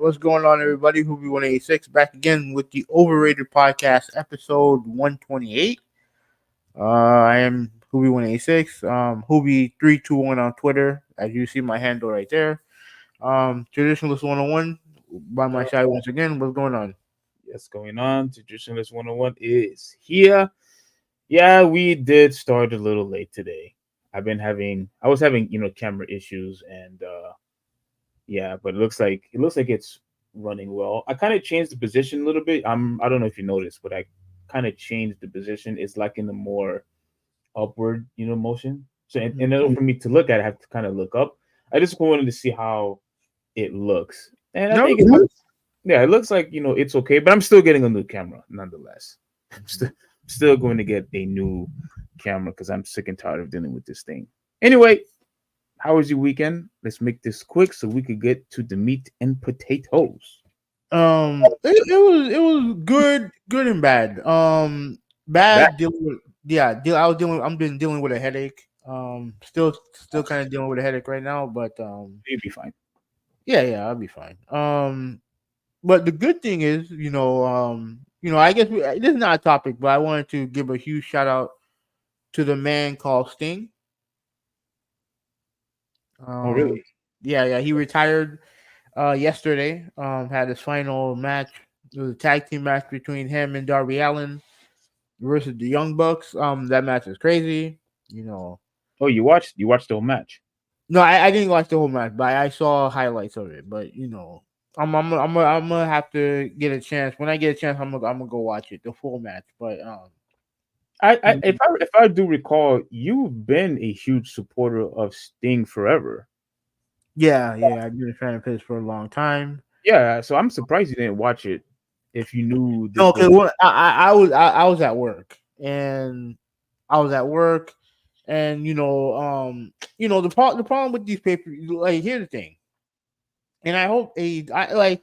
What's going on, everybody? Huvvi 186 back again with the Overrated Podcast, episode 128. I am Huvvi 186, Huvvi321 on Twitter, as you see my handle right there. Traditionalist 101 by my side once again. What's going on? What's going on? Traditionalist 101 is here. Yeah, we did start a little late today. I was having, camera issues and yeah, but it looks like it's running well. I kind of changed the position a little bit. I don't know if you noticed, but I kind of changed the position. It's like in a more upward, motion. So in order for me to look at it, I have to kind of look up. I just wanted to see how it looks. And I No, think it looks like, it's okay, but I'm still getting a new camera nonetheless. I'm still going to get a new camera because I'm sick and tired of dealing with this thing. Anyway, how was your weekend? Let's make this quick so we could get to the meat and potatoes. it was good and bad. That Bad dealing with I'm been dealing with a headache. Still kind of dealing with a headache right now, but you'd be fine. yeah, I'll be fine. But the good thing is, I guess this is not a topic, but I wanted to give a huge shout out to the man called Sting. Oh, really? Yeah, he retired yesterday. Had his final match. It was a tag team match between him and Darby Allin versus the Young Bucks. That match is crazy. Oh, you watched the whole match? No, I didn't watch the whole match, but I saw highlights of it. But I'm gonna have to get a chance. When I get a chance, I'm gonna go watch it, the full match. But If I do recall, you've been a huge supporter of Sting forever. yeah, I've been a fan of his for a long time. Yeah, so I'm surprised you didn't watch it if you knew this Okay, was. well, I was at work, and I was at work, and the problem with these papers, like, here's the thing, and I hope I like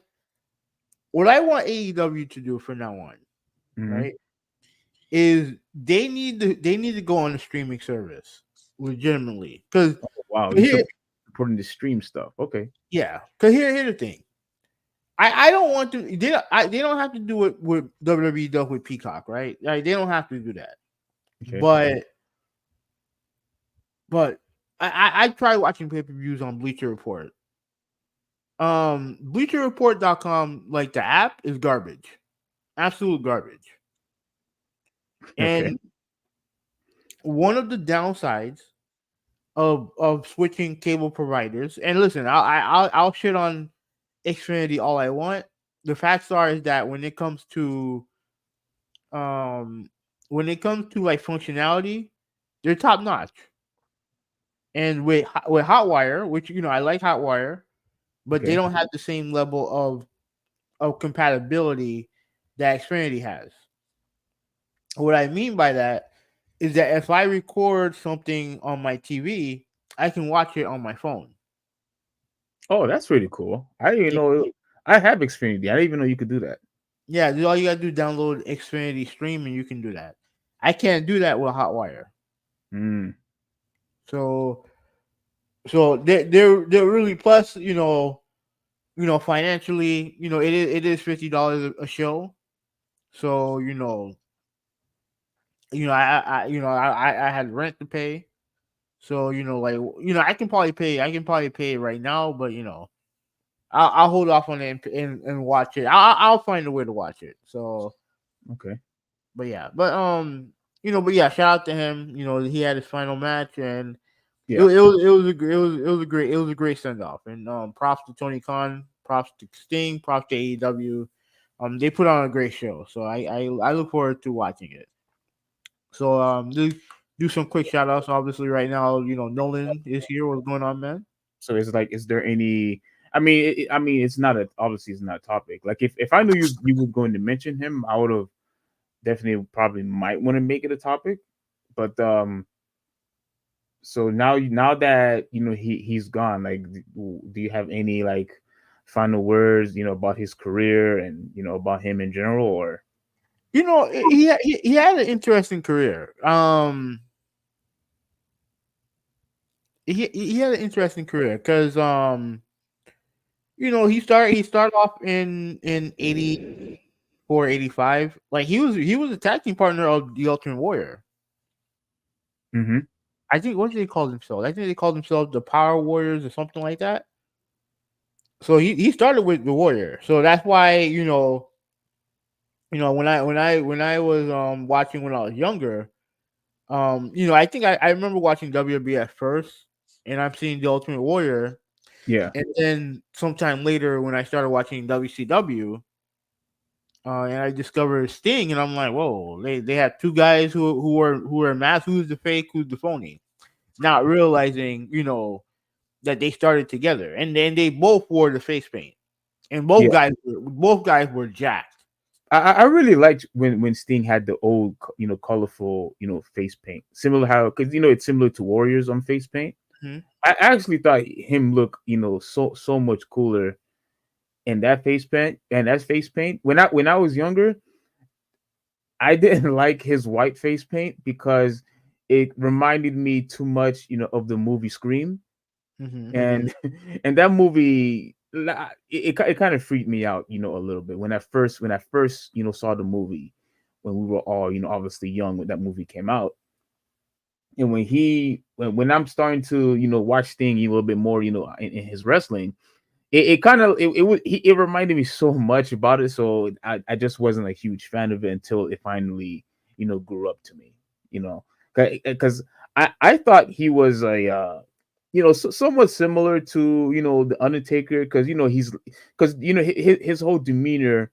what I want AEW to do from now on, Mhm. right? Is they need to go on a streaming service legitimately, because Wow, you here, supporting the stream stuff? Okay. yeah, because here's the thing. I don't want to. They don't have to do it with WWE does with Peacock, right? Like, they don't have to do that. Okay. But I tried watching pay per views on Bleacher Report. BleacherReport.com, like, the app is garbage, absolute garbage. Okay. And one of the downsides of switching cable providers, and listen, I'll shit on Xfinity all I want. The facts are is that um when it comes to like functionality, they're top notch. And with Hotwire, which I like Hotwire, but they Okay. don't have the same level of compatibility that Xfinity has. What I mean by that is that if I record something on my TV, I can watch it on my phone. Oh, that's really cool. I didn't even Yeah, know. I have Xfinity. I didn't even know you could do that. yeah, all you gotta do is download Xfinity Stream, and you can do that. I can't do that with Hotwire. Mm. So they're really, plus, financially, it is $50 a show. So I had rent to pay. So I can probably pay it right now, but I'll hold off on it and watch it. I'll find a way to watch it. So, Okay. but yeah, but yeah, shout out to him. He had his final match, and it, Yeah. it was it was a gr- it was a great send off. And props to Tony Khan, props to Sting, props to AEW. They put on a great show, so I look forward to watching it. So do some quick shout outs. Obviously, right now, Nolan is here. What's going on, man? So it's like, is there any? I mean, it's not a obviously it's not a topic. Like if I knew you were going to mention him, I would have definitely probably might want to make it a topic. But so now that he's gone, like, do you have any like final words about his career and about him in general, or? He had an interesting career. He had an interesting career because he started off in 84, 85. Like he was a tag team partner of the Ultimate Warrior. Mm-hmm. I think what did they call themselves? I think they called themselves the Power Warriors or something like that. So he started with the Warrior. So that's why when I was watching when I was younger, I think I remember watching WB at first, and I'm seeing the Ultimate Warrior, Yeah. and then sometime later when I started watching WCW, and I discovered Sting, and I'm like, whoa, they had two guys who were masked. Who's the fake? Who's the phony? Not realizing, that they started together, and then they both wore the face paint, and both Yeah. guys were jacked. I really liked when Sting had the old colorful face paint, similar how because it's similar to Warriors on face paint. Mhm. I actually thought him look so much cooler in that face paint when I was younger. I didn't like his white face paint because it reminded me too much of the movie Scream, Mhm. and and that movie it kind of freaked me out a little bit when I first saw the movie when we were all obviously young when that movie came out. And when I'm starting to watch Sting a little bit more in his wrestling, it kind of it reminded me so much about it, so I just wasn't a huge fan of it until it finally grew up to me, you know because I thought he was a somewhat similar to the Undertaker, because his whole demeanor,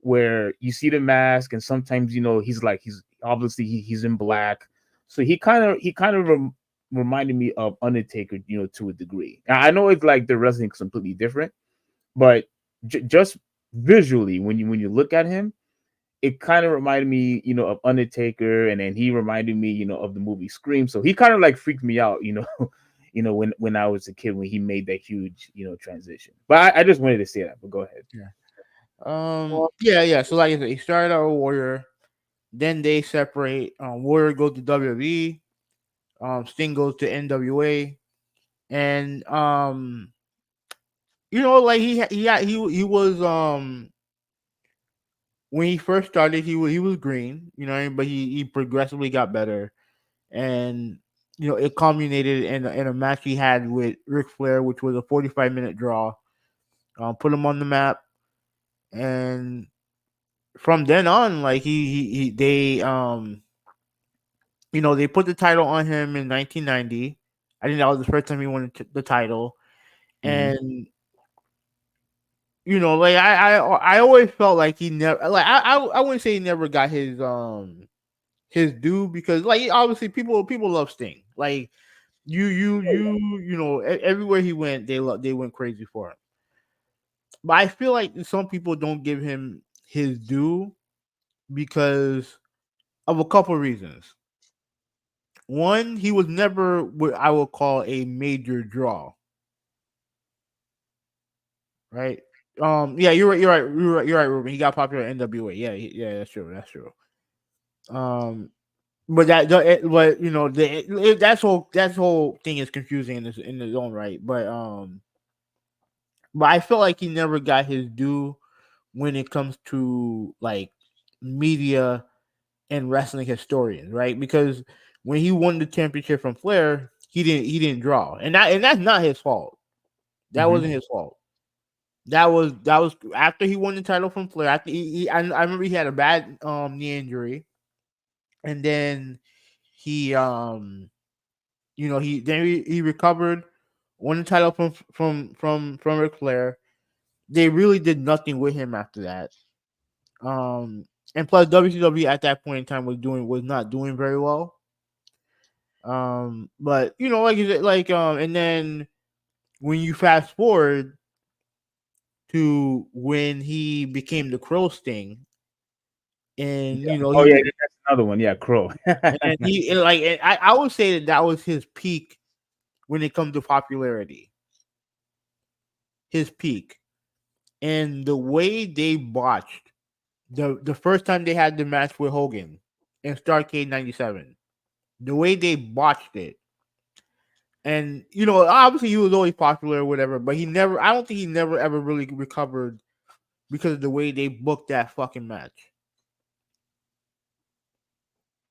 where you see the mask and sometimes he's obviously he's in black, so he kind of reminded me of Undertaker to a degree. I know it's like the wrestling is completely different, but just visually when you look at him, it kind of reminded me of Undertaker, and then he reminded me of the movie Scream, so he kind of like freaked me out when I was a kid, when he made that huge transition. But I just wanted to say that. But go ahead. Yeah. Yeah. So like I said, he started out with Warrior. Then they separate. Warrior goes to WWE. Sting goes to NWA, and like he was when he first started, he was green, but he progressively got better, and it culminated in a match he had with Ric Flair, which was a 45-minute draw. Put him on the map, and from then on, like they put the title on him in 1990. I think that was the first time he won the title, Hmm. and like I always felt like he never, like I wouldn't say he never got his due, because like obviously people love Sting. Like everywhere he went, they went crazy for him. But I feel like some people don't give him his due because of a couple reasons. One, he was never what I would call a major draw, right? Yeah, you're right. You're right. You're right, Ruben. He got popular in NWA. Yeah, yeah, that's true. That's true. Um, but that's whole thing is confusing in its own right. But I feel like he never got his due when it comes to like media and wrestling historians, right? Because when he won the championship from Flair, he didn't draw, and that's not his fault. That Hmm. wasn't his fault. That was after he won the title from Flair. After I remember he had a bad knee injury, and then he he recovered, won the title from Ric Flair. They really did nothing with him after that. Um, and plus WCW at that point in time was not doing very well. But like you said, like and then when you fast forward to when he became the Crow Sting, and Yeah. Oh he yeah, was, that's another one. Yeah, Crow. and he and like and I would say that was his peak when it comes to popularity. His peak, and the way they botched the first time they had the match with Hogan in Starrcade '97, the way they botched it, And obviously he was always popular or whatever, but I don't think he never ever really recovered because of the way they booked that fucking match.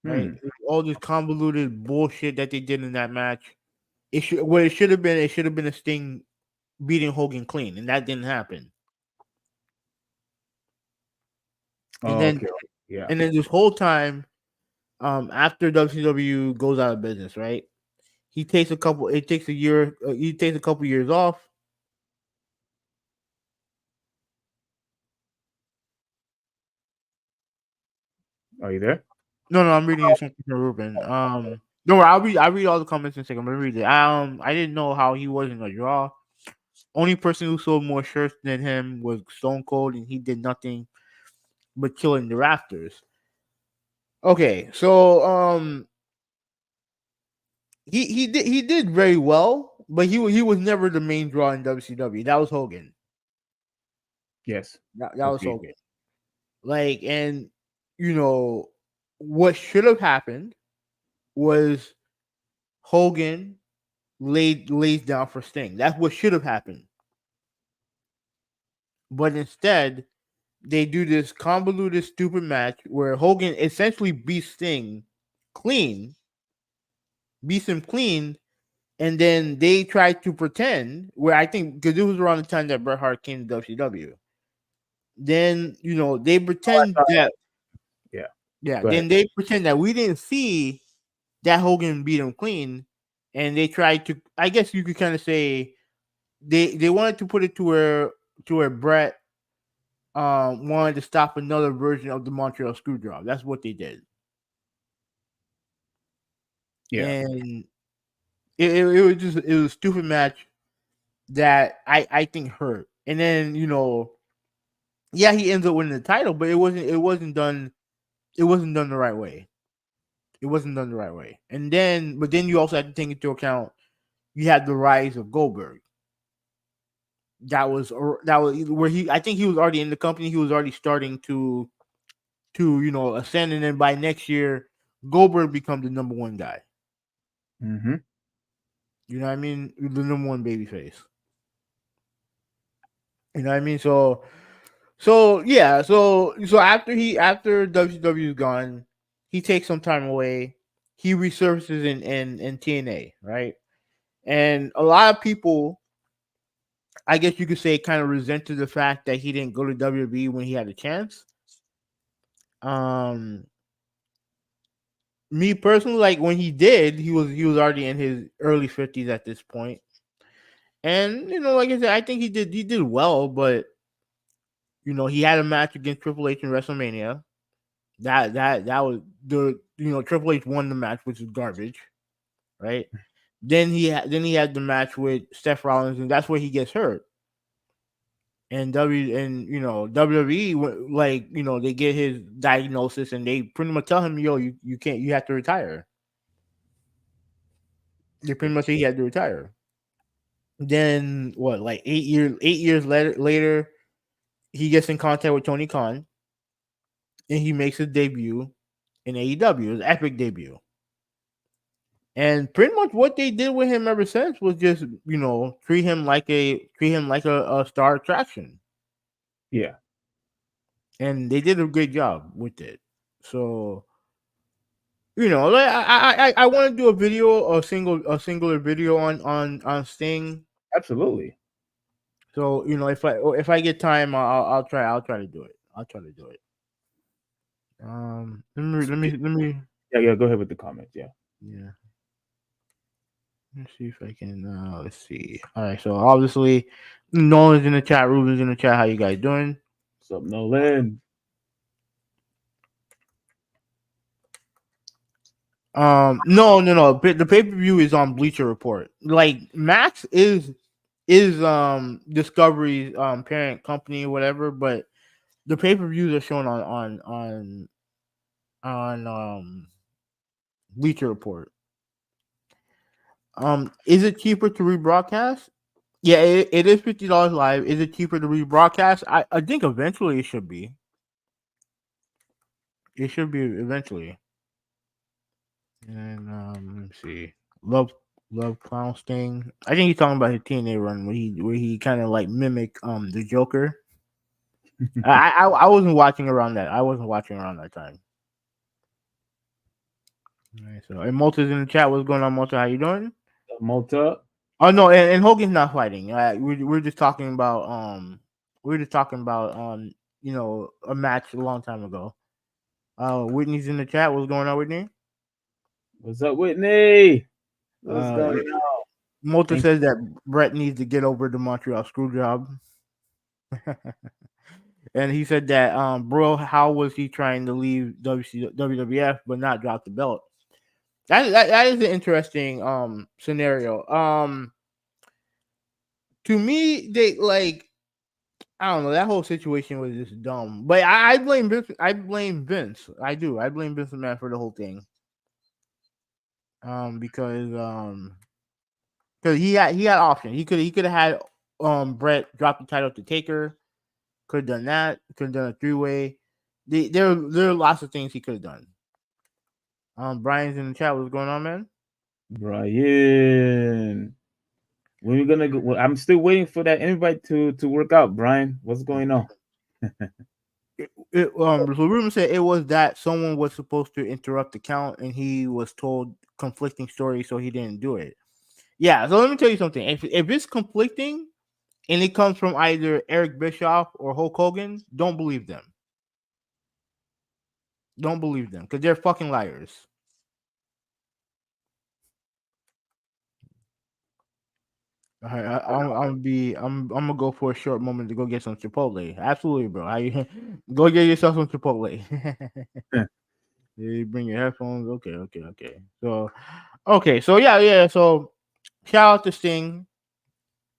Right? All this convoluted bullshit that they did in that match. It should have been a Sting beating Hogan clean, and that didn't happen. And then this whole time, after WCW goes out of business, right? He takes a couple. It takes a year. He takes a couple years off. Are you there? No, I'm reading something from Ruben. Don't worry, I'll read all the comments in a second. I'm gonna read it. I didn't know how he wasn't a draw. Only person who sold more shirts than him was Stone Cold, and he did nothing but killing the rafters. Okay, so he did very well, but he was never the main draw in WCW. That was Hogan. Yes, that was Hogan. Like, and what should have happened was Hogan lays down for Sting. That's what should have happened. But instead, they do this convoluted, stupid match where Hogan essentially beats Sting clean, and then they try to pretend, where I think, because it was around the time that Bret Hart came to WCW. Then, they pretend that. Yeah. Then they pretend that we didn't see that Hogan beat him clean, and they tried to. I guess you could kind of say they wanted to put it to where Bret wanted to stop another version of the Montreal Screwjob. That's what they did. Yeah, and it was a stupid match that I think hurt. And then he ends up winning the title, but it wasn't done the right way. It wasn't done the right way. And then, but then you also have to take into account you had the rise of Goldberg. That was where I think he was already in the company. He was already starting to ascend, and then by next year, Goldberg becomes the number one guy. Mm-hmm. You know what I mean? The number one babyface. You know what I mean? So yeah. So after WCW is gone, he takes some time away. He resurfaces in TNA, right? And a lot of people, I guess you could say, kind of resented the fact that he didn't go to WWE when he had a chance. Me personally, like, when he did, he was already in his early 50s at this point. And like I said, I think he did well, but he had a match against Triple H in WrestleMania. That was the Triple H won the match, which is garbage, right? Then he had the match with Seth Rollins, and that's where he gets hurt. And WWE, like, they get his diagnosis, and they pretty much tell him, yo, you can't, you have to retire. They pretty much say he had to retire. Then what? Like 8 years later, he gets in contact with Tony Khan, and he makes his debut in AEW. His epic debut. And pretty much what they did with him ever since was just, treat him like a star attraction. Yeah. And they did a great job with it. So, like, I want to do a singular video on Sting. Absolutely. So, if I get time, I'll try to do it. I'll try to do it. Let me. Yeah. Go ahead with the comments. Yeah. Let's see if I can. Let's see. All right. So obviously, Nolan's in the chat. Ruben's in the chat. How you guys doing? What's up, Nolan? No. The pay per view is on Bleacher Report. Like, Max is Discovery's parent company or whatever, but the pay per views are shown on Bleacher Report. Is it cheaper to rebroadcast? Yeah, it is $50 live. Is it cheaper to rebroadcast? I think eventually it should be. It should be eventually. And let me see. Love Clown Sting. I think he's talking about his TNA run where he kind of like mimic the Joker. I wasn't watching around that. I wasn't watching around that time. Alright, so and Malta's in the chat. What's going on, Malta? How you doing? Malta. Oh no, and Hogan's not fighting. We're just talking about a match a long time ago. Whitney's in the chat. What's going on, Whitney? What's up, Whitney? What's Uh, going on? Malta Thank says that Brett needs to get over the Montreal screw job. And he said that bro, how was he trying to leave WWF but not drop the belt? That is an interesting scenario. To me, they like I don't know, that whole situation was just dumb. But I blame Vince. I blame Vince. I do. I blame Vince McMahon for the whole thing. Because he had options. He could have had Brett drop the title to Taker. Could have done that. Could have done a 3-way. There are lots of things he could have done. Brian's in the chat. What's going on, man? Brian. When we gonna go? Well, I'm still waiting for that invite to work out, Brian. What's going on? So rumor said it was that someone was supposed to interrupt the count, and he was told conflicting stories, so he didn't do it. Yeah. So let me tell you something. If it's conflicting, and it comes from either Eric Bischoff or Hulk Hogan, don't believe them. Don't believe them because they're fucking liars. All right, I'm gonna go for a short moment to go get some Chipotle. Absolutely, bro. Go get yourself some Chipotle. You bring your headphones. Okay. So yeah. So shout out to Sting.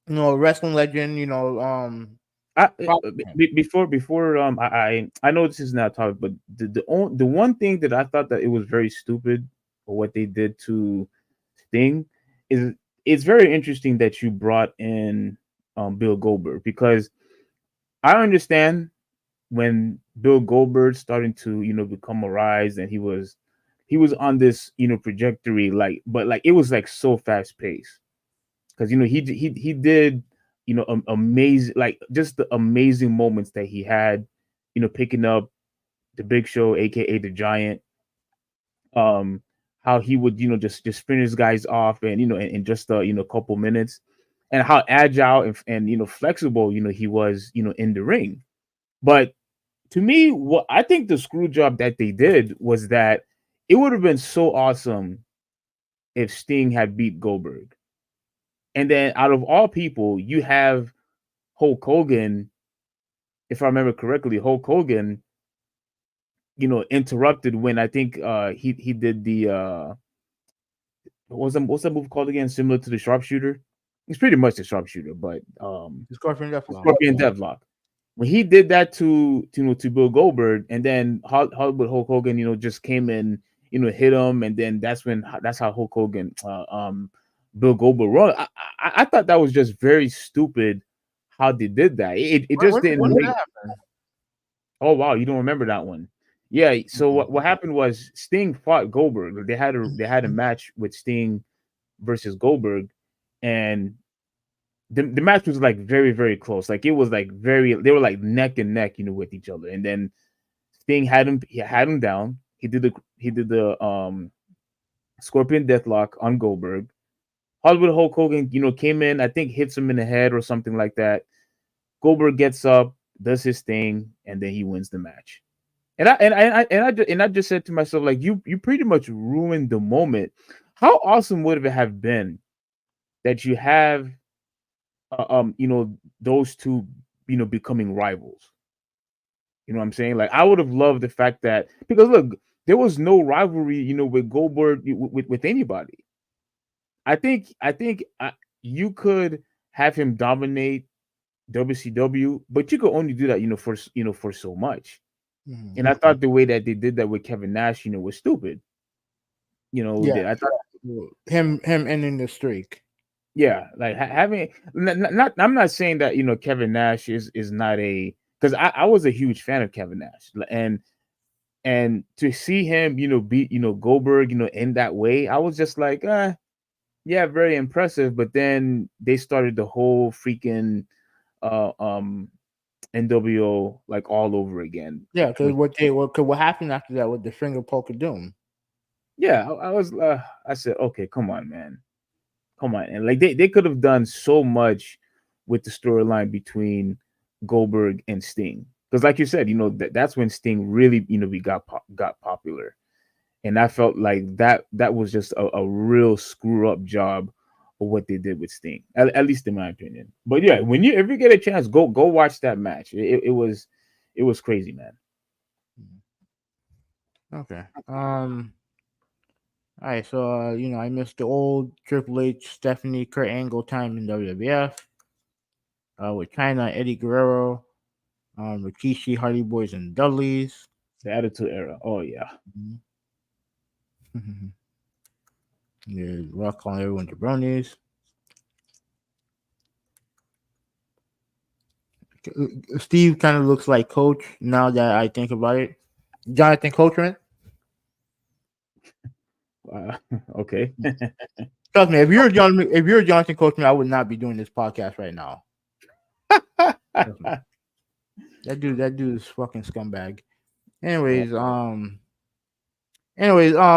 Wrestling legend. Before I know this is not a topic, but the one thing that I thought that it was very stupid or what they did to Sting is it's very interesting that you brought in Bill Goldberg, because I understand when Bill Goldberg starting to become a rise, and he was on this trajectory, but it was so fast paced, because he did amazing, just the amazing moments that he had, picking up the Big Show, aka the Giant, um how he would just finish guys off, and in just a couple minutes, and how agile and flexible he was in the ring. But to me, what I think the screw job that they did was that it would have been so awesome if Sting had beat Goldberg. And then out of all people, you have Hulk Hogan, if I remember correctly, Hulk Hogan, interrupted when I think he did the what's that move called again? Similar to the sharpshooter. It's pretty much the sharpshooter, but The Scorpion Deathlock. Scorpion Deathlock. When he did that to Bill Goldberg, and then Hollywood Hulk Hogan, just came in, hit him, and then that's how Hulk Hogan, Bill Goldberg run. I thought that was just very stupid how they did that. It just didn't When did make. that happen? Oh wow, you don't remember that one? Yeah. So what happened was Sting fought Goldberg. They had a match with Sting versus Goldberg, and the match was very very close. It was they were neck and neck, with each other. And then Sting had him down. He did the Scorpion Deathlock on Goldberg. Hollywood Hulk Hogan, came in, I think hits him in the head or something like that. Goldberg gets up, does his thing, and then he wins the match. And I just said to myself, you pretty much ruined the moment. How awesome would it have been that you have those two becoming rivals? You know what I'm saying? I would have loved the fact that, because look, there was no rivalry with Goldberg with anybody. I think you could have him dominate WCW, but you could only do that for so much. Mm-hmm. And I thought the way that they did that with Kevin Nash was stupid. Yeah, I thought, him ending the streak. yeah, having not, I'm not saying that Kevin Nash is not a, because I was a huge fan of Kevin Nash, and to see him beat Goldberg in that way, I was just like, Yeah, very impressive. But then they started the whole freaking uh um NWO like all over again. Yeah, because what happened after that with the finger poke of doom? Yeah, I was I said, okay, come on, man. Come on. And like they could have done so much with the storyline between Goldberg and Sting. Because like you said, that's when Sting really, we got popular. And I felt like that was just a real screw up job of what they did with Sting, at least in my opinion. But yeah, if you get a chance, go watch that match. It was crazy, man. Okay. All right. So I missed the old Triple H, Stephanie, Kurt Angle time in WWF. With China, Eddie Guerrero, Rikishi, Hardy Boys, and Dudleys. The Attitude Era. Oh yeah. Mm-hmm. Yeah, Rock calling everyone jabronis. Steve kind of looks like Coach now that I think about it. Jonathan Coachman. Uh, okay. Trust me, if you're Jonathan Coachman, I would not be doing this podcast right now. Trust me. That dude is fucking scumbag. Anyways, all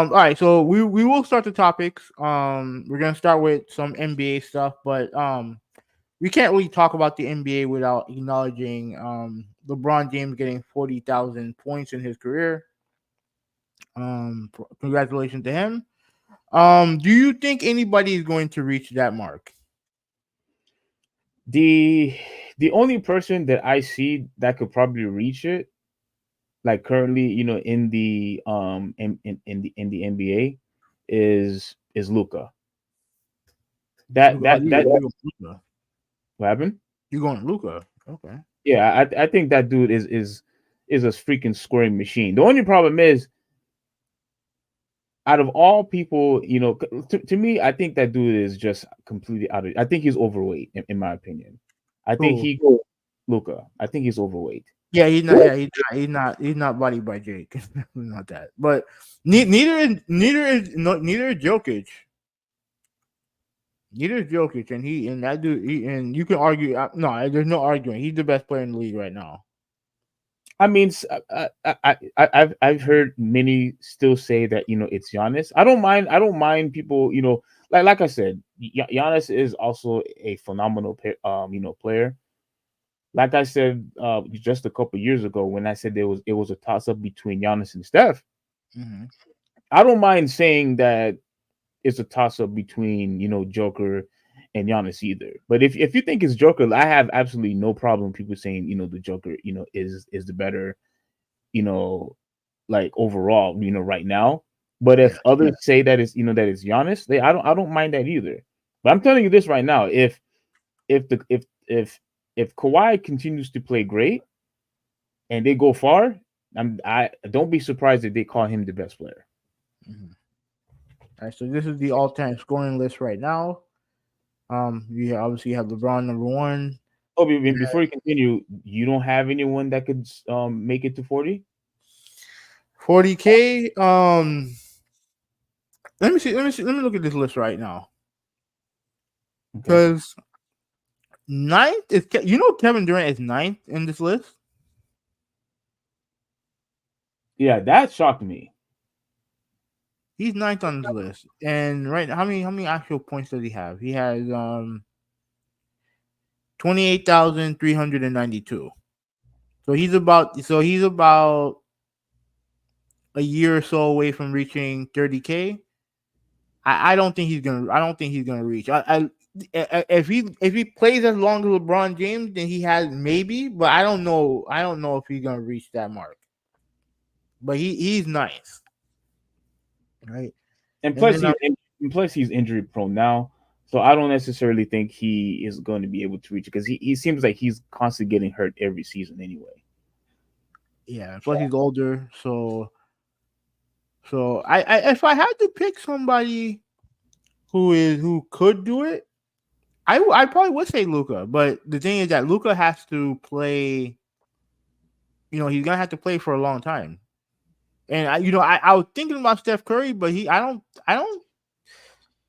right. So we will start the topics. We're gonna start with some NBA stuff, but we can't really talk about the NBA without acknowledging LeBron James getting 40,000 points in his career. Congratulations to him. Do you think anybody is going to reach that mark? the the only person that I see that could probably reach it, like currently, in the in the NBA, is Luca. That Luka, that that you Luka. what happened? You going Luka? Okay. Yeah, I think that dude is a freaking scoring machine. The only problem is, out of all people, to me, I think that dude is just completely out of. I think he's overweight, in my opinion. I think Who? he Luca. I think he's overweight. Yeah, he's not. Yeah, he's not bodied by Jake. Not that. But neither is Jokic. Neither is Jokic, and that dude. And you can argue. No, there's no arguing. He's the best player in the league right now. I mean, I've heard many still say that it's Giannis. I don't mind. I don't mind people. Like I said, Giannis is also a phenomenal player. Like I said just a couple years ago, when I said it was a toss up between Giannis and Steph. Mm-hmm. I don't mind saying that it's a toss up between Joker and Giannis either. But if you think it's Joker, I have absolutely no problem people saying the Joker is the better you know like overall right now. But Yeah. if others say that it's Giannis, I don't mind that either. But I'm telling you this right now: if the if Kawhi continues to play great and they go far, I don't be surprised if they call him the best player. Mm-hmm. All right. So this is the all-time scoring list right now. You obviously have LeBron number one. Oh, before you continue, you don't have anyone that could make it to 40? 40K. Let me see. Let me look at this list right now. Okay. Because ninth is Kevin Durant is ninth in this list. Yeah, that shocked me. He's ninth on this list. And right now, how many actual points does he have? He has 28,392. So he's about a year or so away from reaching 30K. I don't think he's gonna reach. If he plays as long as LeBron James, then he has maybe, but I don't know. I don't know if he's gonna reach that mark. But he's nice, right? And And plus, then he's injury prone now, so I don't necessarily think he is going to be able to reach it because he seems like he's constantly getting hurt every season anyway. yeah, plus he's older, so I if I had to pick somebody who could do it, I probably would say Luca. But the thing is that Luca has to play. He's gonna have to play for a long time. And I was thinking about Steph Curry, but I don't.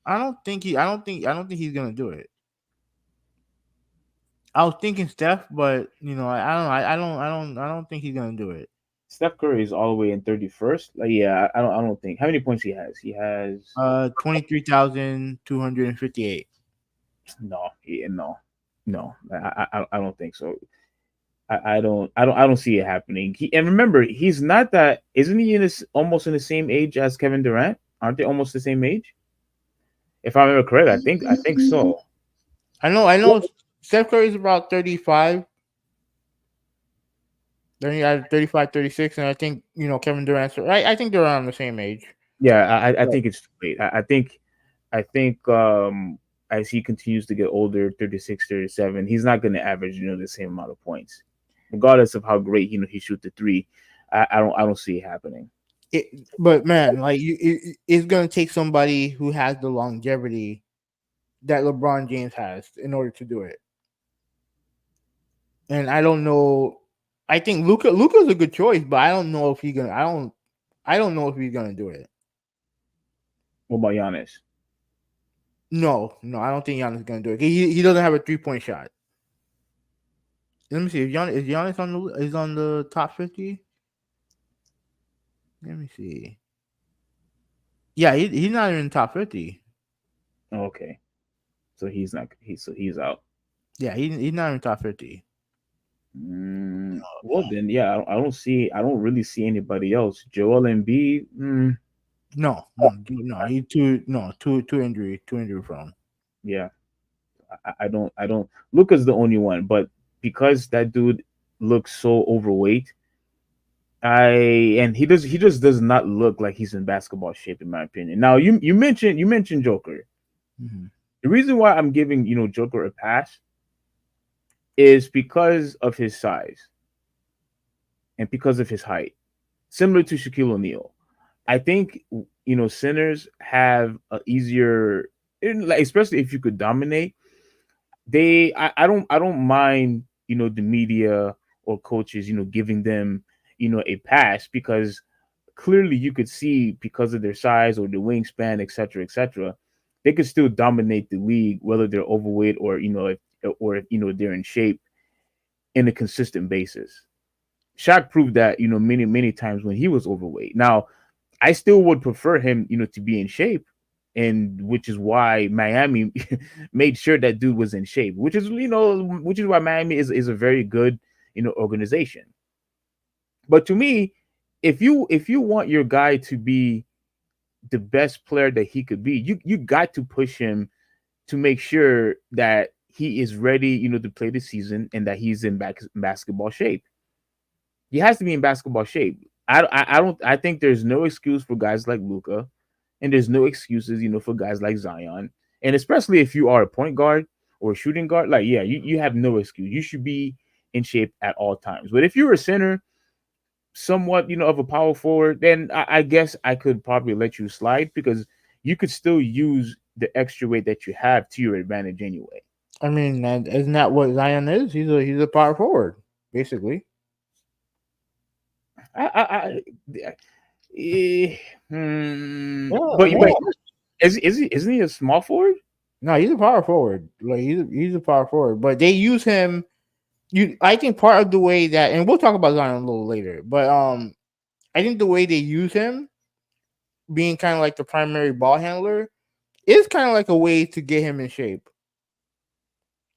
I don't think he's gonna do it. I was thinking Steph, but I don't know. I don't think he's gonna do it. Steph Curry is all the way in 31st. Like, yeah, I don't think. How many points he has? He has 23,258. no, no, no. I don't think so. I don't see it happening. And remember, he's not that. Isn't he almost in the same age as Kevin Durant? Aren't they almost the same age? If I remember correct, I think so. I know. Steph Curry is about 35. Then you got 35, 36, and I think Kevin Durant's right. I think they're around the same age. Yeah, I But, think it's too late. I think as he continues to get older, 36, 37, he's not going to average the same amount of points, regardless of how great he shoot the three. I don't see it happening. but man, like it's gonna take somebody who has the longevity that LeBron James has in order to do it. And I don't know. I think Luca's a good choice, but I don't know if he's gonna. I don't know if he's gonna do it. What about Giannis? No, I don't think Giannis is gonna do it. He doesn't have a 3-point shot. Let me see if Giannis on the top 50. Let me see. Yeah, he's not even in the top 50. Okay, so he's not. He's out. Yeah, he's not even top 50. Well then, yeah, I don't really see anybody else. Joel Embiid. No. He's too injury prone. Yeah, I don't. Luca's the only one, but because that dude looks so overweight, he just does not look like he's in basketball shape, in my opinion. Now you mentioned Joker. Mm-hmm. The reason why I'm giving Joker a pass is because of his size and because of his height, similar to Shaquille O'Neal. I think centers have a easier, especially if you could dominate. I don't mind the media or coaches giving them a pass because clearly you could see because of their size or the wingspan, etc., they could still dominate the league whether they're overweight or if they're in shape in a consistent basis. Shaq proved that many times when he was overweight. Now I still would prefer him to be in shape, and which is why Miami made sure that dude was in shape. Which is why Miami is a very good organization. But to me, if you want your guy to be the best player that he could be, you got to push him to make sure that he is ready, to play the season and that he's in basketball shape. He has to be in basketball shape. I don't. I think there's no excuse for guys like Luca, and there's no excuses, for guys like Zion, and especially if you are a point guard or a shooting guard. Like, yeah, you have no excuse. You should be in shape at all times. But if you're a center, somewhat, of a power forward, then I guess I could probably let you slide because you could still use the extra weight that you have to your advantage anyway. I mean, isn't that what Zion is? He's a power forward, basically. I eh, but Yeah. isn't he a small forward? No, he's a power forward. Like he's a power forward, but they use him. I think part of the way that, and we'll talk about Zion a little later, but I think the way they use him, being kind of like the primary ball handler, is kind of like a way to get him in shape.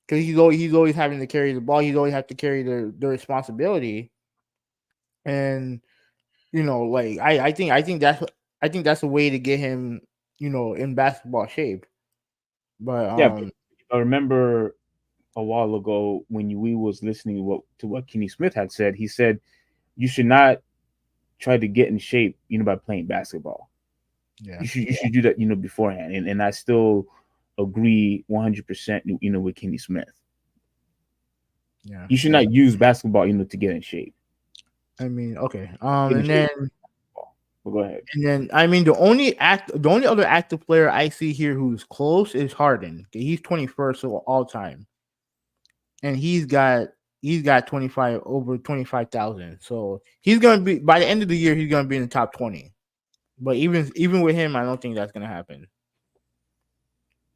Because he's always having to carry the ball. He's always have to carry the responsibility, and like I think that's a way to get him, in basketball shape. But Yeah, but I remember a while ago when we was listening to what Kenny Smith had said. He said you should not try to get in shape, by playing basketball. yeah, You should do that, beforehand. And I still agree 100%, with Kenny Smith. yeah. You should not use basketball, to get in shape. I mean, okay. Get in And shape. then Well, go ahead. I mean, the only other active player I see here who's close is Harden. Okay, he's 21st of all time, and he's got 25,000. So he's gonna be, by the end of the year, he's gonna be in the top 20. But even with him, I don't think that's gonna happen.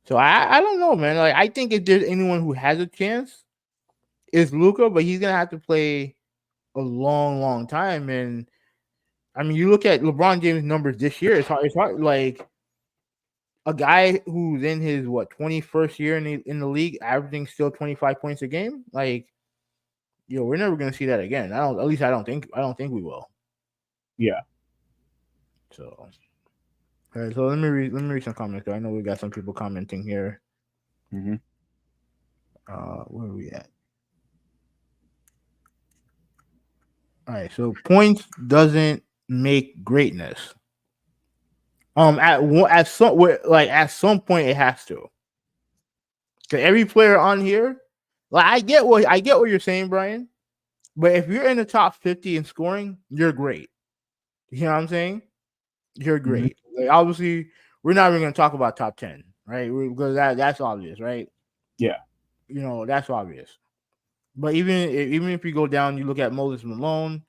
So I don't know, man. Like I think if there's anyone who has a chance, it's Luka, but he's gonna have to play a long time. And I mean, you look at LeBron James' numbers this year. It's hard. It's hard. Like a guy who's in his 21st year in the league, averaging still 25 points a game. Like, yo, we're never gonna see that again. I don't. At least I don't think. I don't think we will. Yeah. So, all right. So let me read some comments. I know we got some people commenting here. Mm-hmm. Where are we at? All right. So points doesn't make greatness. At some point it has to. Cause every player on here, like I get what you're saying, Brian. But if you're in the top 50 in scoring, you're great. You know what I'm saying? You're Mm-hmm. great. Like obviously, we're not even going to talk about top 10, right? Because that's obvious, right? Yeah. You know that's obvious. But even if you go down, you look at Moses Malone.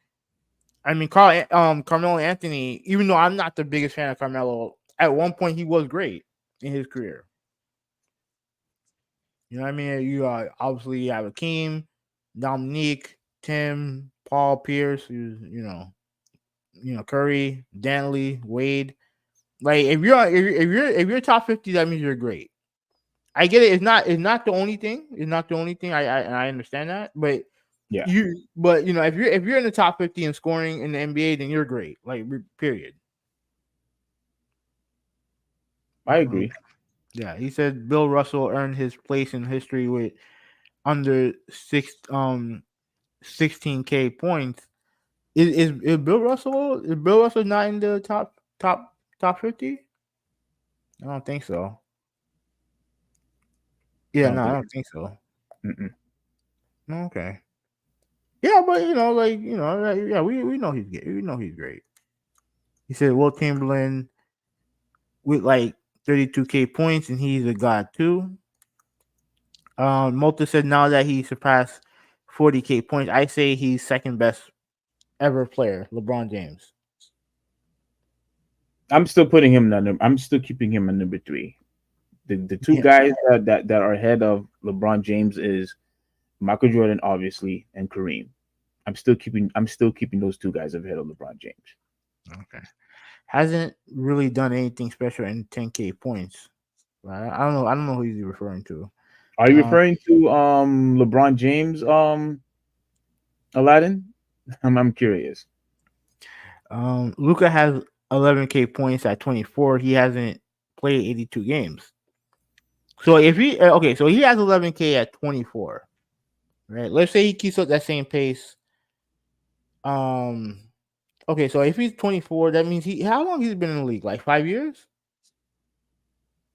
I mean, Carmelo Anthony. Even though I'm not the biggest fan of Carmelo, at one point he was great in his career. You know what I mean? You obviously you have Akeem, Dominique, Tim, Paul Pierce, who's Curry, Danley, Wade. Like if you're top 50, that means you're great. I get it. It's not the only thing. It's not the only thing. I understand that, but Yeah. if you're in the top 50 in scoring in the NBA, then you're great. Like period. I agree. Yeah, he said Bill Russell earned his place in history with under 16K points. Is Bill Russell not in the top 50? I don't think so. I Yeah, don't no, I think. don't think so. Mm-mm. Okay. Yeah, but yeah, we know he's good. We know he's great. He said Will Chamberlain with like 32K points, and he's a god too. Malta said now that he surpassed 40K points, I say he's second best ever player, LeBron James. I'm still putting him at I'm still keeping him at number 3. The two Yeah. guys that are ahead of LeBron James is Michael Jordan, obviously, and Kareem. I'm still keeping those two guys ahead of LeBron James. Okay. Hasn't really done anything special in 10K points. I don't know. I don't know who he's referring to. Are you Uh, referring to LeBron James Aladdin? I'm curious. Luca has 11K points at 24. He hasn't played 82 games. So so he has 11K at 24. Right. Let's say he keeps up that same pace. Um. Okay, so if he's 24, that means how long he's been in the league? Like 5 years?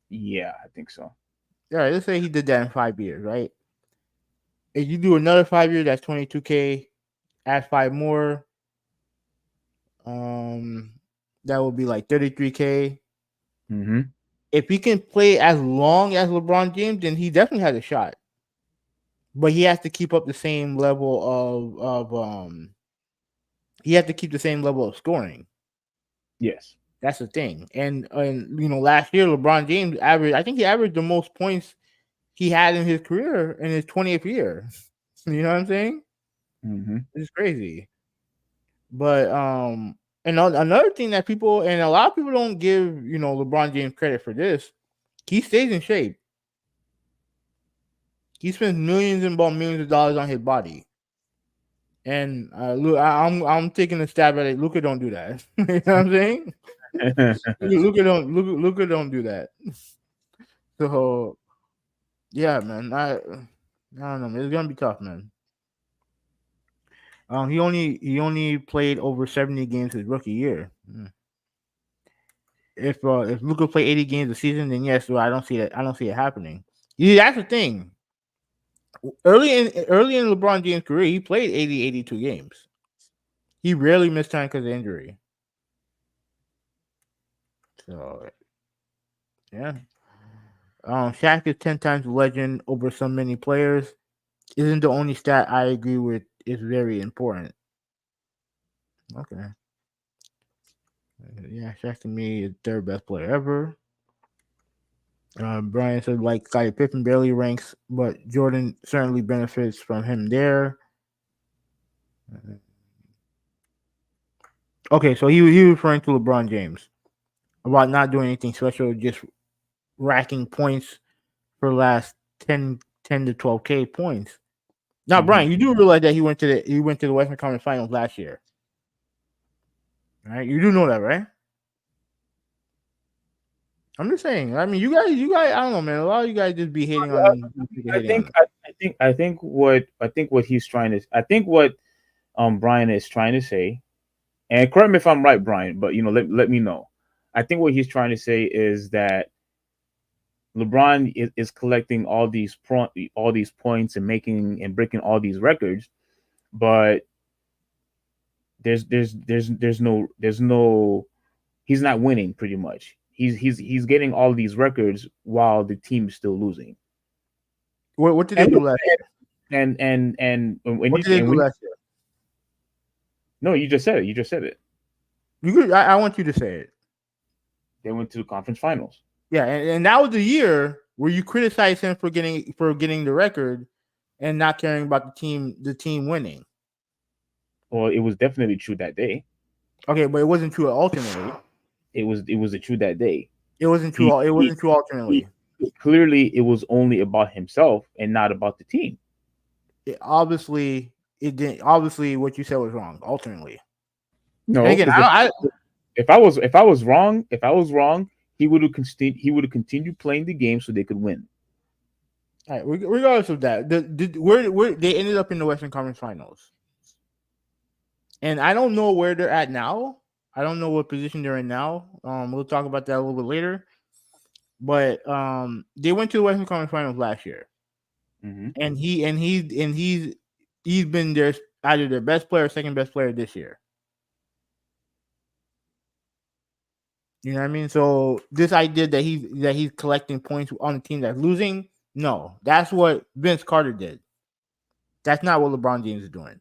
Yeah, I think so. Yeah. Let's say he did that in 5 years, right? If you do another 5 years, that's 22K. Add five more. Um, that would be like 33K. Mm-hmm. If he can play as long as LeBron James, then he definitely has a shot. But he has to keep up the same level of he has to keep the same level of scoring. Yes. That's the thing. And last year LeBron James averaged, I think he averaged the most points he had in his career in his 20th year. You know what I'm saying? Mm-hmm. It's crazy. But and another thing that people and a lot of people don't give LeBron James credit for this. He stays in shape. He spends millions and about millions of dollars on his body. And look, I'm taking a stab at it. Luka don't do that. You know what I'm saying? Luka don't do that. So yeah, man. I don't know. Man. It's gonna be tough, man. He only played over 70 games his rookie year. If Luka play 80 games a season, then yes, well, I don't see it. I don't see it happening. Yeah, that's the thing. Early in LeBron James' career, he played 80, 82 games. He rarely missed time because of injury. So yeah. Shaq is 10 times a legend over so many players. Isn't the only stat I agree with is very important. Okay. Yeah, Shaq to me is third best player ever. Brian said like Scottie Pippen barely ranks, but Jordan certainly benefits from him there. Okay, so he was referring to LeBron James about not doing anything special, just racking points for the last 10 to 12K points. Now, Mhm. Brian, you do realize that he went to the Western Conference Finals last year, right? You do know that, right? I'm just saying. I mean, you guys. I don't know, man. A lot of you guys just be hating on I hating on think them. I think what he's trying to I think what Brian is trying to say, and correct me if I'm right, Brian, but let me know. I think what he's trying to say is that LeBron is collecting all these points and making and breaking all these records, but there's no he's not winning pretty much. He's getting all these records while the team is still losing. What did they And do last year? when What you did they and do when last year? no, you just said it. You just said it. You could. I want you to say it. They went to the conference finals. Yeah, and that was the year where you criticized him for getting the record and not caring about the team winning. Well, it was definitely true that day. Okay, but it wasn't true ultimately. It was a true that day. It wasn't true. He, It he, wasn't true he ultimately. clearly it was only about himself and not about the team. Obviously, it didn't. Obviously, what you said was wrong ultimately. And No, again, because I if I was wrong, he would have continued playing the game so they could win. all right, regardless of that, where they ended up in the Western Conference Finals, and I don't know where they're at now. I don't know what position they're in now. We'll talk about that a little bit later. But they went to the Western Conference Finals last year, Mm-hmm. and he's been their either their best player, or second best player this year. You know what I mean? So this idea that he's collecting points on a team that's losing, no, that's what Vince Carter did. That's not what LeBron James is doing.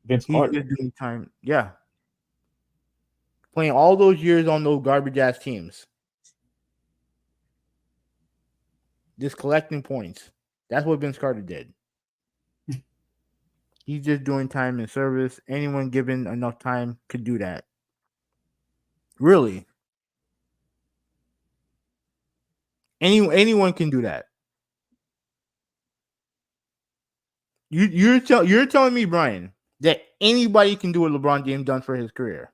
Vince He's Carter. just doing time, yeah, playing all those years on those garbage ass teams, just collecting points. That's what Vince Carter did. He's just doing time in service. Anyone given enough time could do that. Really, anyone can do that. You're telling me, Brian, that anybody can do what LeBron James done for his career.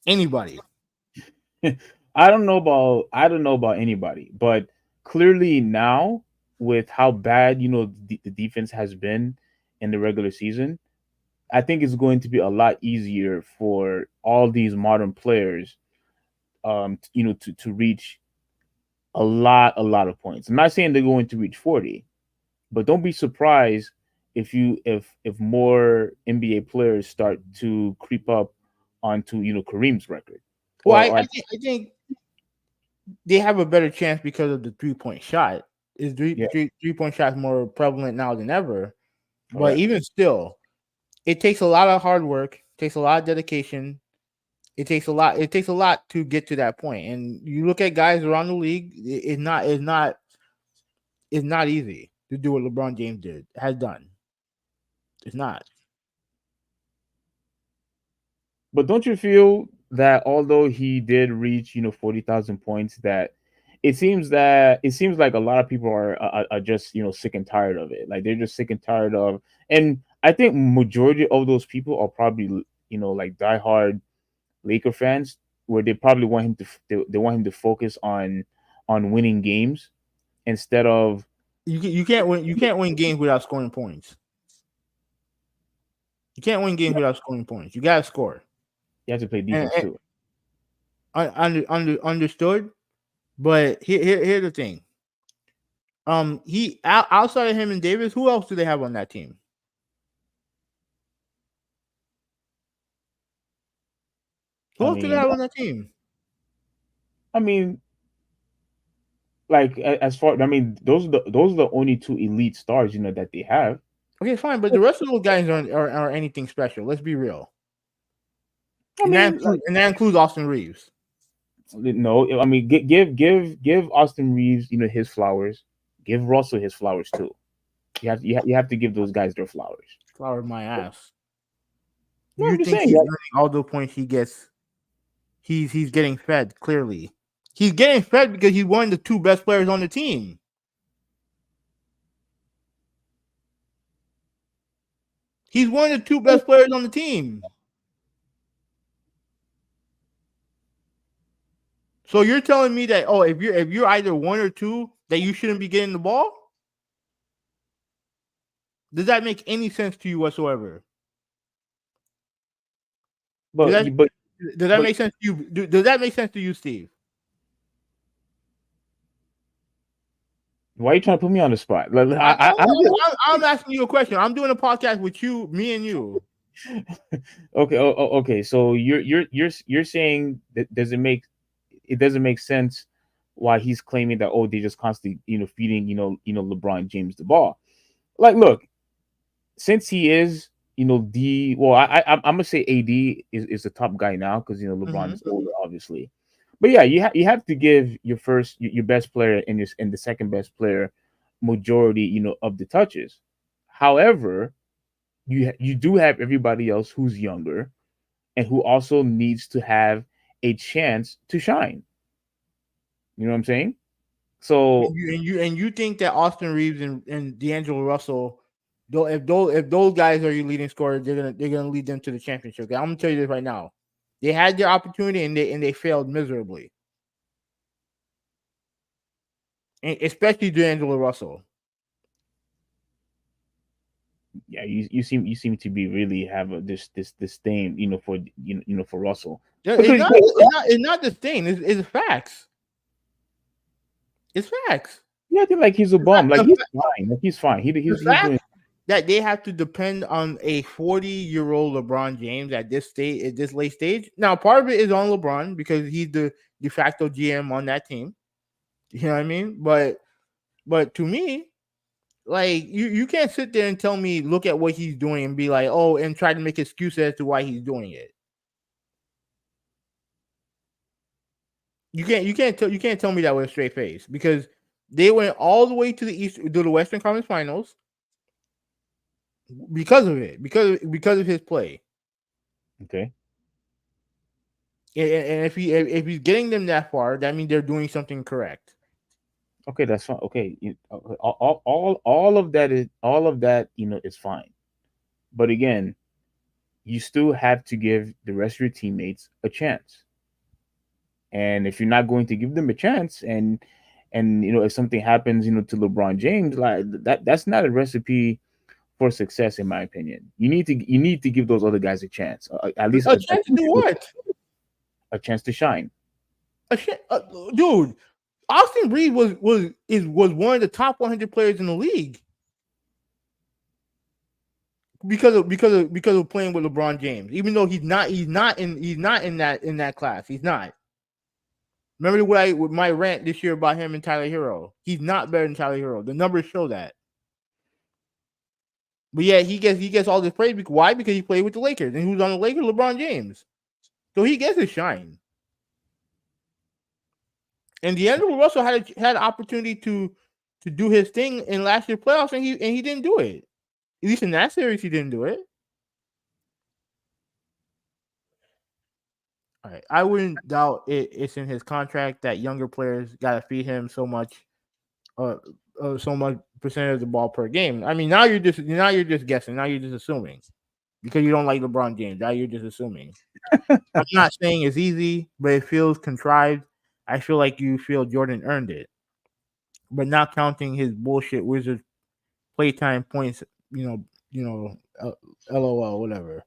Anybody. I don't know about anybody, but clearly now with how bad the defense has been in the regular season, I think it's going to be a lot easier for all these modern players, to reach a lot of points. I'm not saying they're going to reach 40, but don't be surprised if more NBA players start to creep up onto Kareem's record, Well, or I think they have a better chance because of the 3-point shot. Is yeah, 3-point shot more prevalent now than ever? But correct. even still, it takes a lot of hard work. Takes a lot of dedication. It takes a lot. It takes a lot to get to that point. And you look at guys around the league. It's not easy to do what LeBron James has done. It's not. But don't you feel that although he did reach 40,000 points, that it seems like a lot of people are just sick and tired of it. Like they're just sick and tired of, and I think majority of those people are probably like diehard Laker fans, where they probably want him to they want him to focus on winning games instead of You can't win. You can't win games without scoring points. You can't win games without scoring points. You gotta score. you have to play And, defense too. understood. But here's the thing. Outside of him and Davis, who else do they have on that team? Who I else do they mean, have on that team? I mean, like as far I mean, those are the only two elite stars that they have. Okay, fine, but the rest of those guys aren't are anything special. Let's be real. I mean, like, And that includes Austin Reeves. no, I mean, give Austin Reeves, his flowers. Give Russell his flowers too. You have to give those guys their flowers. Flower my ass. No, You I'm just think saying. he's Like, earning all the points he gets? He's getting fed clearly. He's getting fed because he's one of the two best players on the team. He's one of the two best players on the team. So you're telling me that if you're either one or two that you shouldn't be getting the ball? Does that make any sense to you whatsoever? Does that make sense to you? Does that make sense to you, Steve? Why are you trying to put me on the spot? Like, I'm asking you a question. I'm doing a podcast with you, me and you. Okay. Okay. So you're saying that doesn't make sense why he's claiming that they just constantly feeding LeBron James the ball. Like, look, since he is I'm gonna say AD is the top guy now because LeBron is older, obviously. But yeah, you have to give your best player and the second best player majority of the touches. However, you do have everybody else who's younger and who also needs to have a chance to shine. You know what I'm saying? So and you think that Austin Reeves and D'Angelo Russell, though, if those guys are your leading scorers, they're gonna lead them to the championship. I'm gonna tell you this right now. They had their opportunity and they failed miserably. And especially D'Angelo Russell. Yeah, you seem to be really have this disdain, for for Russell. It's not this thing. It's facts. It's facts. Yeah, I think like he's a bum. Like he's fine. Like he's fine. He's doing that they have to depend on a 40-year-old LeBron James at this late stage. Now, part of it is on LeBron because he's the de facto GM on that team. You know what I mean? But to me, like you can't sit there and tell me look at what he's doing and be like, and try to make excuses as to why he's doing it. You can't tell me that with a straight face because they went all the way to the Western Conference Finals because of it, because of his play. Okay. And if he's getting them that far, that means they're doing something correct. Okay, that's fine. Okay, all of that is fine. But again, you still have to give the rest of your teammates a chance. And if you're not going to give them a chance, and if something happens, to LeBron James, like that's not a recipe for success, in my opinion. You need to give those other guys a chance, at least a chance to do what? A chance to shine. Dude, Austin Reeves was one of the top 100 players in the league because of playing with LeBron James. Even though he's not in that class. He's not. Remember with my rant this year about him and Tyler Hero. He's not better than Tyler Hero. The numbers show that. But yeah, he gets all this praise. Why? Because he played with the Lakers, and who's on the Lakers? LeBron James. So he gets his shine. And D'Angelo Russell had an opportunity to do his thing in last year's playoffs, and he didn't do it. At least in that series, he didn't do it. All right, I wouldn't doubt it's in his contract that younger players got to feed him so much percentage of the ball per game. I mean, now you're just guessing. Now you're just assuming because you don't like LeBron James. Now you're just assuming. I'm not saying it's easy, but it feels contrived. I feel like you feel Jordan earned it, but not counting his bullshit Wizards playtime points. LOL, whatever.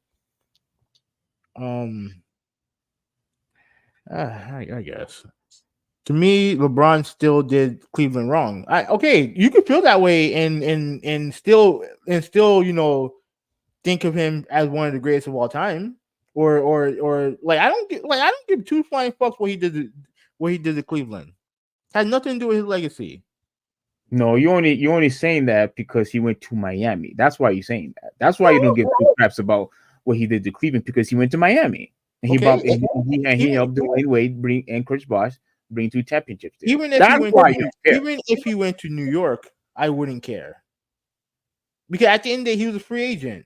I guess. To me, LeBron still did Cleveland wrong. You could feel that way and still think of him as one of the greatest of all time, or like I don't give two flying fucks what he did to Cleveland. It had nothing to do with his legacy. No, you're only saying that because he went to Miami. That's why you're saying that. That's why you don't give two craps about what he did to Cleveland because he went to Miami And he Okay, brought and he even helped Dwayne Wade and Chris Bosh bring 2 championships there. even if he That's went why to you care. even if he went to New York, I wouldn't care because at the end of the day, he was a free agent.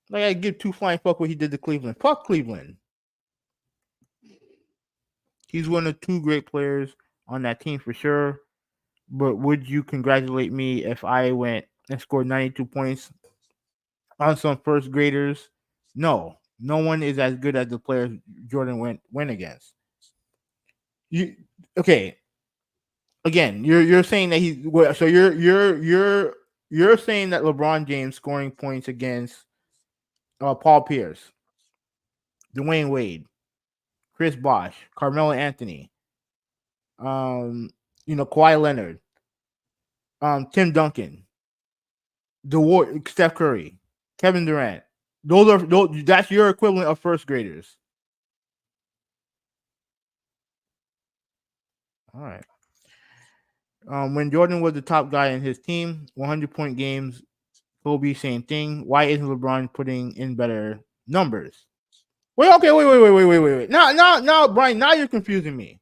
Like I give two flying fuck what he did to Cleveland. Fuck Cleveland. He's one of 2 great players on that team for sure. But would you congratulate me if I went and scored 92 points on some first graders? No. No one is as good as the players Jordan went against. You okay. Again, you're saying that so you're saying that LeBron James scoring points against Paul Pierce, Dwayne Wade, Chris Bosh, Carmelo Anthony, Kawhi Leonard, Tim Duncan, Steph Curry, Kevin Durant. That's your equivalent of first graders. All right. When Jordan was the top guy in his team, 100-point games, Kobe, same thing. Why isn't LeBron putting in better numbers? Wait, okay, wait. Now, Brian, now you're confusing me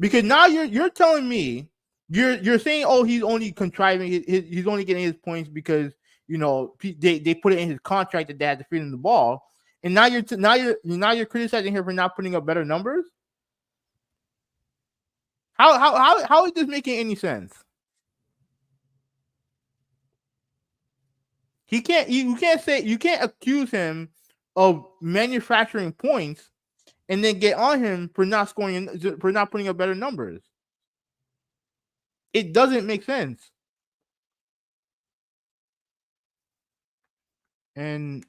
because now you're telling me you're saying, oh, he's only contriving he's only getting his points because they put it in his contract that they had to feed him the ball, and now you're criticizing him for not putting up better numbers. How is this making any sense? You can't accuse him of manufacturing points and then get on him for not putting up better numbers. It doesn't make sense. And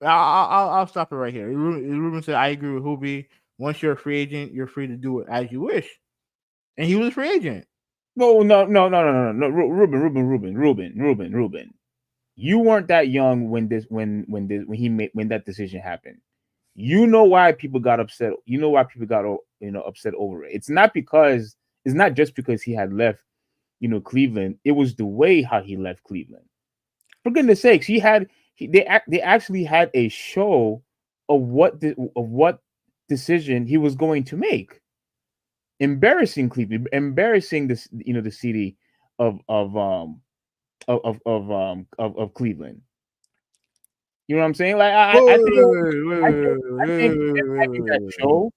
I'll stop it right here. Ruben said, "I agree with Huvvi. Once you're a free agent, you're free to do it as you wish." And he was a free agent. No, Ruben. You weren't that young when that decision happened. You know why people got upset. You know why people got upset over it. It's not just because he had left, Cleveland. It was the way how he left Cleveland. For goodness sakes, they actually had a show of what decision he was going to make. Embarrassing Cleveland, embarrassing this, the city of Cleveland. You know what I'm saying? Like I think that show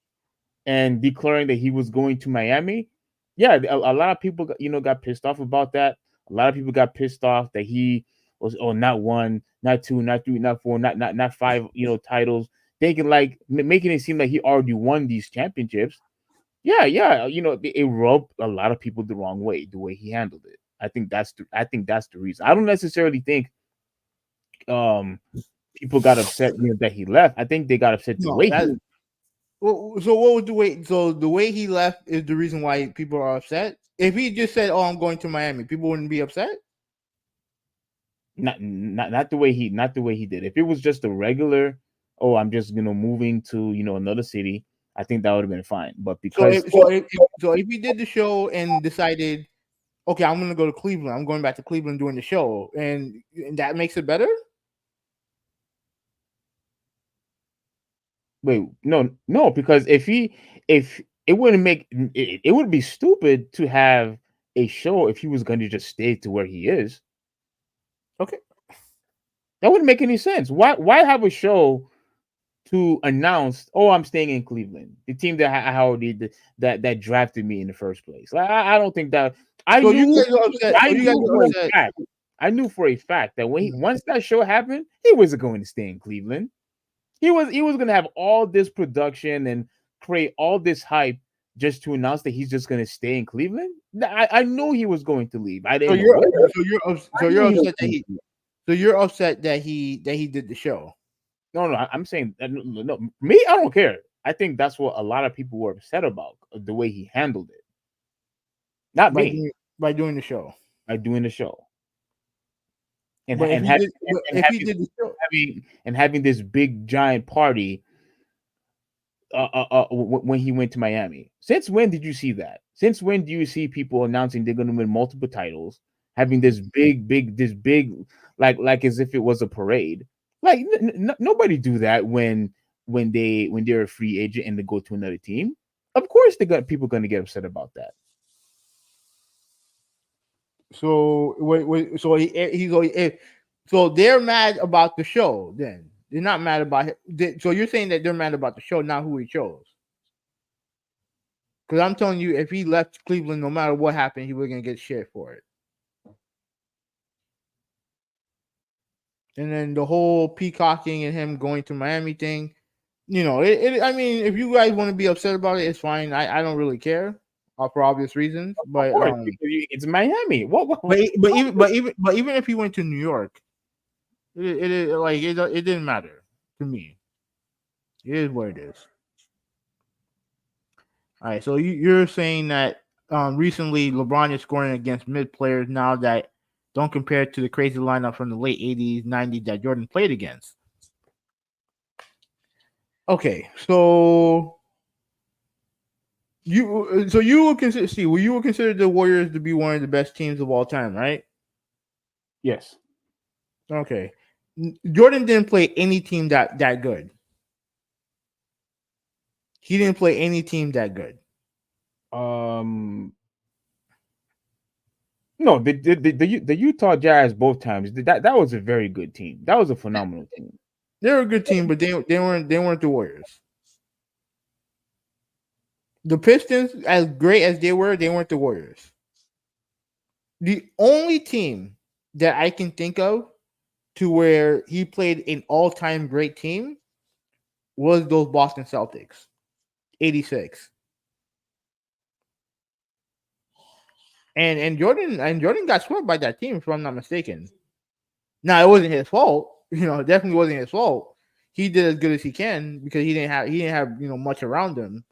and declaring that he was going to Miami, yeah, a lot of people got pissed off about that. A lot of people got pissed off that he was not 1, not 2, not 3, not 4, not 5 titles, thinking like making it seem like he already won these championships. Yeah, it rubbed a lot of people the wrong way, the way he handled it. I think that's the reason. I don't necessarily think people got upset that he left. I think they got upset the way he left. So what was the way? So the way he left is the reason why people are upset. If he just said, "Oh, I'm going to Miami," people wouldn't be upset. Not the way he did. If it was just a regular, oh, I'm just moving to another city, I think that would have been fine. But because if he did the show and decided, okay, I'm going to go to Cleveland, I'm going back to Cleveland doing the show, and that makes it better. Wait, no, because if it wouldn't make it would be stupid to have a show if he was going to just stay to where he is. Okay, that wouldn't make any sense. Why have a show to announce, oh, I'm staying in Cleveland, the team that drafted me in the first place? Like, I don't think that. I knew for a fact that once that show happened, he wasn't going to stay in Cleveland. He was going to have all this production and create all this hype just to announce that he's just going to stay in Cleveland. I knew he was going to leave. I didn't. So you're upset that he did the show. No, I'm saying no. Me, I don't care. I think that's what a lot of people were upset about, the way he handled it. Not me. By doing the show. By doing the show. And having this big giant party when he went to Miami. Since when did you see that? Since when do you see people announcing they're going to win multiple titles, having this big like as if it was a parade? Like nobody do that when they're a free agent and they go to another team. Of course, people going to get upset about that. So so they're mad about the show. Then they're not mad about it. So you're saying that they're mad about the show, not who he chose. Because I'm telling you, if he left Cleveland, no matter what happened, he was gonna get shit for it. And then the whole peacocking and him going to Miami thing, I mean, if you guys want to be upset about it, it's fine. I don't really care, for obvious reasons. But Of course, it's Miami. What? But even if he went to New York, it didn't matter to me. It is what it is. All right, so you're saying that recently LeBron is scoring against mid players now that don't compare to the crazy lineup from the late 80s, 90s that Jordan played against. Okay, so you will consider the Warriors to be one of the best teams of all time, right? Yes. Okay. Jordan didn't play any team that good. He didn't play any team that good. No, the Utah Jazz both times that was a very good team. That was a phenomenal team. They were a good team, but they weren't the Warriors. The Pistons, as great as they weren't the Warriors. The only team that I can think of to where he played an all-time great team was those Boston Celtics, 86. And Jordan got swept by that team, if I'm not mistaken. Now, it wasn't his fault. It definitely wasn't his fault. He did as good as he can because he didn't have much around him.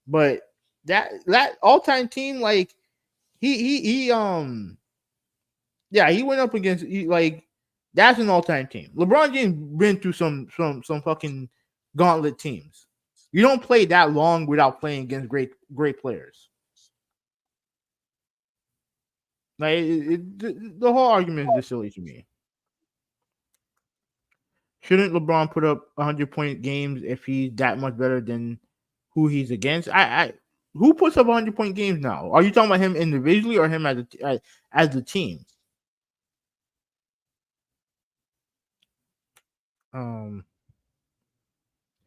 But that all-time team, like he went up against that's an all-time team. LeBron James been through some fucking gauntlet teams. You don't play that long without playing against great players. Like the whole argument is just silly to me. Shouldn't LeBron put up 100-point games if he's that much better than who he's against? Who puts up 100-point games now? Are you talking about him individually or him as the team?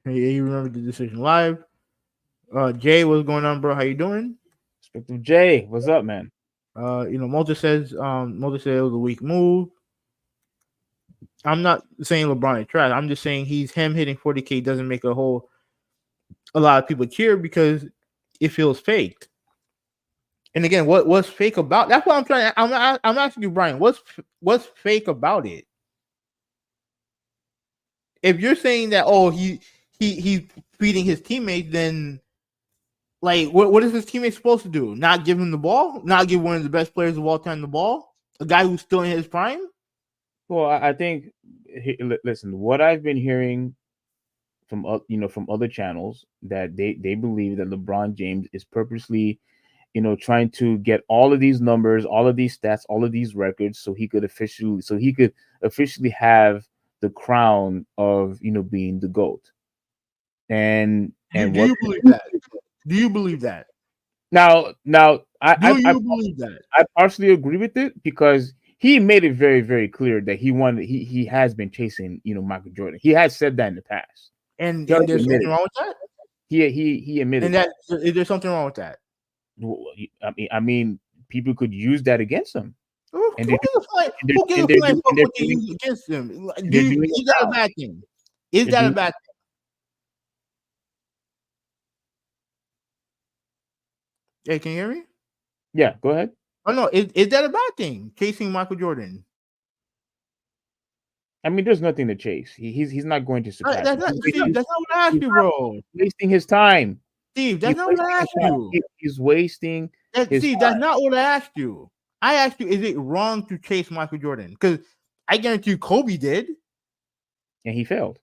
Hey, you remember the decision live? Jay, what's going on, bro? How you doing? Respective Jay, what's up, man? Mulder said it was a weak move. I'm not saying LeBron is trash. I'm just saying him hitting 40K doesn't make a lot of people cheer because it feels faked. And again, what's fake about? That's what I'm trying. I'm asking you, Brian. What's fake about it? If you're saying that, he's feeding his teammates, then like what is his teammates supposed to do? Not give him the ball? Not give one of the best players of all time the ball? A guy who's still in his prime? Well, I think. Listen, what I've been hearing from other channels that they believe that LeBron James is purposely, trying to get all of these numbers, all of these stats, all of these records, so he could officially have the crown of being the GOAT. And do you believe that? Do you believe that? Now, I believe that? I partially agree with it because he made it very, very clear that he has been chasing, Michael Jordan. He has said that in the past. And there's something wrong with that? He admitted. And that is there something wrong with that? I mean, people could use that against him. Who gives a flying fuck what they use against him? Is that a bad thing? Is that a bad thing? Hey, can you hear me? Yeah, go ahead. Oh no, is that a bad thing? Chasing Michael Jordan? I mean, there's nothing to chase. He's not going to surpass. That's not what I asked you, bro. Wasting his time. Steve, that's not what I asked you. He's wasting his time. That's not what I asked you. I asked you, is it wrong to chase Michael Jordan? Because I guarantee you Kobe did. And he failed.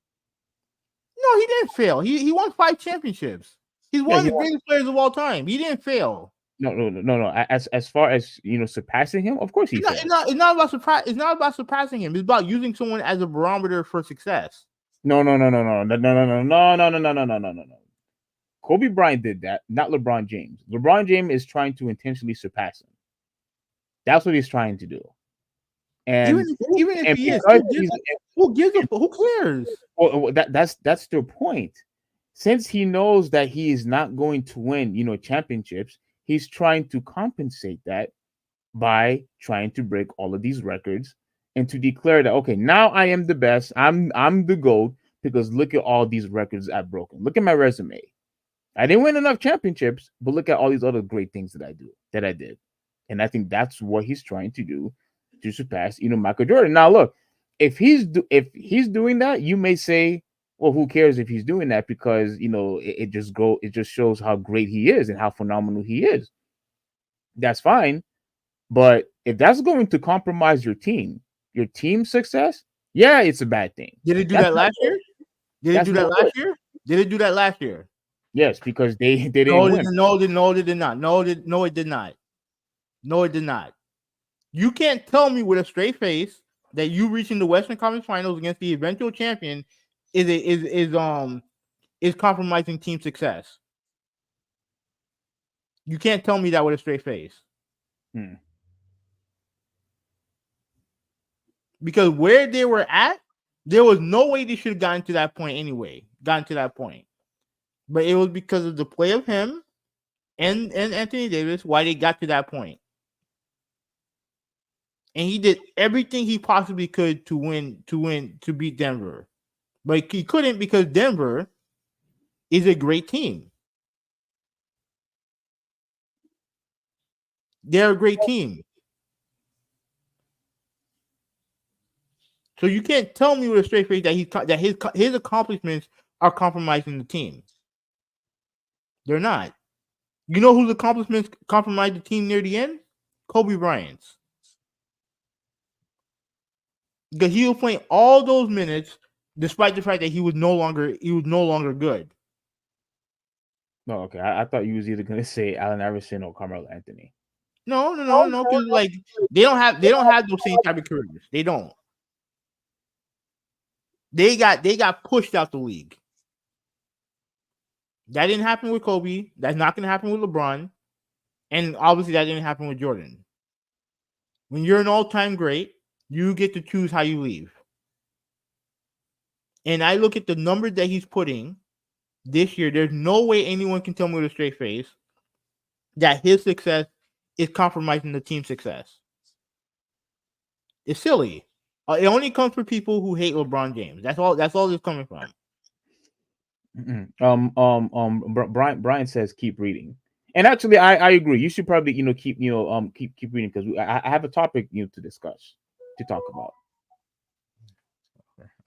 No, he didn't fail. He won 5 championships. He's one of the greatest players of all time. He didn't fail. No. As far as surpassing him, of course he failed. It's not about surprise. It's not about surpassing him. It's about using someone as a barometer for success. No. Kobe Bryant did that, not LeBron James. LeBron James is trying to intentionally surpass him. That's what he's trying to do. And even if he is, who cares? Well, that's their point. Since he knows that he is not going to win, championships, he's trying to compensate that by trying to break all of these records and to declare that, okay, now I am the best. I'm the GOAT because look at all these records I've broken. Look at my resume. I didn't win enough championships, but look at all these other great things that I did. And I think that's what he's trying to do to surpass, Michael Jordan. Now, look, if he's doing that, you may say, well, who cares if he's doing that? Because it just shows how great he is and how phenomenal he is. That's fine. But if that's going to compromise your team's success, yeah, it's a bad thing. Did it do that last year? Did it do that last year? Did it do that last year? Yes, because they didn't win. No, it did not. No, it did not. No, it did not. You can't tell me with a straight face that you reaching the Western Conference Finals against the eventual champion is compromising team success. You can't tell me that with a straight face. Because where they were at, there was no way they should have gotten to that point anyway. But it was because of the play of him and Anthony Davis why they got to that point. And he did everything he possibly could to beat Denver. But he couldn't because Denver is a great team. They're a great team. So you can't tell me with a straight face that his accomplishments are compromising the team. They're not. You know whose accomplishments compromised the team near the end? Kobe Bryant's. Because he was playing all those minutes, despite the fact that he was no longer good. No, okay. I thought you was either gonna say Allen Iverson or Carmelo Anthony. No. Because like they don't have those same type of careers. They don't. They got pushed out the league. That didn't happen with Kobe. That's not going to happen with LeBron. And obviously that didn't happen with Jordan. When you're an all-time great, you get to choose how you leave. And I look at the numbers that he's putting this year. There's no way anyone can tell me with a straight face that his success is compromising the team's success. It's silly. It only comes for people who hate LeBron James. That's all it's coming from. Brian says keep reading, and actually I agree. You should probably keep keep reading because I have a topic to discuss to talk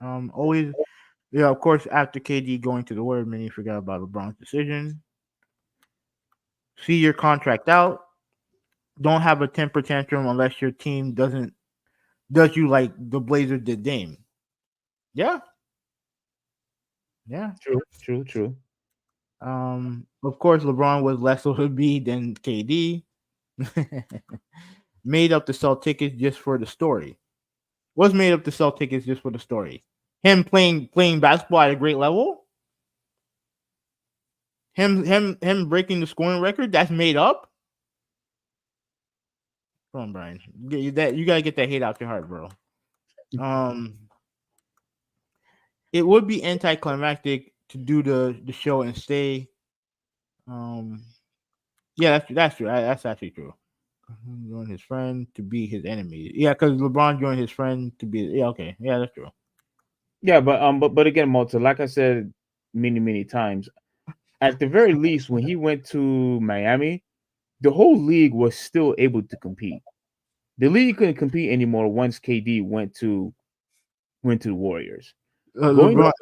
about. Always, yeah. Of course, after KD going to the word, many forgot about LeBron's decision. See your contract out. Don't have a temper tantrum unless your team does you like the Blazers did Dame. Yeah. True. Of course, LeBron was less of a B than KD. Made up to sell tickets just for the story. Was made up to sell tickets just for the story. Him playing basketball at a great level. Him breaking the scoring record. That's made up. Come on, Brian. You gotta get that hate out your heart, bro. It would be anticlimactic to do the show and stay. Yeah, that's true. That's actually true. Join his friend to be his enemy. Yeah, because LeBron joined his friend to be. Yeah, okay. Yeah, that's true. Yeah, but again, Malta, like I said many times, at the very least, when he went to Miami, the whole league was still able to compete. The league couldn't compete anymore once KD went to the Warriors. LeBron,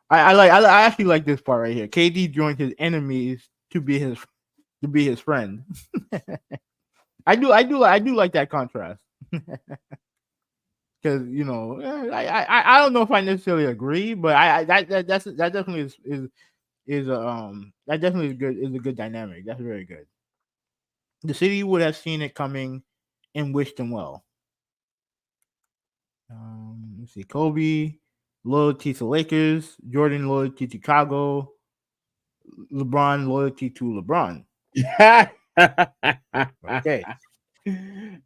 I actually like this part right here. KD joined his enemies to be his friend. I do like that contrast. Because I don't know if I necessarily agree, but that definitely is a good dynamic. That's very good. The city would have seen it coming and wished him well. Let's see. Kobe, loyalty to Lakers. Jordan, loyalty to Chicago. LeBron, loyalty to LeBron. Okay.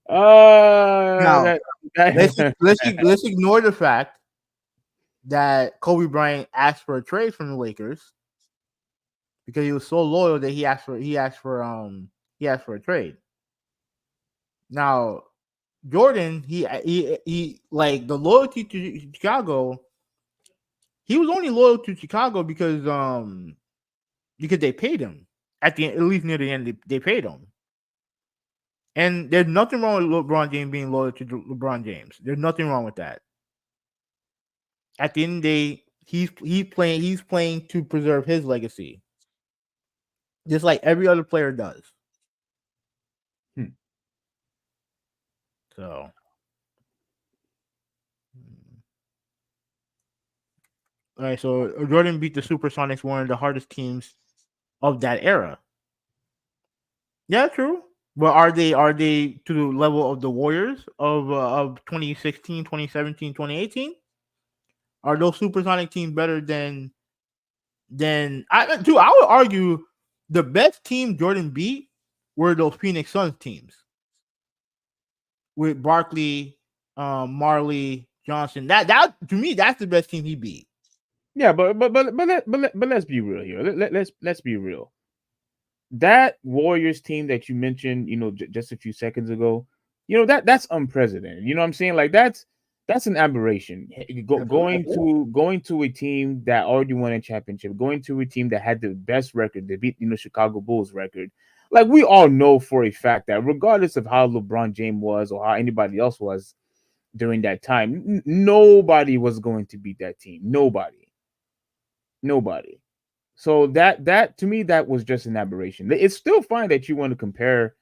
Now, let's ignore the fact that Kobe Bryant asked for a trade from the Lakers because he was so loyal that he asked for a trade. Now, Jordan, he like the loyalty to Chicago. He was only loyal to Chicago because they paid him at least near the end. They paid him, and there's nothing wrong with LeBron James being loyal to LeBron James. There's nothing wrong with that. At the end of the day, he's playing to preserve his legacy, just like every other player does. So, all right. So Jordan beat the Supersonics, one of the hardest teams of that era. Yeah, true. But are they to the level of the Warriors of 2016, 2017, 2018? Are those Supersonic teams better than I would argue the best team Jordan beat were those Phoenix Suns teams with Barkley, Marley, Johnson. That to me, that's the best team he beat. Yeah, but let's be real here. Let's be real. That Warriors team that you mentioned, just a few seconds ago, that's unprecedented. You know what I'm saying? Like that's an aberration. Going to a team that already won a championship, going to a team that had the best record, they beat Chicago Bulls record. Like we all know for a fact that regardless of how LeBron James was or how anybody else was during that time, nobody was going to beat that team. Nobody. So that to me, that was just an aberration. It's still fine that you want to compare.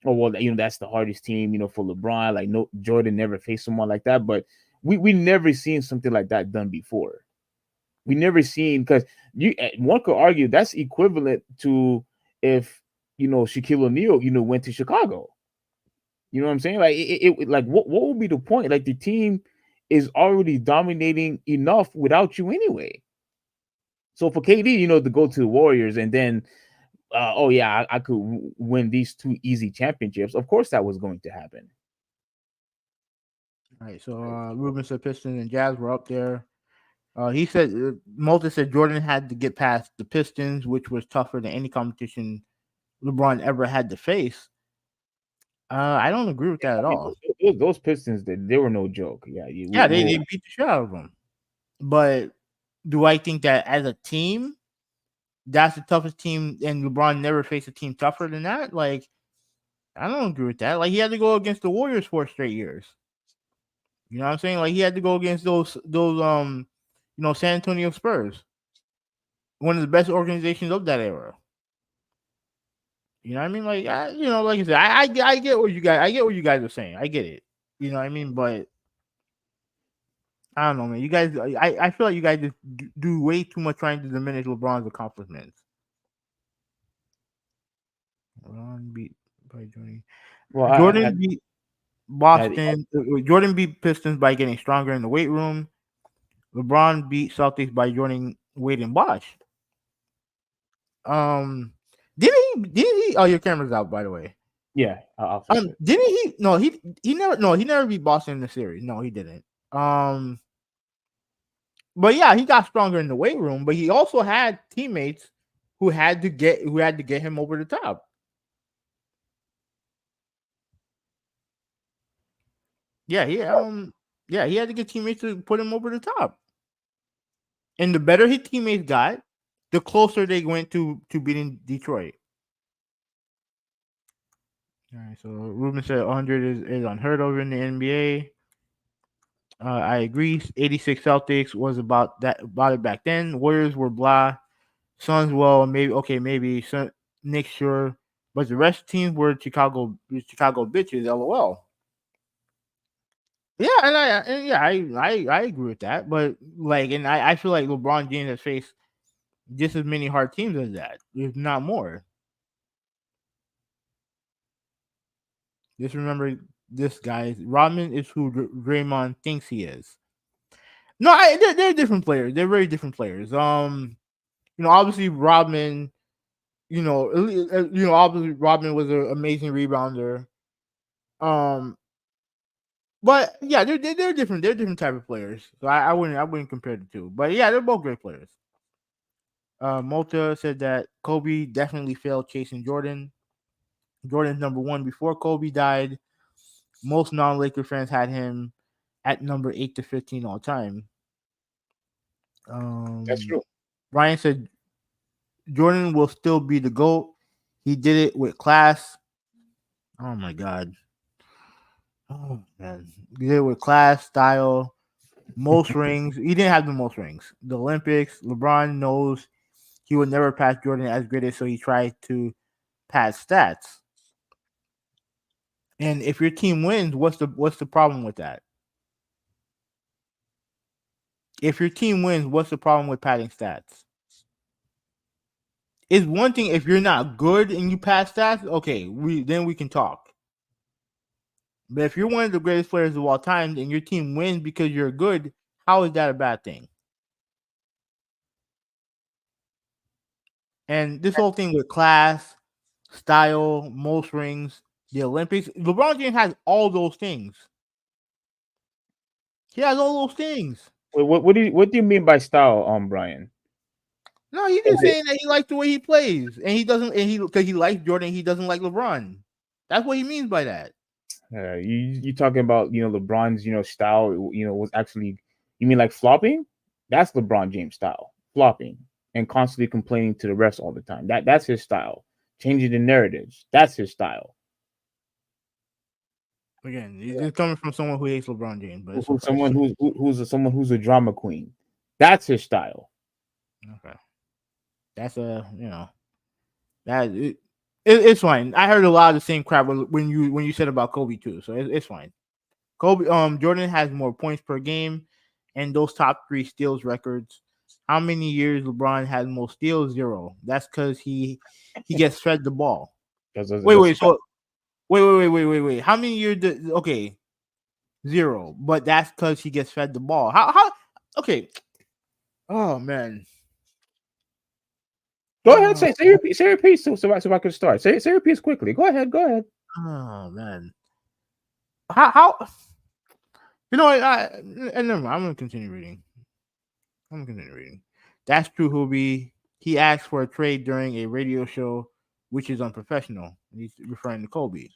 Oh well, that's the hardest team, for LeBron. Like no, Jordan never faced someone like that, but we never seen something like that done before. We never seen, because one could argue that's equivalent to if Shaquille O'Neal went to Chicago. You know what I'm saying? Like like what would be the point? Like the team is already dominating enough without you anyway. So for KD, to go to the Warriors and then, I could win these two easy championships. Of course, that was going to happen. All right. So Ruben said Pistons and Jazz were up there. He said Mulder said Jordan had to get past the Pistons, which was tougher than any competition LeBron ever had to face. I don't agree with that at all. Those Pistons, they were no joke. Yeah, they beat the shit out of them. But do I think that as a team, that's the toughest team, and LeBron never faced a team tougher than that? Like, I don't agree with that. Like, he had to go against the Warriors 4 straight years. You know what I'm saying? Like, he had to go against those San Antonio Spurs, one of the best organizations of that era. You know what I mean? Like, like I said, I get what you guys are saying. I get it. You know what I mean? But I don't know, man. You guys, I feel like you guys just do way too much trying to diminish LeBron's accomplishments. LeBron beat by Jordan. Well, Jordan beat Boston. Jordan beat Pistons by getting stronger in the weight room. LeBron beat Celtics by joining Wade and Bosh. Didn't he? Oh, your camera's out, by the way. Yeah, I'll fix it. Didn't he? No, he never beat Boston in the series. No, he didn't. But yeah, he got stronger in the weight room. But he also had teammates who had to get him over the top. Yeah, he had to get teammates to put him over the top. And the better his teammates got, the closer they went to beating Detroit. All right, so Ruben said 100 is unheard of in the NBA. I agree. 86 Celtics was about it back then. Warriors were blah. Suns, well, maybe. Knicks, sure. But the rest of the teams were Chicago bitches, LOL. Yeah, and I agree with that. But I feel like LeBron James has faced just as many hard teams as that, if not more. Just remember this, guys. Rodman is who Draymond thinks he is. No, they're different players. They're very different players. Obviously Rodman. Obviously Rodman was an amazing rebounder. But yeah, they're different. They're different type of players. So I wouldn't compare the two. But yeah, they're both great players. Malta said that Kobe definitely failed chasing Jordan. Jordan's number one before Kobe died. Most non-Laker fans had him at number 8 to 15 all time. That's true. Ryan said Jordan will still be the GOAT. He did it with class. Oh my God. Oh man. He did it with class, style, most rings. He didn't have the most rings. The Olympics. LeBron knows he would never pass Jordan as greatest, so he tried to pass stats. And if your team wins, what's the problem with that? If your team wins, what's the problem with padding stats? It's one thing if you're not good and you pass stats, okay, we can talk. But if you're one of the greatest players of all time and your team wins because you're good, how is that a bad thing? And this whole thing with class, style, most rings, the Olympics, LeBron James has all those things. He has all those things. Wait, what do you mean by style, Brian? No, he's just saying that he likes the way he plays, and he doesn't, and because he likes Jordan, he doesn't like LeBron. That's what he means by that. You talking about LeBron's style was actually, you mean like flopping? That's LeBron James style, flopping and constantly complaining to the refs all the time. That's his style. Changing the narratives, that's his style. Again, it's coming from someone who hates LeBron James, but who's someone who's a drama queen. That's his style. Okay, that's it's fine. I heard a lot of the same crap when you said about Kobe too, so it's fine. Kobe, Jordan has more points per game, and those top 3 steals records. How many years LeBron has more steals? 0. That's because he gets fed the ball. Wait. How many years? Okay, 0. But that's because he gets fed the ball. How? Okay. Oh man. Go ahead, say your piece so I can start. Say your piece quickly. Go ahead. Oh man. How? Never mind. I'm gonna continue reading. That's true, Huvvi. He asked for a trade during a radio show, which is unprofessional. He's referring to Kobe.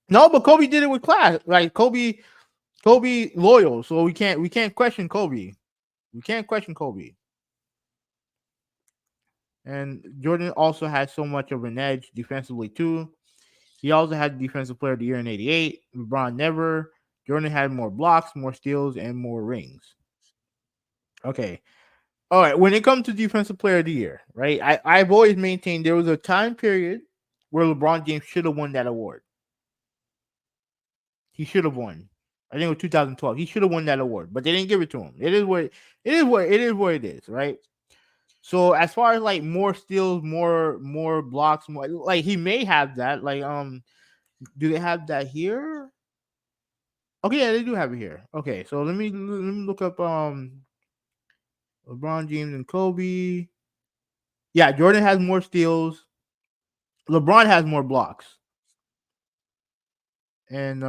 No, but Kobe did it with class. Like Kobe loyal, so we can't question Kobe. We can't question Kobe. And Jordan also had so much of an edge defensively too. He also had Defensive Player of the Year in '88. LeBron never. Jordan had more blocks, more steals, and more rings. Okay. All right. When it comes to Defensive Player of the Year, right? I've always maintained there was a time period where LeBron James should have won that award. He should have won. I think it was 2012. He should have won that award, but they didn't give it to him. It is what it is, right? So as far as like more steals, more blocks, more like he may have that. Like do they have that here? Okay, yeah, they do have it here. Okay, so let me look up LeBron James and Kobe. Yeah, Jordan has more steals. LeBron has more blocks. And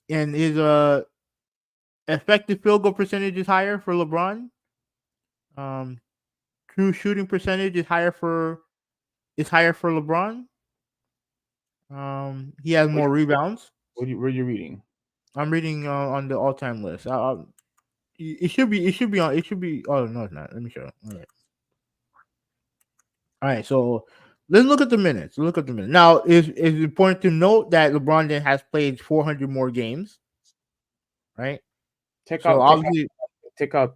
his effective field goal percentage is higher for LeBron. True shooting percentage is higher for LeBron. He has more rebounds. Where are you reading? I'm reading on the all-time list. It should be on. It should be. Oh no, it's not. Let me show you. All right. So let's look at the minutes. Now, it's important to note that LeBron then has played 400 more games. Right. Take out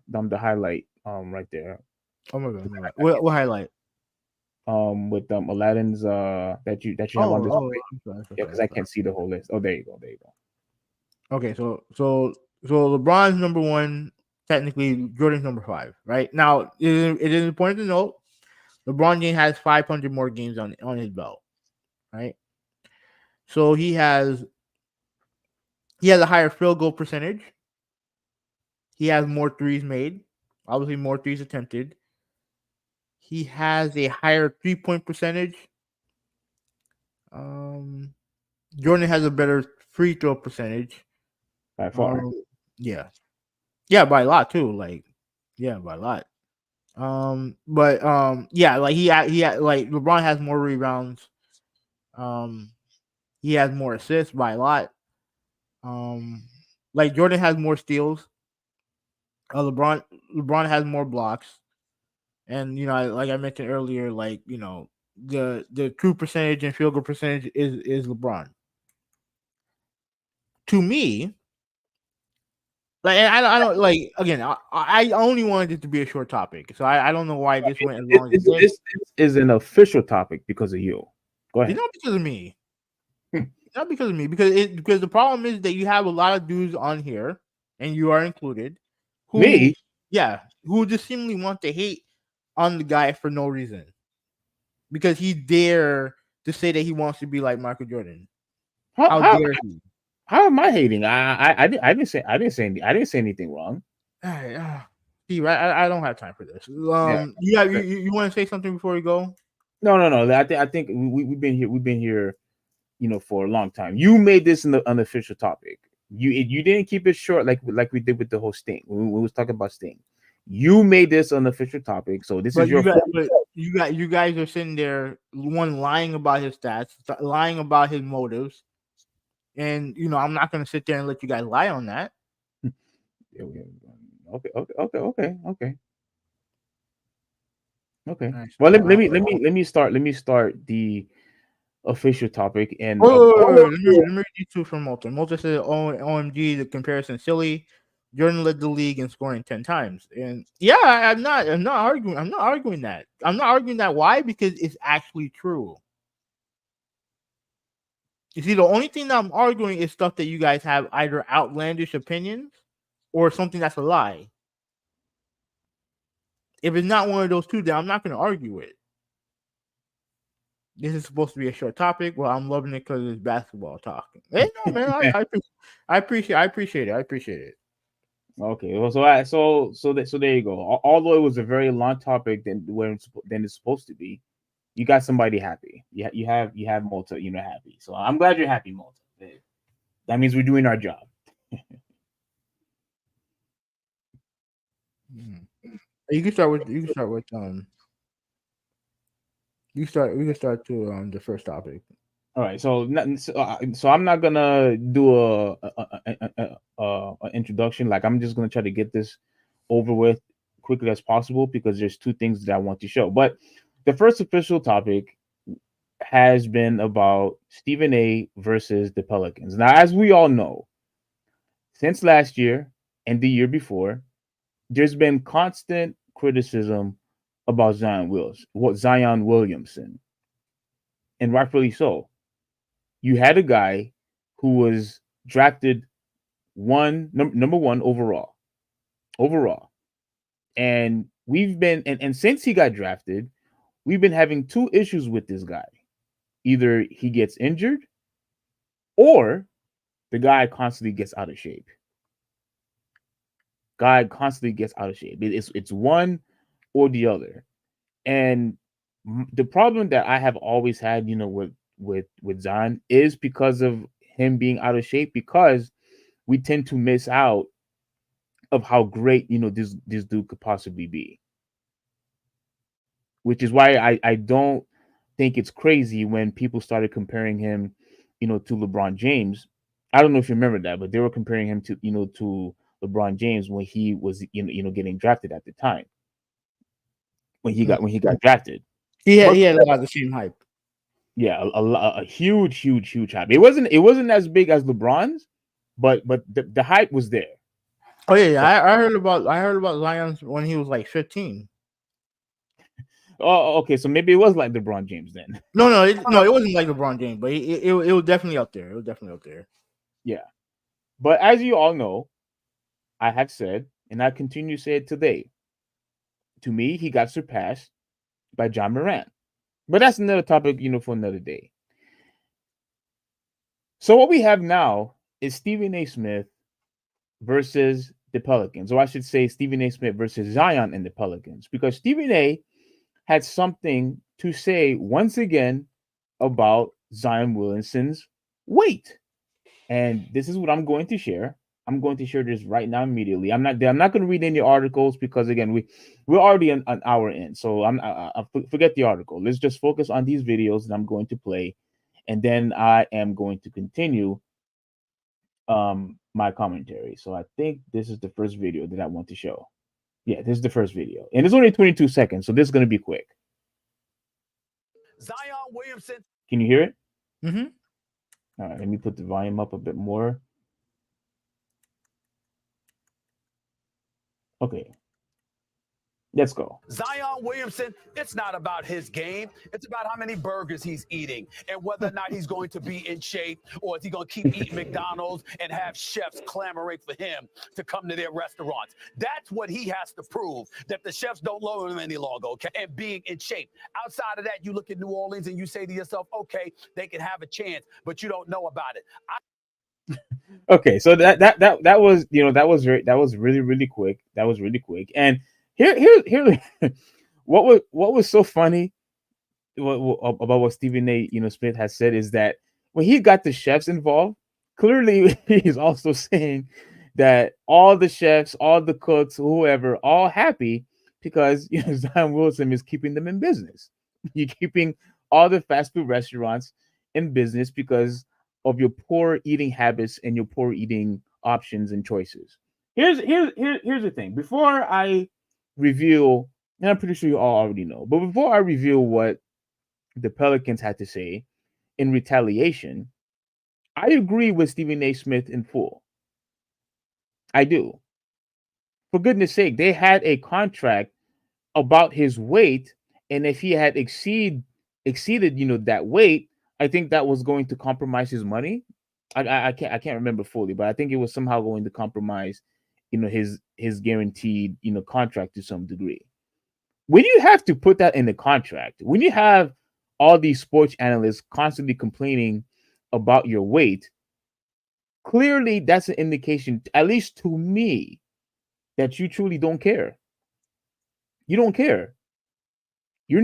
the highlight right there. Oh my god. What highlight? With Aladdin's that you have on this. Yeah, because I can't see the whole list. Oh, there you go. Okay, so LeBron's number 1, technically Jordan's number 5, right? Now it is important to note LeBron James has 500 more games on his belt, right? So he has a higher field goal percentage. He has more threes made. Obviously, more threes attempted. He has a higher 3-point percentage. Um, Jordan has a better free throw percentage. by far. Yeah, yeah, by a lot too. Like, yeah, by a lot. But yeah, like he had like LeBron has more rebounds. Um, he has more assists by a lot. Um, like Jordan has more steals. LeBron has more blocks, and like I mentioned earlier, like the true percentage and field goal percentage is LeBron. To me, like and I don't like again. I only wanted it to be a short topic, so I don't know why this went as long as it did. This is an official topic because of you. Go It's ahead. not because of me. It's not because of me. Because the problem is that you have a lot of dudes on here, and you are included, who Me? yeah, who just seemingly want to hate on the guy for no reason because he dare to say that he wants to be like Michael Jordan. How How how dare he? how am I hating? I didn't say anything wrong. Ay, Steve, I don't have time for this. Yeah. You want to say something before we go? No. I think we've been here, for a long time. You made this an unofficial topic. You didn't keep it short like we did with the whole Sting. When we was talking about Sting, you made this an official topic. So this is But your you guys are sitting there, one lying about his stats, lying about his motives, and I'm not going to sit there and let you guys lie on that. Okay. All right, Well, so let me start the official topic and let me read these two from Malta. Malta said, "OMG, the comparison silly. Jordan led the league in scoring 10 times." And yeah, I'm not arguing. I'm not arguing that. I'm not arguing that. Why? Because it's actually true. You see, the only thing that I'm arguing is stuff that you guys have either outlandish opinions or something that's a lie. If it's not one of those two, then I'm not going to argue it. This is supposed to be a short topic. Well, I'm loving it because it's basketball talking. Hey, no, man, I appreciate it. I appreciate it. Okay, well, so there you go. Although it was a very long topic than it's supposed to be, you got somebody happy. You have Malta, happy. So I'm glad you're happy, Malta. That means we're doing our job. Mhm. You can start with we can start to the first topic. All right, so I'm not gonna do a introduction. Like I'm just gonna try to get this over with quickly as possible because there's two things that I want to show. But the first official topic has been about Stephen A versus the Pelicans. Now, as we all know, since last year and the year before, there's been constant criticism about Zion Williamson, and rightfully so. You had a guy who was drafted number one overall, and and since he got drafted, we've been having two issues with this guy. Either he gets injured, or the guy constantly gets out of shape. It's one or the other. And the problem that I have always had, with Zion is because of him being out of shape, because we tend to miss out of how great, this dude could possibly be. Which is why I don't think it's crazy when people started comparing him, to LeBron James. I don't know if you remember that, but they were comparing him to LeBron James when he was getting drafted at the time, when he got drafted. He But had a lot of the same hype. yeah, a huge hype. It wasn't as big as LeBron's, but the hype was there. Oh yeah. I heard about Zion when he was like 15. Oh, okay, so maybe it was like LeBron James then. No, it wasn't like LeBron James, but it was definitely up there. It was definitely up there. Yeah, but as you all know, I have said, and I continue to say it today. To me, he got surpassed by John Morant. But that's another topic, for another day. So what we have now is Stephen A. Smith versus the Pelicans, or I should say Stephen A. Smith versus Zion and the Pelicans, because Stephen A. had something to say once again about Zion Williamson's weight. And this is what I'm going to share. I'm going to share this right now immediately. I'm not going to read any articles because again we're already an hour in. So forget the article. Let's just focus on these videos that I'm going to play, and then I am going to continue my commentary. So I think this is the first video that I want to show. Yeah, this is the first video. And it's only 22 seconds, so this is going to be quick. Zion Williamson. Can you hear it? Mm-hmm. All right, let me put the volume up a bit more. Okay. Let's go. Zion Williamson, it's not about his game. It's about how many burgers he's eating and whether or not he's going to be in shape, or is he going to keep eating McDonald's and have chefs clamoring for him to come to their restaurants. That's what he has to prove, that the chefs don't love him any longer, okay? And being in shape. Outside of that, you look at New Orleans and you say to yourself, okay, they can have a chance, but you don't know about it. Okay, so that was, you know, that was really quick. That was really quick. And here what was so funny about what Stephen A. Smith has said is that when he got the chefs involved, clearly he's also saying that all the chefs, all the cooks, whoever, all happy because Zion Wilson is keeping them in business. You're keeping all the fast food restaurants in business because of your poor eating habits and your poor eating options and choices. Here's the thing. Before I reveal, and I'm pretty sure you all already know, but before I reveal what the Pelicans had to say in retaliation, I agree with Stephen A. Smith in full. I do. For goodness sake, they had a contract about his weight, and if he had exceeded, that weight, I think that was going to compromise his money. I can't remember fully, but I think it was somehow going to compromise, his guaranteed, contract to some degree. When you have to put that in the contract, when you have all these sports analysts constantly complaining about your weight, clearly that's an indication, at least to me, that you truly don't care. You don't care. You're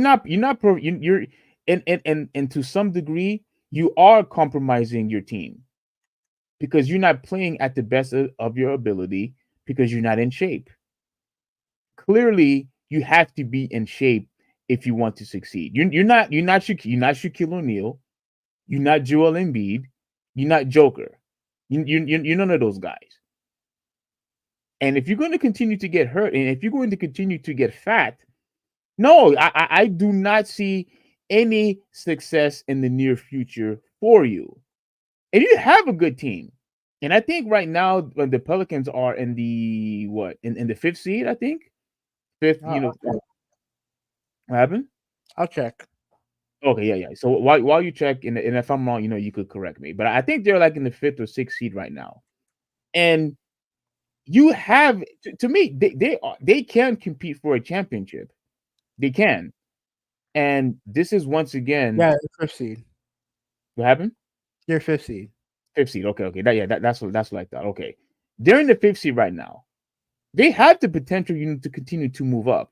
and to some degree, you are compromising your team because you're not playing at the best of your ability because you're not in shape. Clearly, you have to be in shape if you want to succeed. You're not Shaquille O'Neal. You're not Joel Embiid. You're not Joker. You're none of those guys. And if you're going to continue to get hurt, and if you're going to continue to get fat, no, I do not see any success in the near future for you. And you have a good team. And I think right now the Pelicans are in the in the 5th seed, I think. 5th, what happened? I'll check. Okay, yeah. So while you check, and if I'm wrong, you could correct me. But I think they're like in the 5th or 6th seed right now. And you have, to me, they can compete for a championship. They can. And this is once again. Yeah, 5th seed. What happened? You're 5th seed. 5th seed. Okay. That's what I thought. Okay. They're in the 5th seed right now. They have the potential to continue to move up.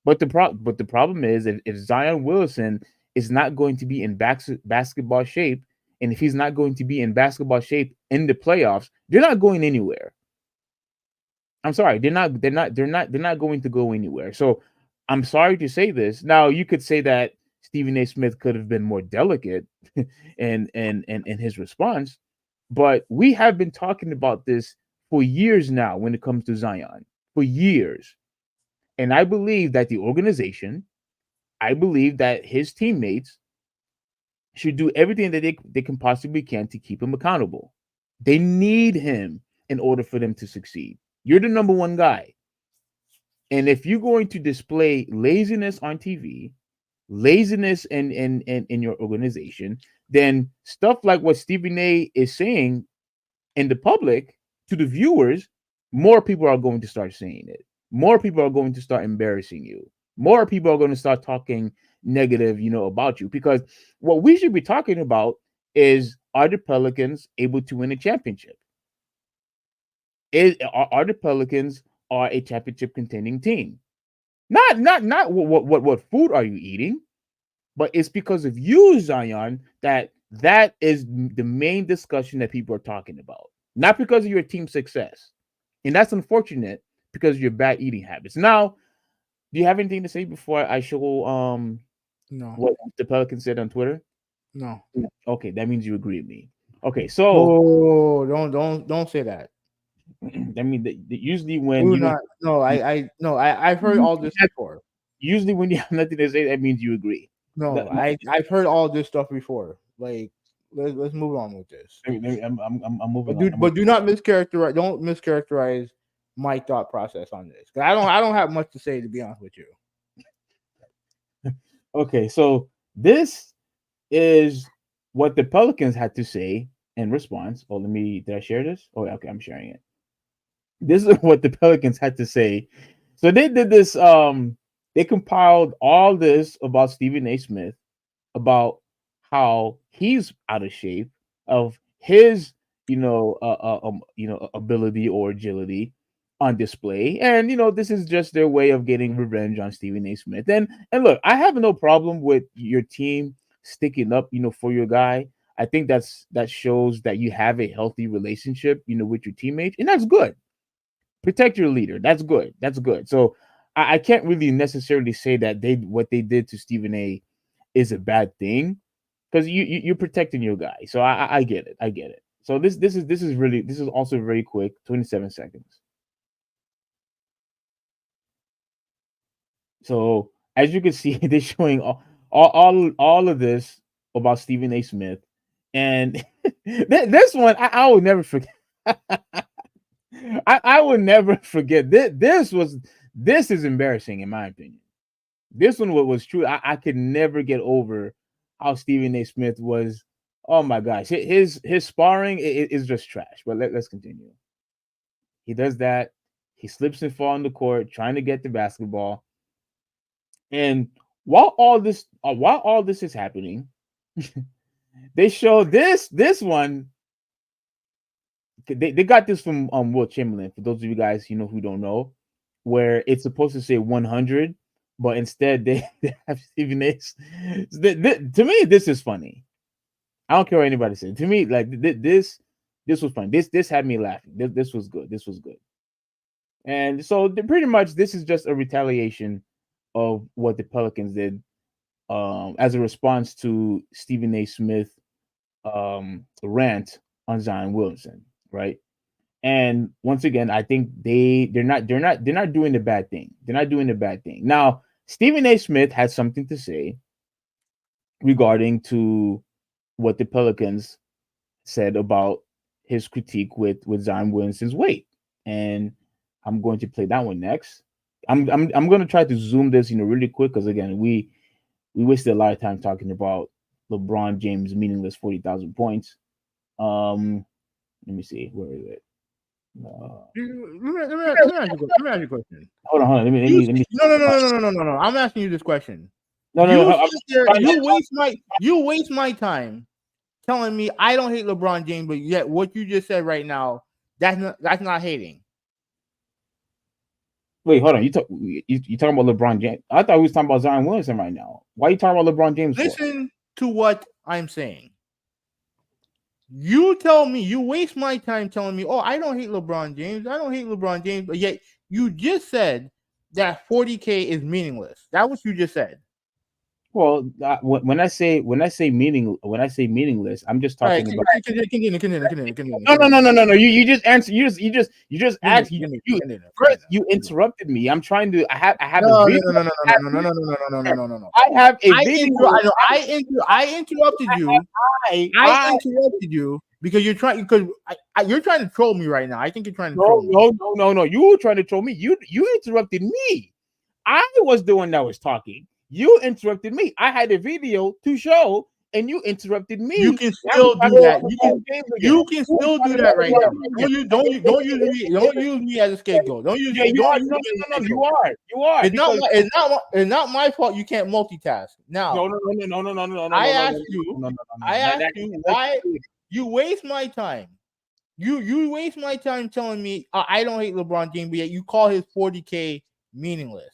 But the problem is if Zion Wilson is not going to be in basketball shape, and if he's not going to be in basketball shape in the playoffs, they're not going anywhere. I'm sorry, they're not going to go anywhere. So I'm sorry to say this. Now you could say that Stephen A. Smith could have been more delicate in his response, but we have been talking about this for years now when it comes to Zion. For years. And I believe that the organization, I believe that his teammates should do everything that they can possibly can to keep him accountable. They need him in order for them to succeed. You're the number one guy. And if you're going to display laziness on TV, laziness in your organization, then stuff like what Stephen A is saying in the public to the viewers, more people are going to start saying it. More people are going to start embarrassing you. More people are going to start talking negative, about you. Because what we should be talking about is, are the Pelicans able to win a championship? Are the Pelicans are a championship contending team? Not what food are you eating, but it's because of you, Zion, that is the main discussion that people are talking about. Not because of your team success. And that's unfortunate because of your bad eating habits. Now, do you have anything to say before I show No, what the Pelicans said on Twitter? no. Okay, that means you agree with me. Okay, so Oh, don't say that. I mean, usually when Do you not. No, I've heard all this before. usually when you have nothing to say, that means you agree. No, I've heard all this stuff before. Like, let's move on with this. I'm moving But on. do not mischaracterize. Don't mischaracterize my thought process on this. 'Cause I don't have much to say, to be honest with you. Okay, so this is what the Pelicans had to say in response. Oh, did I share this? Oh, okay, I'm sharing it. This is what the Pelicans had to say. So they did this, they compiled all this about Stephen A. Smith, about how he's out of shape, of his, ability or agility on display. And this is just their way of getting revenge on Stephen A. Smith. And look, I have no problem with your team sticking up, for your guy. I think that shows that you have a healthy relationship, with your teammates, and that's good. Protect your leader. That's good. That's good. So I can't really necessarily say that what they did to Stephen A. is a bad thing, because you're protecting your guy. So I get it. I get it. So this is also very quick, 27 seconds. So as you can see, they're showing all of this about Stephen A. Smith, and this one I will never forget. I will never forget. This is embarrassing in my opinion. This one was true. I could never get over how Stephen A. Smith was. Oh my gosh, his sparring is just trash. But let's continue. He does that. He slips and falls on the court trying to get the basketball. And while all this is happening, they show this one. They got this from Will Chamberlain. For those of you guys who don't know, where it's supposed to say 100, but instead they have Stephen A. To me, this is funny. I don't care what anybody says. To me, like this was fun. This had me laughing. This was good. This was good. And so pretty much this is just a retaliation of what the Pelicans did, as a response to Stephen A. Smith rant on Zion Williamson, right? And once again, I think they're not doing the bad thing. They're not doing the bad thing. Now, Stephen A. Smith had something to say regarding to what the Pelicans said about his critique with Zion Williamson's weight, and I'm going to play that one next. I'm going to try to zoom this, really quick, because again, we wasted a lot of time talking about LeBron James' meaningless 40,000 points. Let me see, where is it? Let me ask you a question. Hold on. Let me. No. I'm asking you this question. No. You waste my time telling me I don't hate LeBron James, but yet what you just said right now, that's not hating. Wait, hold on. You talking about LeBron James? I thought we was talking about Zion Williamson right now. Why are you talking about LeBron James? Listen to what I'm saying. You tell me, you waste my time telling me, oh, I don't hate LeBron James. I don't hate LeBron James, but yet you just said that 40K is meaningless. That's what you just said. Well, when I say meaningless, I'm just talking about. Continue. No. You just answer. You just asked. First, you interrupted me. I'm trying to. I have a video. No. I have a video. I interrupted you. I interrupted you because you're trying to troll me right now. I think you're trying to troll me. No. You were trying to troll me. You interrupted me. I was the one that was talking. You interrupted me. I had a video to show and you interrupted me. You can still do that. You can still do that right now. Don't use me as a scapegoat. Don't use Yeah, me. you are. Don't use No, me as a no, no, scapegoat. you are. It's not my fault. You can't multitask. Now, No. I asked you why you waste my time. You waste my time telling me I don't hate LeBron James, but yet you call his 40K meaningless.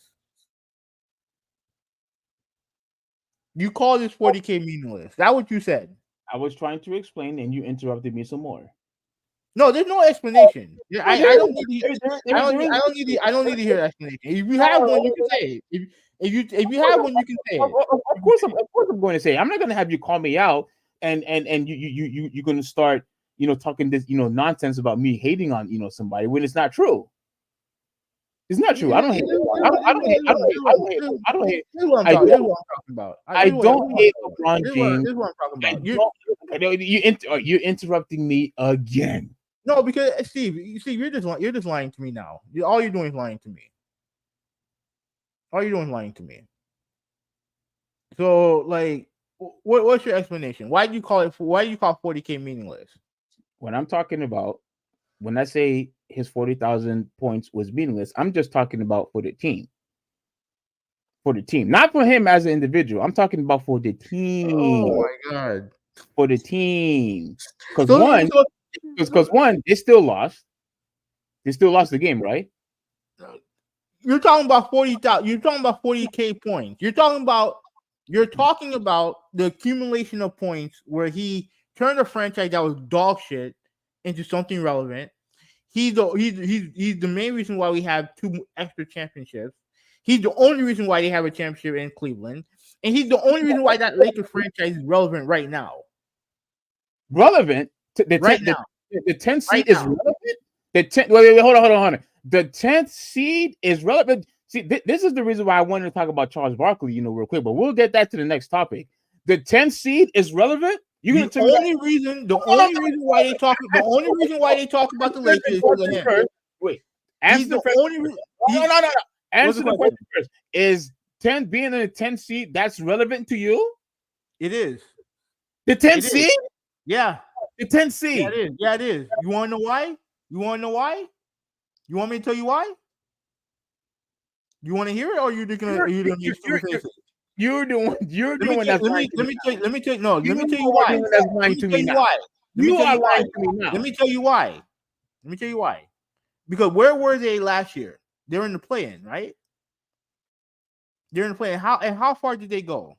You call this 40K meaningless. That's what you said. I was trying to explain, and you interrupted me some more. No, there's no explanation. I don't need to hear explanation. If you have one, you can say it. If you have one, you can say it. Of course, I'm going to say it. I'm not going to have you call me out and you're going to start talking this nonsense about me hating on somebody when it's not true. It's not true. I don't hate. I don't hate. This is what I'm talking about. I don't hate LeBron James. This is what I'm talking about. You're interrupting me again. No, because Steve, you're just lying to me now. All you're doing is lying to me. All you're doing is lying to me. So, like, what's your explanation? Why do you call 40K meaningless? When I'm talking about, when I say his 40,000 points was meaningless, I'm just talking about for the team. For the team, not for him as an individual. I'm talking about for the team. Oh my god, for the team. Because one, they still lost. They still lost the game, right? You're talking about 40,000. You're talking about 40K points. You're talking about the accumulation of points where he turned a franchise that was dog shit into something relevant. He's the main reason why we have 2 extra championships. He's the only reason why they have a championship in Cleveland, and he's the only reason why that Lakers franchise is relevant right now. Relevant? The 10th seed is relevant? Wait, hold on. The 10th seed is relevant. See, this is the reason why I wanted to talk about Charles Barkley, real quick, but we'll get that to the next topic. The 10th seed is relevant? The only reason why they talk about the Lakers is because of him. Wait, answer the question. No. Answer the question first. Is 10 being in the 10th seed that's relevant to you? It is. The 10th seed? Yeah. The 10th seed. Yeah, it is. You want to know why? You want me to tell you why? You want to hear it, or you're the one? You're the one that's lying to me. Let me tell you why. You are lying to me now. Let me tell you why. Because where were they last year? They were in the play-in, right? They're in the play-in. How far did they go?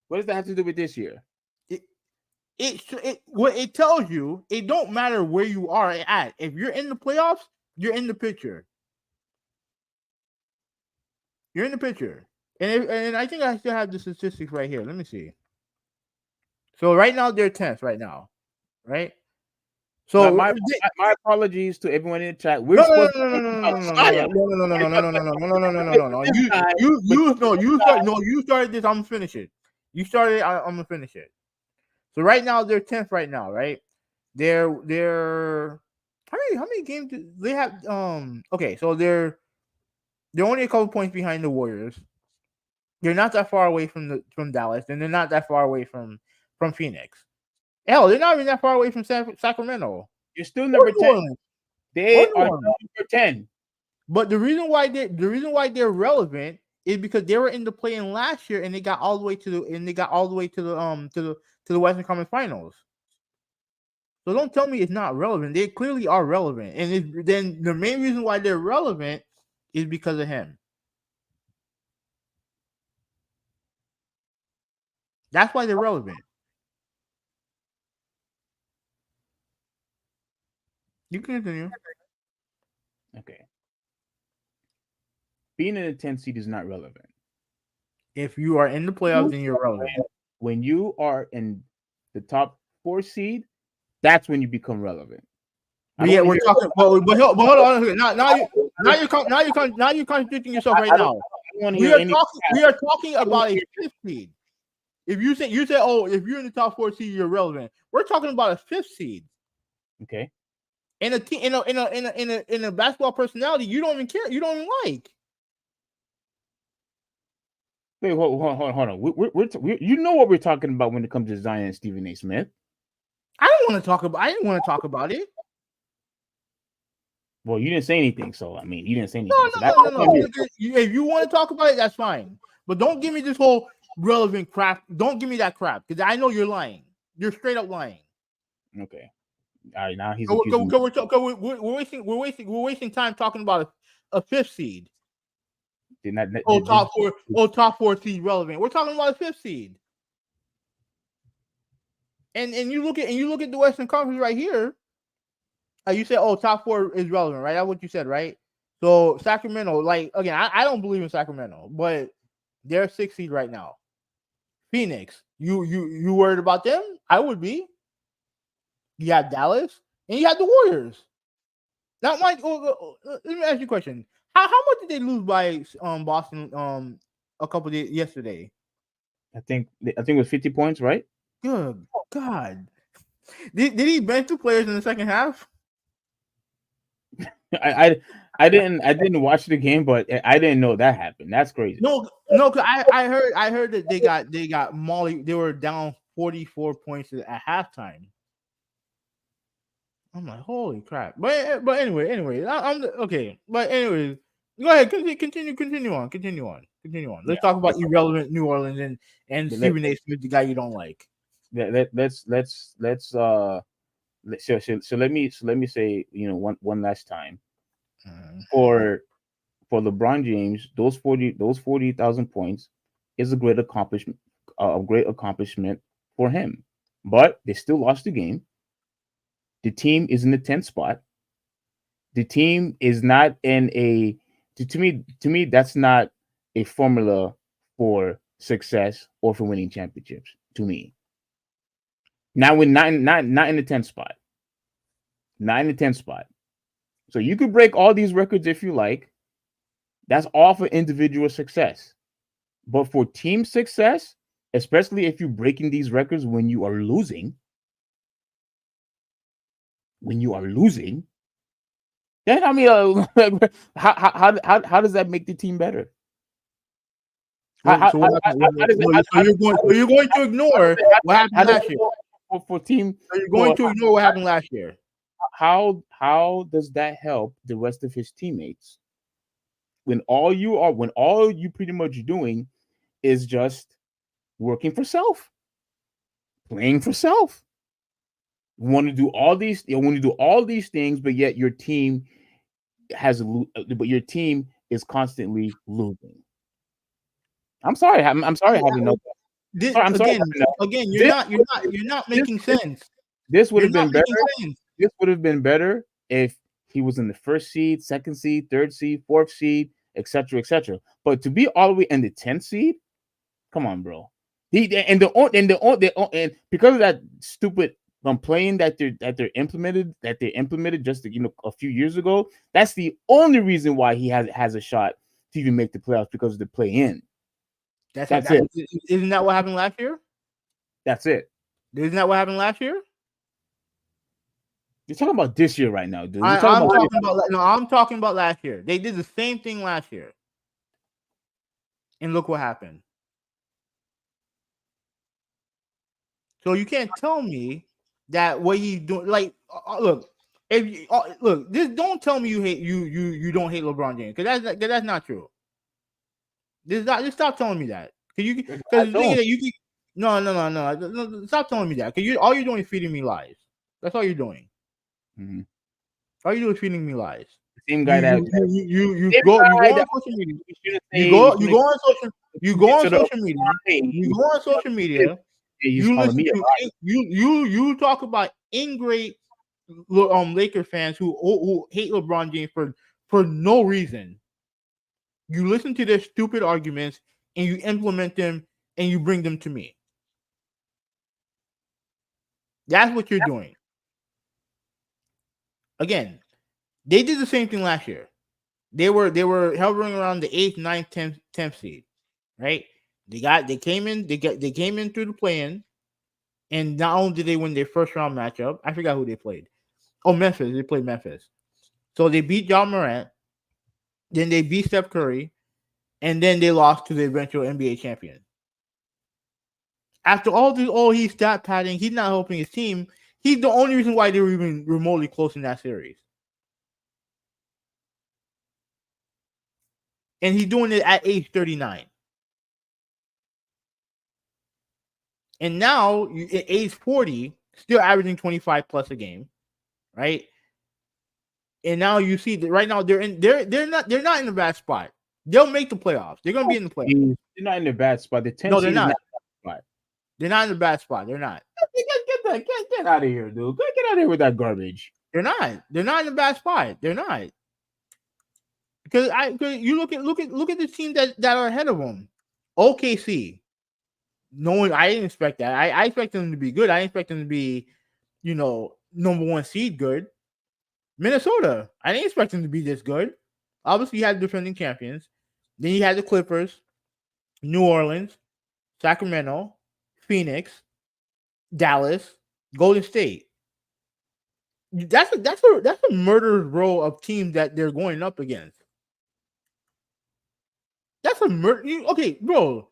What does that have to do with this year? It tells you it don't matter where you are at. If you're in the playoffs, you're in the picture. You're in the picture. And I think I still have the statistics right here. Let me see. So right now they're 10th right now, right? So my apologies to everyone in the chat. No. You started this. I'm gonna finish it. You started. I'm gonna finish it. So right now they're 10th right now, right? They're how many games do they have? Okay, so they're only a couple points behind the Warriors. They're not that far away from Dallas, and they're not that far away from Phoenix. Hell, they're not even that far away from Sacramento. You're still number 10. They are number 10. But the reason why they're relevant is because they were in the play-in last year, and they got all the way to the Western Conference Finals. So don't tell me it's not relevant. They clearly are relevant, and then the main reason why they're relevant is because of him. That's why they're relevant. You can continue. Okay. Being in the 10th seed is not relevant. If you are in the playoffs, then you're relevant. When you are in the top 4 seed, that's when you become relevant. But yeah, we're talking. But hold on. Now you're contradicting yourself right now. We are talking about a 5th seed. If you say, oh, if you're in the top 4 seed, you're relevant. We're talking about a 5th seed. Okay. In a basketball personality, you don't even care. You don't even like. Wait, hold on. You know what we're talking about when it comes to Zion and Stephen A. Smith. I didn't want to talk about it. Well, you didn't say anything, so I mean, you didn't say anything. No. If you want to talk about it, that's fine. But don't give me this whole relevant crap. Don't give me that crap because I know you're lying. You're straight up lying. Okay. All right, now he's we're wasting time talking about a fifth seed. Top four seed relevant. We're talking about a fifth seed. And you look at the Western Conference right here. You said, top four is relevant, right? That's what you said, right? So Sacramento, like again, I don't believe in Sacramento, but they're 6th seed right now. Phoenix, you worried about them? I would be. You have Dallas and you have the Warriors. Now, Mike, let me ask you a question. How much did they lose by Boston a couple days yesterday? I think it was 50 points, right? Good God. Did he bench 2 players in the second half? I didn't watch the game, but I didn't know that happened. That's crazy. No, because I heard that they got Molly. They were down 44 points at halftime. I'm like, holy crap! But anyway, I'm okay. But anyways, go ahead, continue on. Let's talk about irrelevant New Orleans and Stephen A. Smith, the guy you don't like. Let's so let me say, one last time. For LeBron James, those 40,000 points is a great accomplishment for him. But they still lost the game. The team is in the 10th spot. The team is not in to me that's not a formula for success or for winning championships to me. Now we're not in the 10th spot. Not in the 10th spot. So you could break all these records if you like. That's all for individual success. But for team success, especially if you're breaking these records when you are losing, then I mean, how does that make the team better? You're going to ignore what happened last year. For team, so you're going to ignore what happened last year. How does that help the rest of his teammates when all you pretty much doing is just working for self, playing for self? You want to do all these things, but yet your team is constantly losing. I'm sorry. I'm sorry. Having no. Again, you're not making sense. This would have been better. This would have been better if he was in the 1st seed, 2nd seed, 3rd seed, 4th seed, etc., etc. But to be all the way in the 10th seed, come on, bro. And because of that stupid playing that they implemented just a few years ago, that's the only reason why he has a shot to even make the playoffs, because of the play-in. That's it. Isn't that what happened last year? That's it. Isn't that what happened last year? You're talking about this year right now, dude. I'm talking about last year. They did the same thing last year. And look what happened. So you can't tell me that what he's doing, like, look, just don't tell me you don't hate LeBron James, because that's not true. Just stop telling me that. No. Stop telling me that, because all you're doing is feeding me lies. That's all you're doing. Mm-hmm. All you do is feeding me lies. The same guy that you go on social media. You go on social media. You talk about ingrate Laker fans who hate LeBron James for no reason. You listen to their stupid arguments and you implement them and you bring them to me. That's what you're doing. Again, they did the same thing last year. They were hovering around the 8th, 9th, 10th seed, right? They came in through the play-in, and not only did they win their first round matchup, I forgot who they played. Oh, Memphis. They played Memphis. So they beat Ja Morant. Then they beat Steph Curry. and then they lost to the eventual NBA champion. After all this, he's stat padding, he's not helping his team. He's the only reason why they were even remotely close in that series. And he's doing it at age 39. And now, at age 40, still averaging 25 plus a game, right? And now you see that right now they're not in a bad spot. They'll make the playoffs. They're gonna be in the playoffs. They're not in a bad spot. The 10 No, they're not. Spot. They're not in a bad spot. They're not. Get out of here, dude. Get out of here with that garbage. They're not. They're not in a bad spot. They're not. Because you look at the teams that are ahead of them. OKC. I didn't expect that. I expect them to be good. I didn't expect them to be, number one seed good. Minnesota. I didn't expect them to be this good. Obviously, you had defending champions. Then you had the Clippers, New Orleans, Sacramento, Phoenix, Dallas, Golden State. That's a murderer's row of teams that they're going up against. That's a murder. Okay, bro.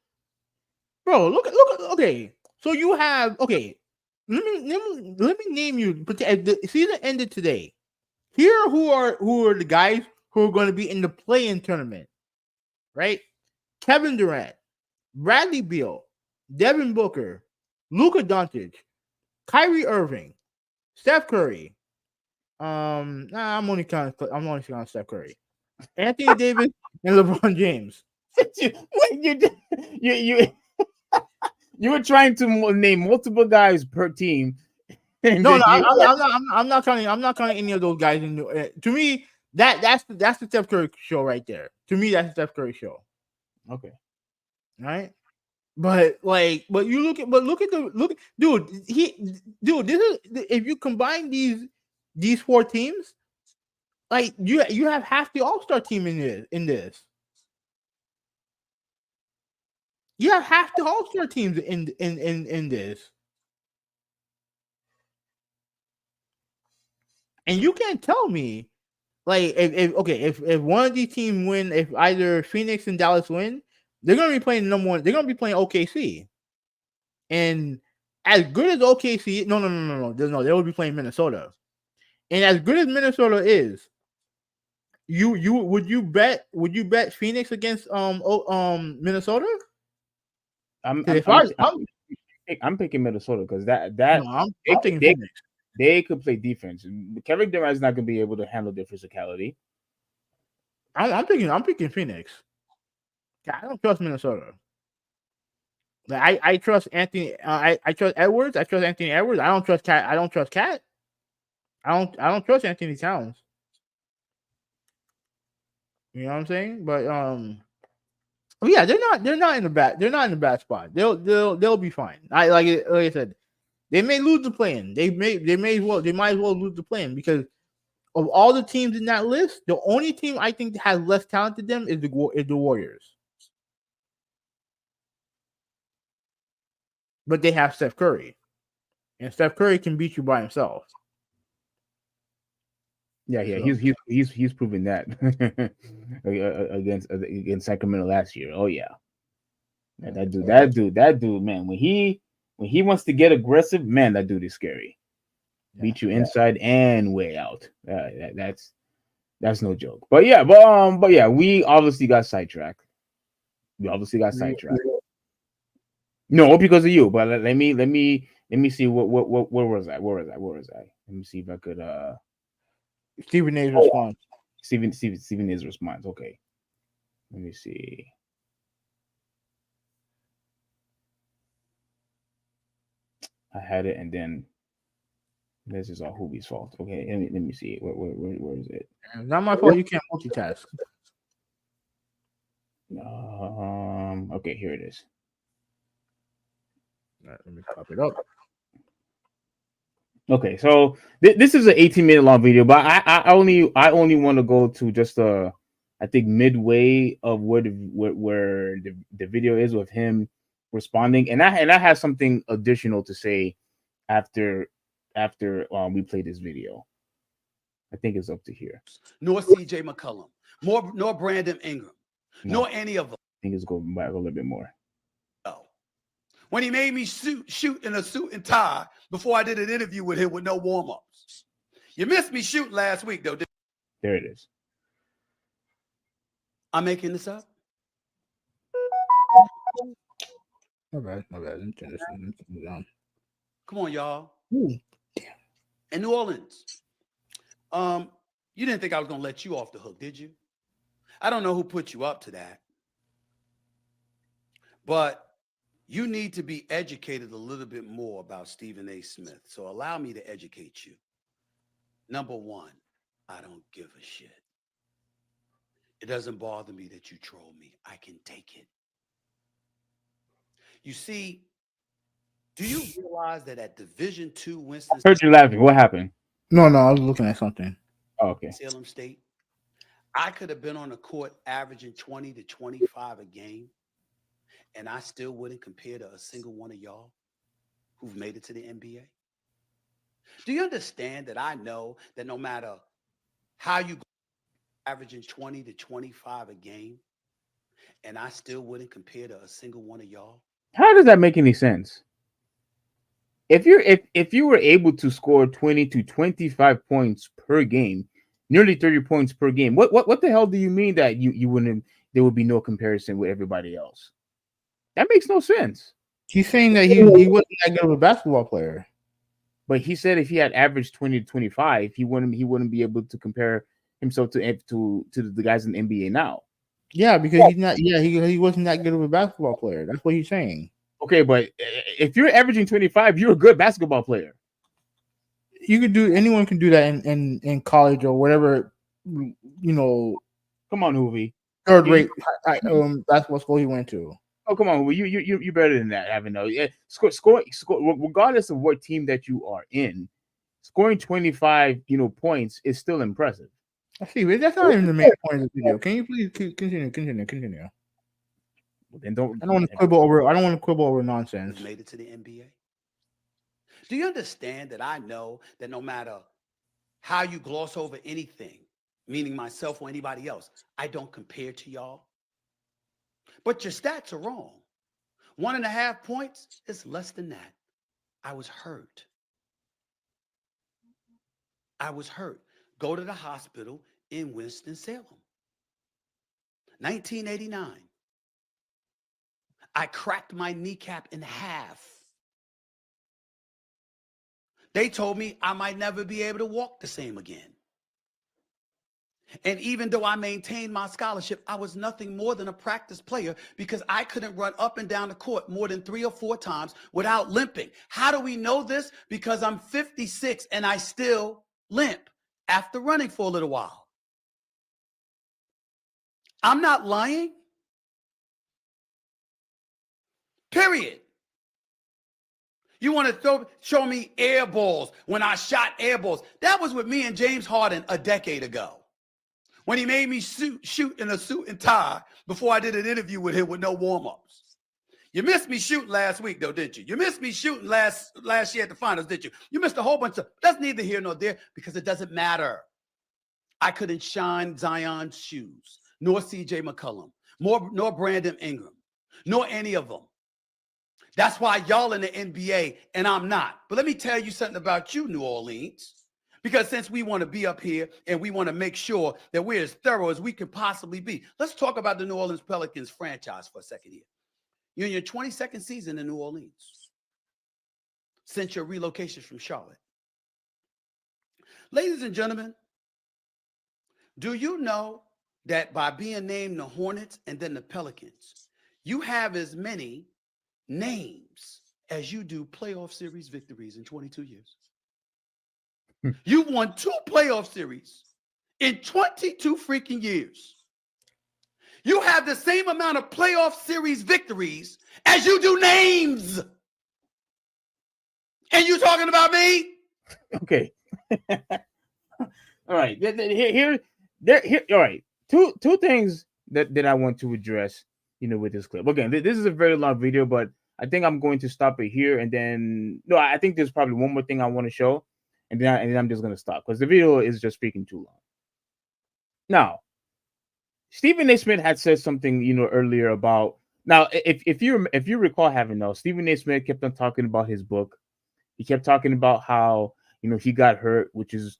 Look. Okay, so you have Let me name you. The season ended today. Here, who are the guys who are going to be in the play-in tournament? Right? Kevin Durant, Bradley Beal, Devin Booker, Luka Doncic, Kyrie Irving, Steph Curry. I'm only counting Steph Curry, Anthony Davis, and LeBron James. You were trying to name multiple guys per team. No, I'm not counting. I'm not counting any of those guys. To me, that's the Steph Curry show right there. To me, that's the Steph Curry show. Okay, right. But you look at dude. This is, if you combine these four teams, like you have half the All-Star team in this. You have half the All-Star teams in this. And you can't tell me, like, if one of these teams win, if either Phoenix and Dallas win, they're gonna be playing number one. They're gonna be playing OKC, and as good as OKC, no, they will be playing Minnesota, and as good as Minnesota is, would you bet Phoenix against Minnesota? I'm picking Minnesota because I'm picking Phoenix. They could play defense. Kevin Durant is not going to be able to handle their physicality. I'm picking Phoenix. I don't trust Minnesota. Like, I trust Anthony. I trust Edwards. I trust Anthony Edwards. I don't trust Cat. I don't trust Cat. I don't trust Anthony Towns. You know what I'm saying? But yeah, they're not in a bad spot. They'll be fine. Like I said. They may lose the play-in. They might as well lose the play-in because of all the teams in that list, the only team I think has less talent than them is the Warriors. But they have Steph Curry, and Steph Curry can beat you by himself. Yeah, he's proven that against Sacramento last year. Oh yeah, that dude, man, when he wants to get aggressive, man, that dude is scary. Beat you inside and way out. That's no joke. But yeah, we obviously got sidetracked. No, because of you. But let me see where was I? Let me see if I could Stephen A's response. Stephen A's response. Okay. Let me see. I had it, and then this is all Huvvi's fault. Okay, let me see. Where is it? It's not my fault. You can't multitask. Okay, here it is. All right, let me pop it up. Okay, so this is an 18-minute long video, but I only want to go to just I think midway of where the video is with him responding, and I have something additional to say after we play this video. I think it's up to here. Nor CJ McCollum, nor Brandon Ingram. No. nor any of them. I think it's going back a little bit more. When he made me shoot in a suit and tie before I did an interview with him with no warm-ups. You missed me shooting last week, though. There it is. I'm making this up. My bad. Come on, y'all. Ooh, In New Orleans, you didn't think I was going to let you off the hook, did you? I don't know who put you up to that. But you need to be educated a little bit more about Stephen A. Smith. So allow me to educate you. Number one, I don't give a shit. It doesn't bother me that you troll me. I can take it. You see, do you realize that at Division II Winston I heard you laughing. What happened? No, I was looking at something. Oh, okay. Salem State, I could have been on the court averaging 20 to 25 a game, and I still wouldn't compare to a single one of y'all who've made it to the NBA? Do you understand that I know that no matter how you go averaging 20 to 25 a game, and I still wouldn't compare to a single one of y'all? How does that make any sense? If you were able to score 20 to 25 points per game, nearly 30 points per game, what the hell do you mean that you wouldn't, there would be no comparison with everybody else? That makes no sense. He's saying that he wasn't that good of a basketball player. But he said if he had averaged 20 to 25, he wouldn't be able to compare himself to the guys in the NBA now. Yeah, because he's not. Yeah, he wasn't that good of a basketball player. That's what he's saying. Okay, but if you're averaging 25, you're a good basketball player. Anyone can do that in college or whatever. Come on, Huvvi. Third rate basketball school he went to. Oh, come on, you're better than that, haven't you? Yeah, score, regardless of what team that you are in, scoring 25, points is still impressive. I see, but that's not even the main point of the video. Can you please continue? Well, then don't. I don't want to quibble over. I don't want to quibble over nonsense. Made it to the NBA. Do you understand that I know that no matter how you gloss over anything, meaning myself or anybody else, I don't compare to y'all? But your stats are wrong. 1.5 points is less than that. I was hurt. Go to the hospital in Winston-Salem. 1989. I cracked my kneecap in half. They told me I might never be able to walk the same again. And even though I maintained my scholarship, I was nothing more than a practice player because I couldn't run up and down the court more than 3 or 4 times without limping. How do we know this? Because I'm 56 and I still limp after running for a little while. I'm not lying. Period. You want to show me air balls when I shot air balls. That was with me and James Harden a decade ago, when he made me shoot in a suit and tie before I did an interview with him with no warm-ups. You missed me shooting last week, though, didn't you? You missed me shooting last year at the finals, didn't you? You missed a whole bunch of. That's neither here nor there because it doesn't matter. I couldn't shine Zion's shoes, nor C.J. McCollum, nor Brandon Ingram, nor any of them. That's why y'all in the NBA and I'm not. But let me tell you something about you, New Orleans. Because since we want to be up here and we want to make sure that we're as thorough as we can possibly be, let's talk about the New Orleans Pelicans franchise for a second here. You're in your 22nd season in New Orleans since your relocation from Charlotte. Ladies and gentlemen, do you know that by being named the Hornets and then the Pelicans, you have as many names as you do playoff series victories in 22 years? You won 2 playoff series in 22 freaking years. You have the same amount of playoff series victories as you do names. And you talking about me? Okay. All right. Here. All right. Two things that I want to address, with this clip. Again, this is a very long video, but I think I'm going to stop it here. And then, no, I think there's probably one more thing I want to show. And then I'm just going to stop because the video is just speaking too long. Now, Stephen A. Smith had said something, earlier about now. If you recall, having though, Stephen A. Smith kept on talking about his book. He kept talking about how he got hurt, which is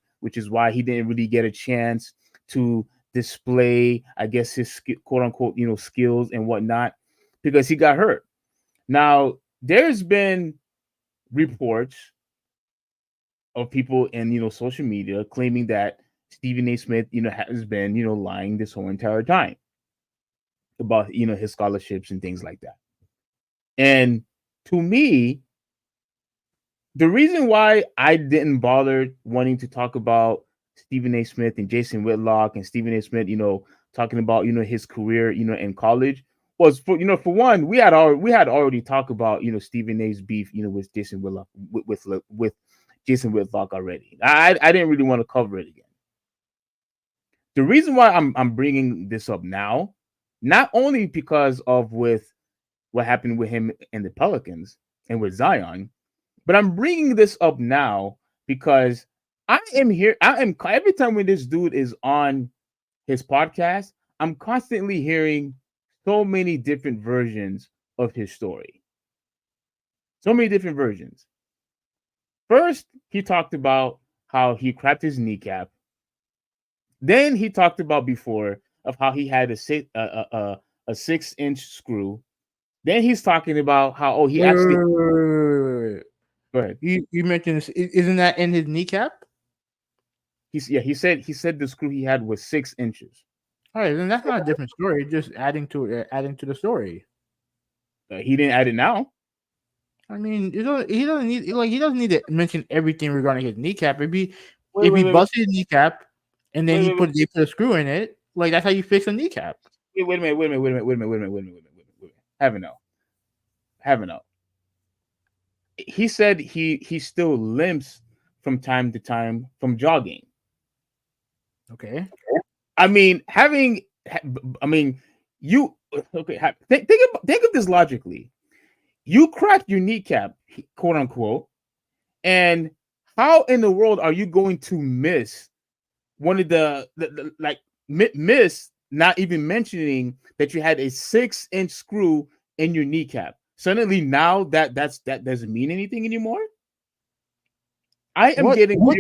why he didn't really get a chance to display, I guess, his quote unquote skills and whatnot, because he got hurt. Now there's been reports of people in social media claiming that Stephen A. Smith has been lying this whole entire time about his scholarships and things like that. And to me, the reason why I didn't bother wanting to talk about Stephen A. Smith and Jason Whitlock and Stephen A. Smith, talking about his career, in college, was for one, we had already talked about Stephen A.'s beef, with Jason Whitlock, with Jason Whitlock already. I didn't really want to cover it again. The reason why I'm bringing this up now, not only because of with what happened with him and the Pelicans and with Zion, but I'm bringing this up now because I am every time when this dude is on his podcast, I'm constantly hearing so many different versions of his story. So many different versions. First, he talked about how he cracked his kneecap. Then he talked about before of how he had a 6-inch screw. Then he's talking about how he actually. Wait. Go ahead. You mentioned this. Isn't that in his kneecap? He said the screw he had was 6 inches. All right, then that's not a different story. Just adding to the story. He didn't add it now. I mean, he doesn't need to mention everything regarding his kneecap. If he busted his kneecap and then they put a screw in it, like that's how you fix a kneecap. Wait a minute. Haven't know. He said he still limps from time to time from jogging. Okay. I mean, you okay? Think of this logically. You cracked your kneecap, quote unquote, and how in the world are you going to miss one of miss not even mentioning that you had a 6-inch screw in your kneecap? Suddenly now that doesn't mean anything anymore. I am getting what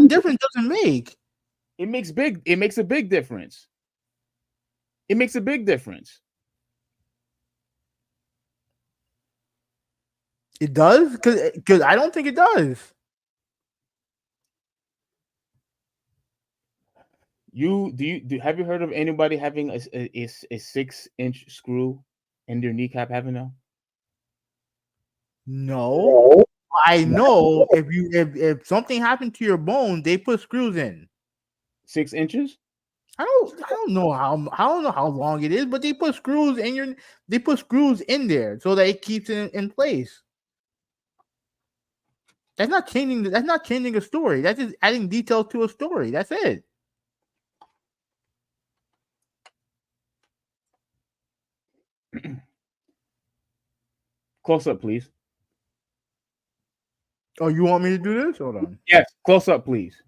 difference does it make? It makes a big difference. It makes a big difference. It does? Because I don't think it does. Have you heard of anybody having a 6-inch screw in their kneecap? Having now? No. I know if something happened to your bone, they put screws in. 6 inches? I don't know how long it is, but they put screws in there so that it keeps it in place. That's not changing a story. That's just adding detail to a story. That's it. Close up, please. Oh, you want me to do this? Hold on. Yes, close up, please.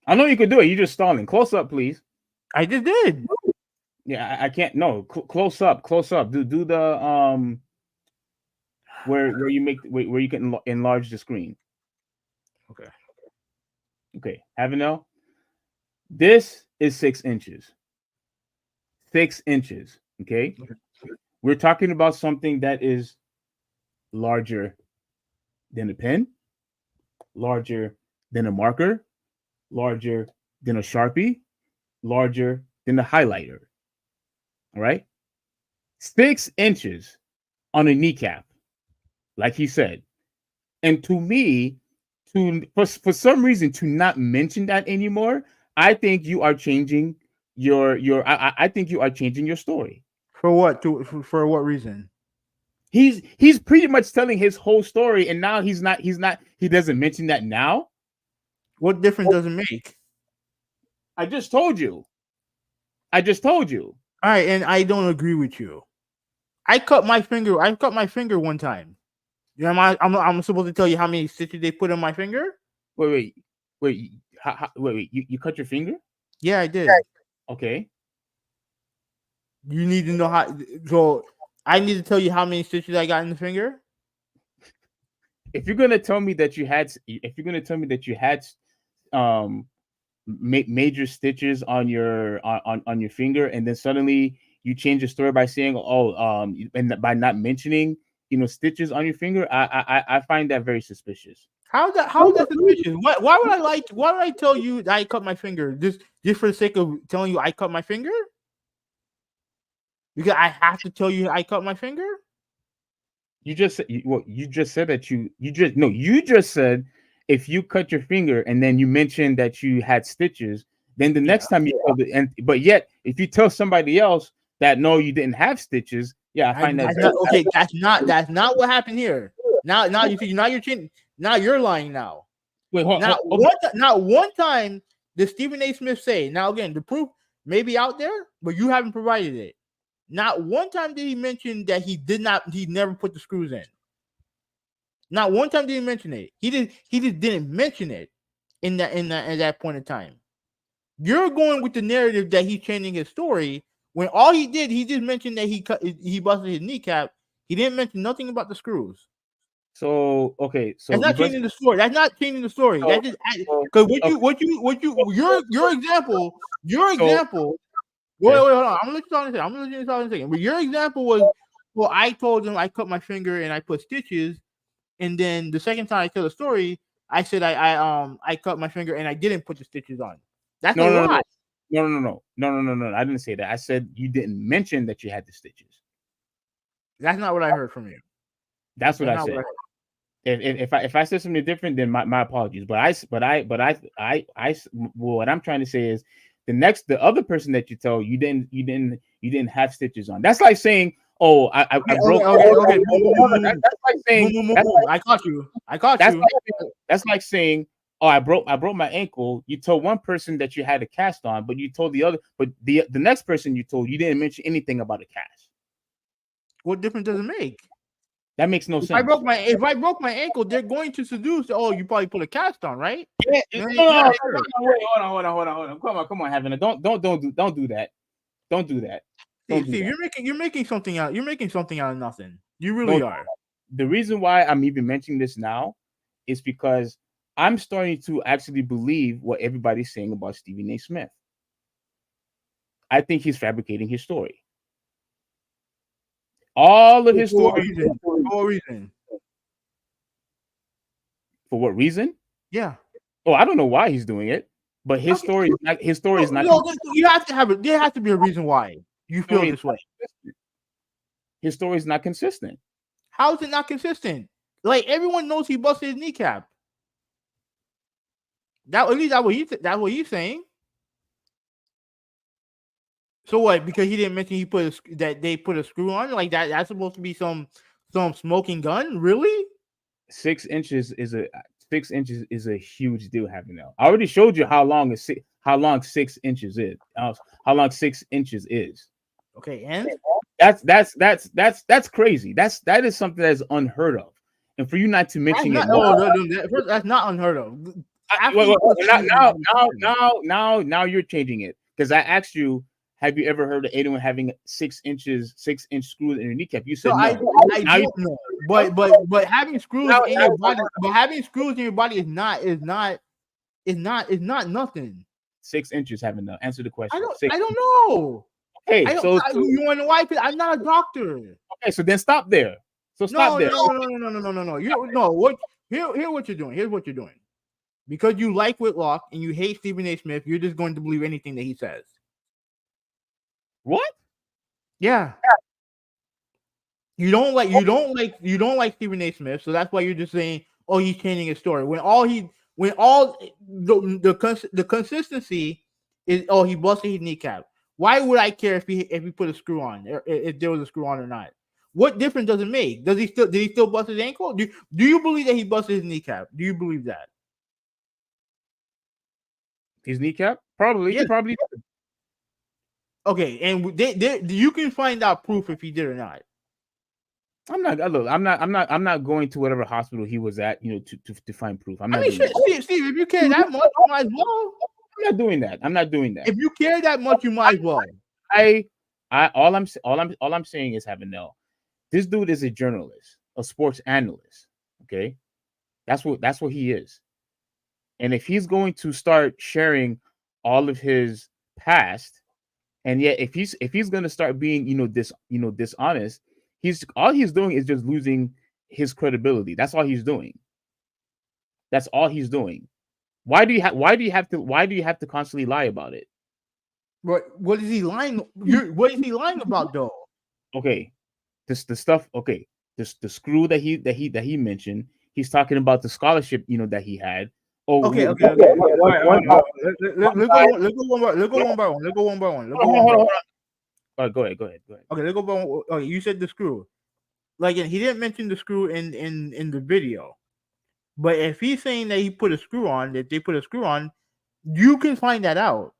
I know you could do it. You're just stalling. Close up, please. I just did. Yeah, I can't. No, close up. Do the where you can enlarge the screen. Okay. Havenel. This is 6 inches. 6 inches. Okay. We're talking about something that is larger than a pen, larger than a marker, larger than a Sharpie, larger than a highlighter. All right. 6 inches on a kneecap, like he said. And to me, for some reason, to not mention that anymore, I think you are changing I think you are changing your story. For what? For what reason? He's pretty much telling his whole story, and now he doesn't mention that now. What difference does it make? I just told you. All right, and I don't agree with you. I cut my finger one time. You know, I'm supposed to tell you how many stitches they put on my finger? Wait. Wait. You cut your finger? Yeah, I did. Okay. You need to know how. So I need to tell you how many stitches I got in the finger. If you're gonna tell me that you had, um major stitches on your on your finger, and then suddenly you change the story by saying, and by not mentioning, stitches on your finger, I find that very suspicious. How is that suspicious? Why would I like? Why would I tell you that I cut my finger just for the sake of telling you I cut my finger? Because I have to tell you I cut my finger. You just said that you just said if you cut your finger and then you mentioned that you had stitches, then the next time you tell but yet if you tell somebody else that no, you didn't have stitches, I find that okay. That's not what happened here. Now you see, now you're lying now. Wait, hold on. Not one time did Stephen A. Smith say. Now again, the proof may be out there, but you haven't provided it. Not one time did he mention that he never put the screws in. Not one time did he mention it. He just didn't mention it in that point in time. You're going with the narrative that he's changing his story when all he did, he just mentioned that he busted his kneecap. He didn't mention nothing about the screws. So okay, so that's not changing the story. That's not changing the story. That's just because your example. Wait, hold on. I'm gonna let you talk in a second. But your example was, well, I told him I cut my finger and I put stitches, and then the second time I tell the story, I said I cut my finger and I didn't put the stitches on. That's a lie. No. I didn't say that. I said you didn't mention that you had the stitches. That's not what I heard from you. That's what I said. If I said something different, then my apologies. But what I'm trying to say is the other person that you tell you didn't have stitches on. That's like saying, oh, I broke. Okay. That's like saying I caught you. That's like saying, oh, I broke my ankle. You told one person that you had a cast on, but you told the next person you told you didn't mention anything about a cast. What difference does it make? That makes no sense. If I broke my ankle, they're going to seduce. Oh, you probably put a cast on, right? Yeah. Hold on. Come on, Heaven. Don't do that. Don't do that. You're making something out. You're making something out of nothing. You really are. The reason why I'm even mentioning this now is because I'm starting to actually believe what everybody's saying about Stephen A. Smith. I think he's fabricating his story. All of his stories. For what reason? For what reason? Yeah. Oh, I don't know why he's doing it, but his story is not. No, you have to have it. There has to be a reason why you feel this way. His story is not consistent. How is it not consistent? Like everyone knows he busted his kneecap. At least that's what he's saying. So what? Because he didn't mention they put a screw on like that. That's supposed to be some smoking gun, really? 6 inches is a huge deal having now. I already showed you how long 6 inches is. How long 6 inches is. Okay, and that's crazy. That is something that's unheard of. And for you not to mention that's not unheard of. Now you're changing it because I asked you, have you ever heard of anyone having 6 inch screws in your kneecap? You said no. I don't know. But having screws in your body, is not nothing. 6 inches having no. Answer the question. I don't know. Okay, you want to know why? I'm not a doctor. Okay, so then stop there. So stop there. No. Here's what you're doing. Here's what you're doing. Because you like Whitlock and you hate Stephen A. Smith, you're just going to believe anything that he says. What? Yeah. You don't like Stephen A. Smith, so that's why you're just saying, oh, he's changing his story. When the consistency is, oh, he busted his kneecap. Why would I care if he put a screw on, or if there was a screw on or not? What difference does it make? Did he still bust his ankle? Do you believe that he busted his kneecap? Do you believe that? His kneecap? Probably. Yeah. He probably did. Okay, and you can find out proof if he did or not. I'm not going to whatever hospital he was at, to find proof. I'm not doing shit, that. Steve, if you care that much, you might as well. I'm not doing that. I'm not doing that. If you care that much, you might as well. All I'm saying is, Habanel, this dude is a journalist, a sports analyst. Okay, that's what he is. And if he's going to start sharing all of his past, and yet if he's going to start being dishonest, all he's doing is just losing his credibility. That's all he's doing. That's all he's doing. Why do you have to constantly lie about it? What is he lying? What is he lying about though? Okay, the stuff. Okay, the screw that he mentioned. He's talking about the scholarship, that he had. Oh, okay. Let's go one by one. All right, go ahead. Okay, let's go by one. Okay, you said the screw. Like, he didn't mention the screw in the video. But if he's saying that he put a screw on, that they put a screw on, you can find that out.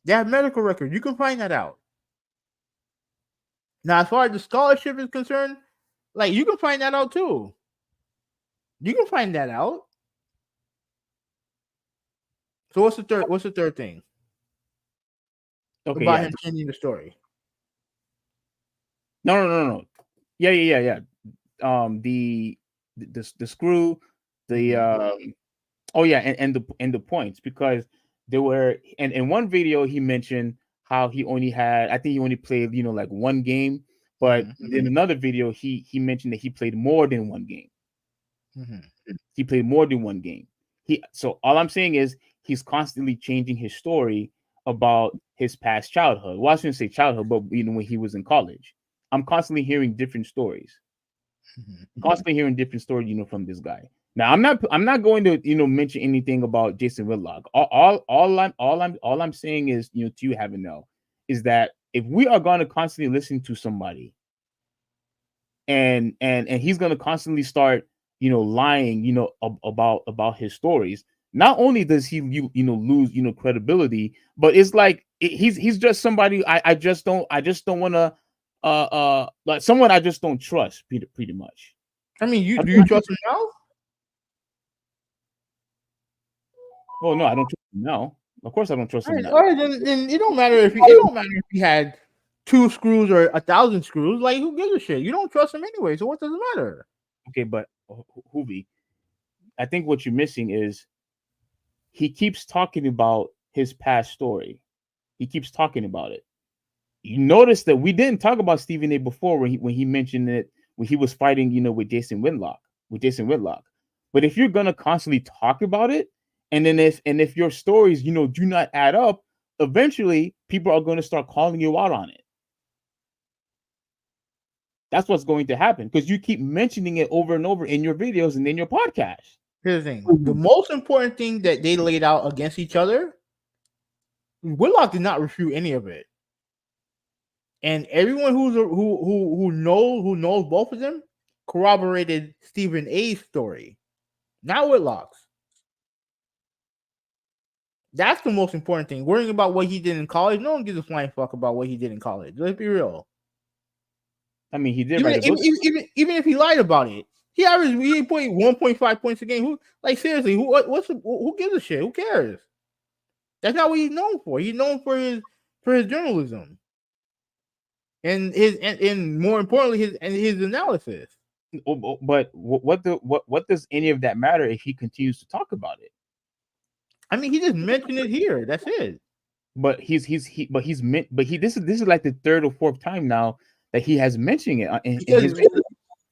They have medical records. You can find that out. Now, as far as the scholarship is concerned, like, you can find that out too. You can find that out. So what's the third thing? Okay, about him changing the story. No. Yeah. The screw, and the points, because there were, and in one video he mentioned how he only played like one game, but in another video he mentioned that he played more than one game. He played more than one game. So all I'm saying is he's constantly changing his story about his past childhood. Well, I shouldn't say childhood, but when he was in college. I'm constantly hearing different stories. From this guy. Now, I'm not going to mention anything about Jason Whitlock. All I'm saying is, to you, Habanel, is that if we are going to constantly listen to somebody, and he's going to constantly start lying about his stories, not only does he lose credibility, but it's like he's just somebody I just don't want to like someone I just don't trust pretty much. I mean, do you trust him now? Well, no, I don't trust him now. Of course, I don't trust him now. All right, then it don't matter if he had 2 screws or 1,000 screws. Like, who gives a shit? You don't trust him anyway, so what does it matter? Okay, but Huvvi, I think what you're missing is he keeps talking about his past story. He keeps talking about it. You notice that we didn't talk about Stephen A. before when he mentioned it when he was fighting, with Jason Whitlock. But if you're gonna constantly talk about it, and then if your stories, do not add up, eventually people are going to start calling you out on it. That's what's going to happen because you keep mentioning it over and over in your videos and in your podcast. Here's the thing: the most important thing that they laid out against each other, Whitlock did not refute any of it. And everyone who knows both of them corroborated Stephen A's story, not Whitlock's. That's the most important thing. Worrying about what he did in college, no one gives a flying fuck about what he did in college. Let's be real. I mean, he did even if he lied about it. He played 1.5 points a game. Seriously, who gives a shit? Who cares? That's not what he's known for. He's known for his journalism. And more importantly, his analysis. But what does any of that matter if he continues to talk about it? I mean, he just mentioned it here. That's it. But this is like the third or fourth time now that he has mentioned it in his video.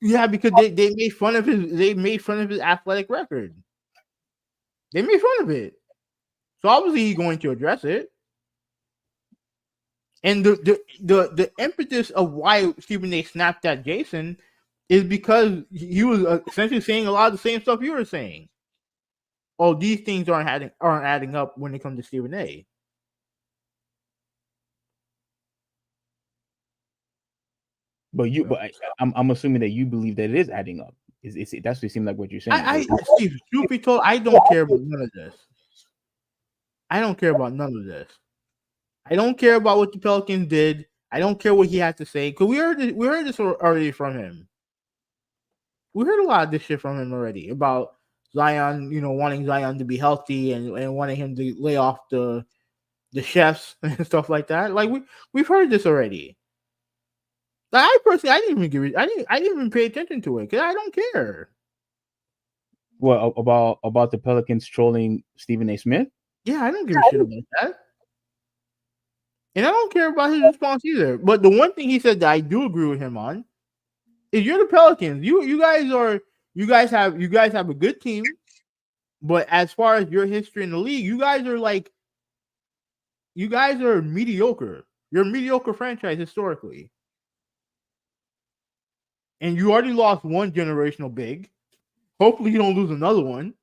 Yeah, because they made fun of his athletic record. They made fun of it. So obviously he's going to address it. And the impetus of why Stephen A snapped at Jason is because he was essentially saying a lot of the same stuff you were saying. Oh, these things aren't adding up when it comes to Stephen A. But I'm assuming that you believe that it is adding up. That's what it seems like what you're saying. Steve, truth be told, I don't care about none of this. I don't care about none of this. I don't care about what the Pelicans did. I don't care what he had to say because we heard this already from him. We heard a lot of this shit from him already about Zion, wanting Zion to be healthy and wanting him to lay off the chefs and stuff like that. Like we've heard this already. Like I personally, I didn't even pay attention to it because I don't care. What about the Pelicans trolling Stephen A. Smith? Yeah, I don't give a shit about that. And I don't care about his response either. But the one thing he said that I do agree with him on is you're the Pelicans. You guys have a good team, but as far as your history in the league, you guys are mediocre. You're a mediocre franchise historically. And you already lost one generational big. Hopefully you don't lose another one.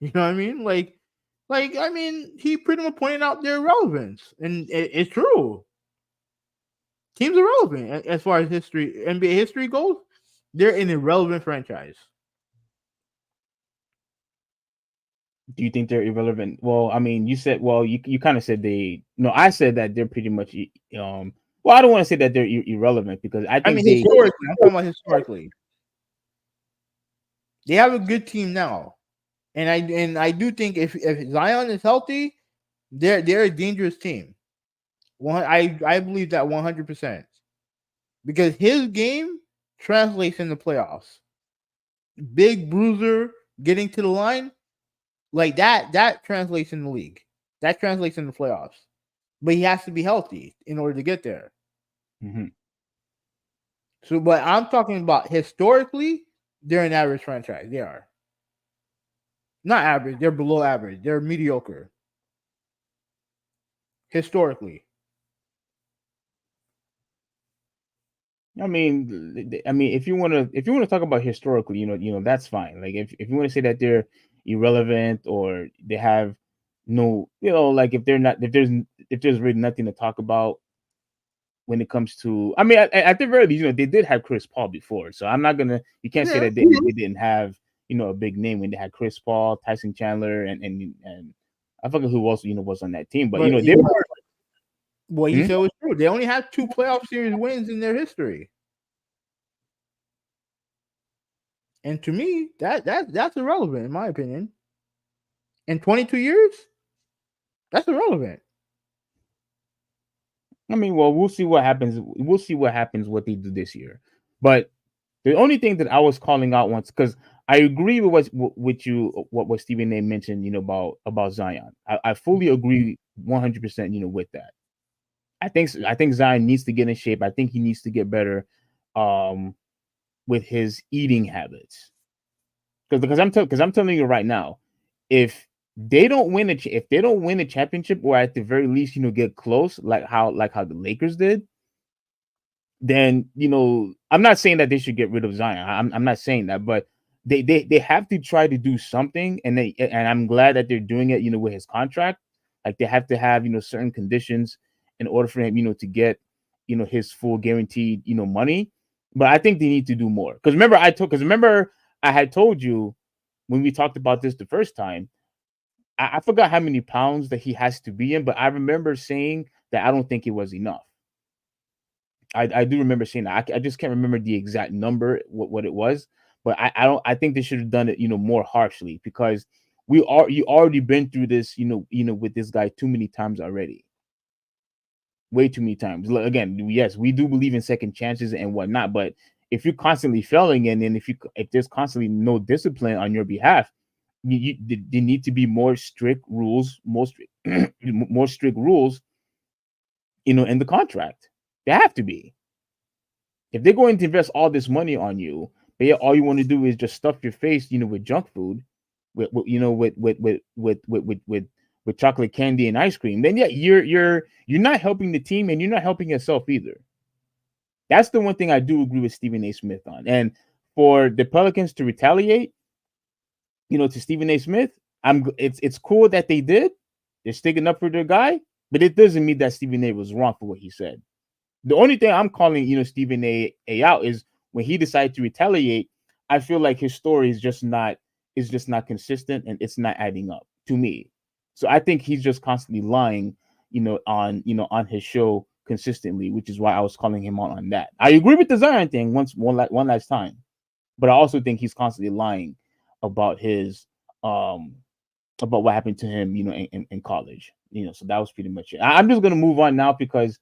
You know what I mean? He pretty much pointed out their relevance. And it's true. Teams are relevant as far as NBA history goes. They're an irrelevant franchise. Do you think they're irrelevant? Well, I mean, you said, you kind of said I said that they're pretty much, well, I don't want to say that they're irrelevant because I think historically, I'm talking about historically. They have a good team now. And I do think if Zion is healthy, they're a dangerous team. I believe that 100%. Because his game translates in the playoffs. Big bruiser getting to the line, like that translates in the league. That translates in the playoffs. But he has to be healthy in order to get there. Mm-hmm. So, but I'm talking about historically, they're an average franchise. They are. Not average. They're below average. They're mediocre. Historically. I mean, if you want to talk about historically, that's fine. Like if you want to say that they're irrelevant or they have no, like if there's really nothing to talk about when it comes to, I mean, at the very least, they did have Chris Paul before, so I'm not gonna, you can't say that they didn't have, a big name when they had Chris Paul, Tyson Chandler, and I forget who else, was on that team, but they were. What you said was true. They only have 2 playoff series wins in their history. And to me, that's irrelevant in my opinion. In 22 years, that's irrelevant. I mean, well, we'll see what happens. We'll see what happens what they do this year. But the only thing that I was calling out once, because I agree with what Stephen A mentioned, about Zion. I fully agree 100%, with that. I think Zion needs to get in shape. I think he needs to get better with his eating habits. Because I'm telling you right now, if they don't win a championship, or at the very least, get close, like how the Lakers did, then I'm not saying that they should get rid of Zion. I'm not saying that, but they have to try to do something, and I'm glad that they're doing it, with his contract. Like they have to have certain conditions in order for him, to get his full guaranteed money. But I think they need to do more. Because remember I had told you when we talked about this the first time, I forgot how many pounds that he has to be in, but I remember saying that I don't think it was enough. I do remember saying that. I just can't remember the exact number, what it was, but I think they should have done it, more harshly, because you already been through this, with this guy too many times already. Way too many times. Again, yes, we do believe in second chances and whatnot, but if you're constantly failing, and then if there's constantly no discipline on your behalf, there need to be more strict rules, more strict rules, in the contract. They have to be. If they're going to invest all this money on you, but yet all you want to do is just stuff your face, with junk food, with chocolate candy and ice cream, then yeah, you're not helping the team, and you're not helping yourself either. That's the one thing I do agree with Stephen A. Smith on. And for the Pelicans to retaliate, to Stephen A. Smith, it's cool that they did. They're sticking up for their guy, but it doesn't mean that Stephen A. was wrong for what he said. The only thing I'm calling, Stephen A. out is when he decided to retaliate. I feel like his story is just not consistent, and it's not adding up to me. So I think he's just constantly lying, on his show consistently, which is why I was calling him out on that. I agree with the Zion thing one last time. but I also think he's constantly lying about his about what happened to him, you know, in college. You know, so that was pretty much it. I'm just gonna move on now because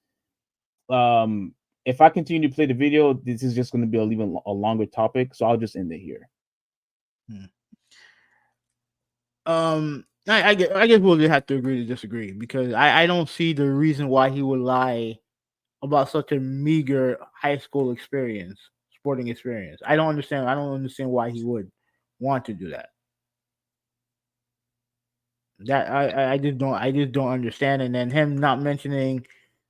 if I continue to play the video, this is just gonna be even a longer topic. So I'll just end it here. I guess we'll just have to agree to disagree because I don't see the reason why he would lie about such a meager high school experience, sporting experience. I don't understand. I don't understand why he would want to do that. That I just don't understand. And then him not mentioning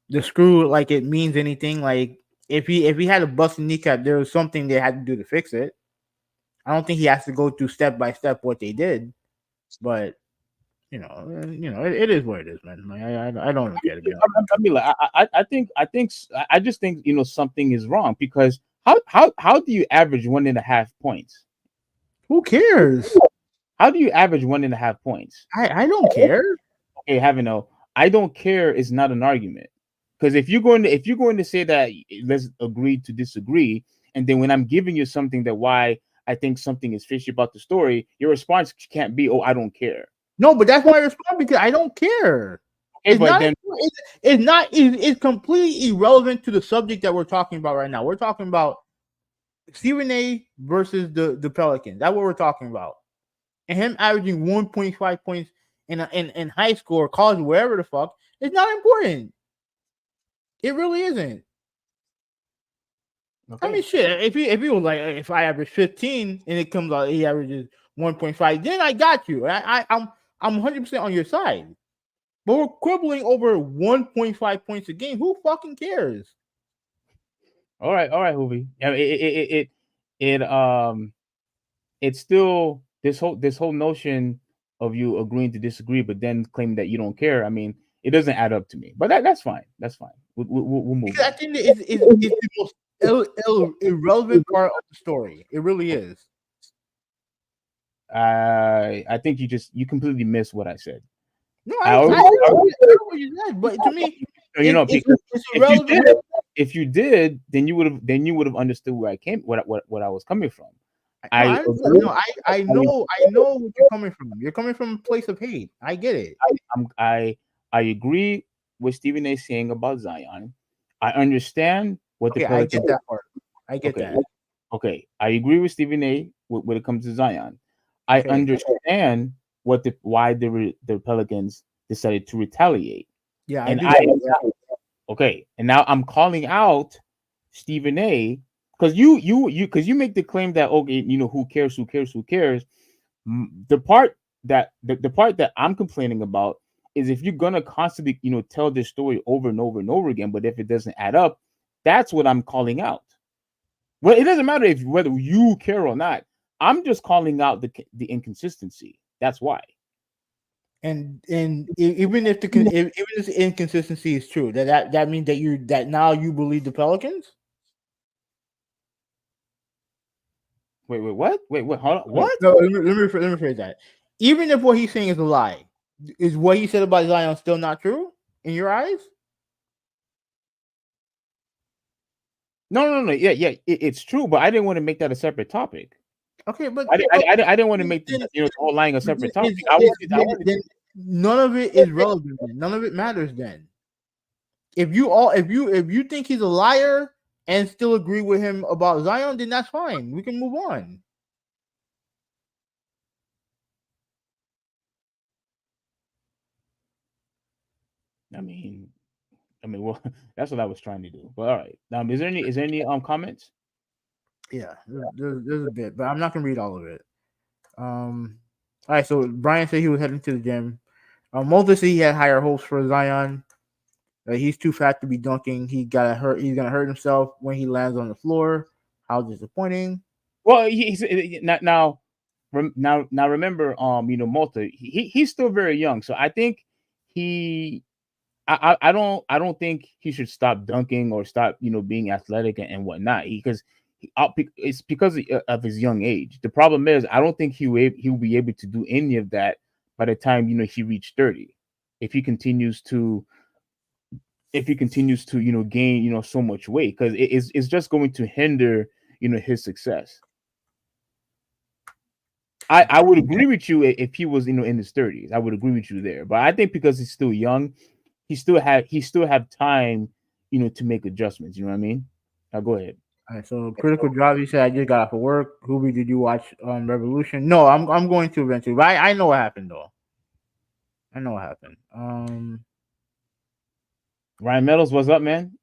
the screw like it means anything. Like if he had a busted kneecap, there was something they had to do to fix it. I don't think he has to go through step by step what they did, but it is what it is, man. Like, I don't care to be honest. I mean, like, I just think something is wrong because how do you average 1.5 points? Who cares? How do you average 1.5 points? I don't care. Okay, I don't care is not an argument because if you're going to say that let's agree to disagree, and then when I'm giving you something that why I think something is fishy about the story, your response can't be, "Oh, I don't care." No, but that's my response because I don't care. Okay, it's completely irrelevant to the subject that we're talking about right now. We're talking about Stephen A versus the Pelicans. That's what we're talking about. And him averaging 1.5 points in high school or college, wherever the fuck, it's not important. It really isn't. Okay. I mean, shit. If he was like, if I average 15 and it comes out he averages 1.5, then I got you. I'm 100% on your side. But we're quibbling over 1.5 points a game. Who fucking cares? All right, Huvvi. I mean, it's still this whole notion of you agreeing to disagree, but then claiming that you don't care. I mean, it doesn't add up to me. But that's fine. That's fine. We'll move. I think it's the most irrelevant part of the story. It really is. I think you completely missed what I said. No, I heard what you said, but to me, it's irrelevant. If you did, then you would have understood where I came, what I was coming from. I know what you're coming from. You're coming from a place of hate. I get it. I agree with Stephen A saying about Zion. I understand what the I get that part. I get that. Okay, I agree with Stephen A when it comes to Zion. I understand why the Pelicans decided to retaliate. Yeah, and and now I'm calling out Stephen A because you make the claim that who cares. The part that I'm complaining about is if you're gonna constantly tell this story over and over and over again, but if it doesn't add up, that's what I'm calling out. Well, it doesn't matter whether you care or not. I'm just calling out the inconsistency. That's why. And even if this inconsistency is true, that means that now you believe the Pelicans. Wait, what? Hold on. What? No, let me rephrase that. Even if what he's saying is a lie, is what he said about Zion still not true in your eyes? No. Yeah, it's true, but I didn't want to make that a separate topic. Okay, but I didn't want to make the whole lying a separate topic. None of it is relevant. None of it matters. Then, if you think he's a liar and still agree with him about Zion, then that's fine. We can move on. I mean, well, that's what I was trying to do. But all right, is there any comments? Yeah, there's a bit, but I'm not gonna read all of it. All right, so Brian said he was heading to the gym. Moses said he had higher hopes for Zion. He's too fat to be dunking. He's gonna hurt himself when he lands on the floor. How disappointing. Well, he's now remember, Malta. He's still very young, so I think I don't think he should stop dunking or stop being athletic and whatnot because it's because of his young age. The problem is I don't think he'll be able to do any of that by the time he reached 30. If he continues to gain so much weight, because it's just going to hinder his success. I would agree with you if he was in his 30s. I would agree with you there. But I think because he's still young, he still have time, to make adjustments. You know what I mean? Now go ahead. All right, so critical job. You said I just got off of work. Hubie, did you watch Revolution? No, I'm going to eventually. But I know what happened though. I know what happened. Ryan Meadows, what's up, man?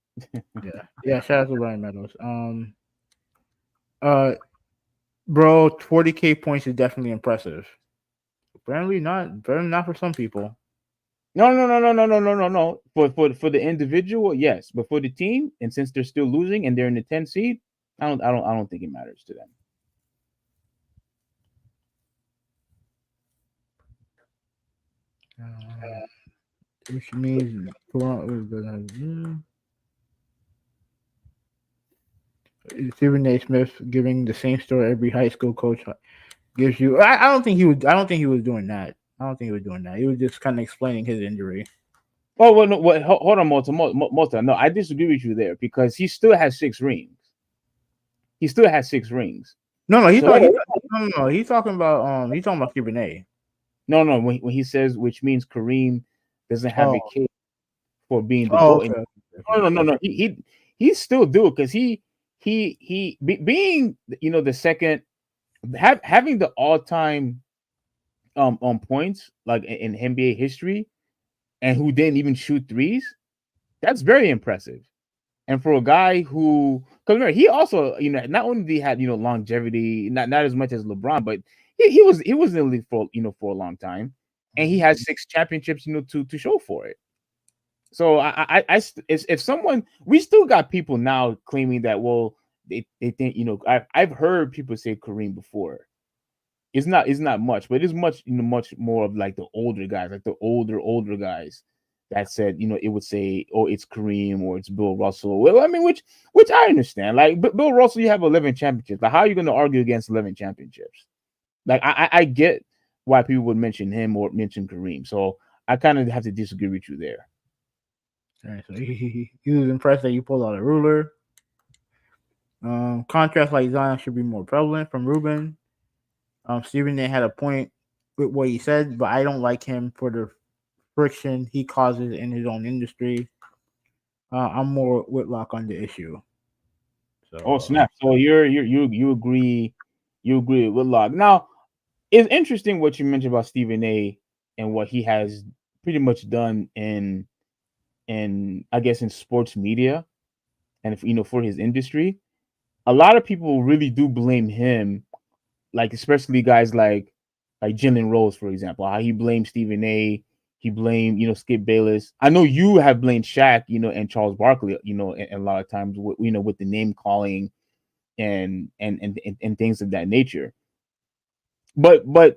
Yeah. Shout out to Ryan Meadows. Bro, 40k points is definitely impressive. Apparently not for some people. No. For the individual, yes, but for the team, and since they're still losing and they're in the 10th seed, I don't think it matters to them. Which means Stephen A. Smith giving the same story every high school coach gives you. I don't think he was doing that. I don't think he was doing that. He was just kind of explaining his injury. Oh well, no, hold on, Malta. No, I disagree with you there because he still has 6 rings. He still has 6 rings. No, he's talking about Stephen A. No, when he says, which means Kareem doesn't have a case for being the GOAT. Okay. No. He still do it because he being the second, having the all-time on points like in NBA history, and who didn't even shoot threes. That's very impressive. And for a guy who, because remember, he also, not only did he had longevity, not as much as LeBron, but he was in the league for for a long time, and he has 6 championships to show for it. So if someone, we still got people now claiming that, well, they think I've heard people say Kareem before. It's not much, but it's much much more of like the older guys, like the older guys that said, it would say, oh, it's Kareem or it's Bill Russell. Well, I mean, which I understand. Like Bill Russell, you have 11 championships. Like, how are you going to argue against 11 championships? Like, I get why people would mention him or mention Kareem. So I kind of have to disagree with you there. All right, so he was impressed that you pulled out a ruler. Contrast like Zion should be more prevalent from Ruben. Stephen A. had a point with what he said, but I don't like him for the friction he causes in his own industry. I'm more Whitlock on the issue. So, snap! So you agree with Whitlock. Now, it's interesting what you mentioned about Stephen A. and what he has pretty much done in I guess in sports media, and for his industry. A lot of people really do blame him, like especially guys like Jalen Rose, for example, how he blamed Stephen A. He blamed, Skip Bayless. I know you have blamed Shaq, and Charles Barkley, and a lot of times, with the name calling and things of that nature. But to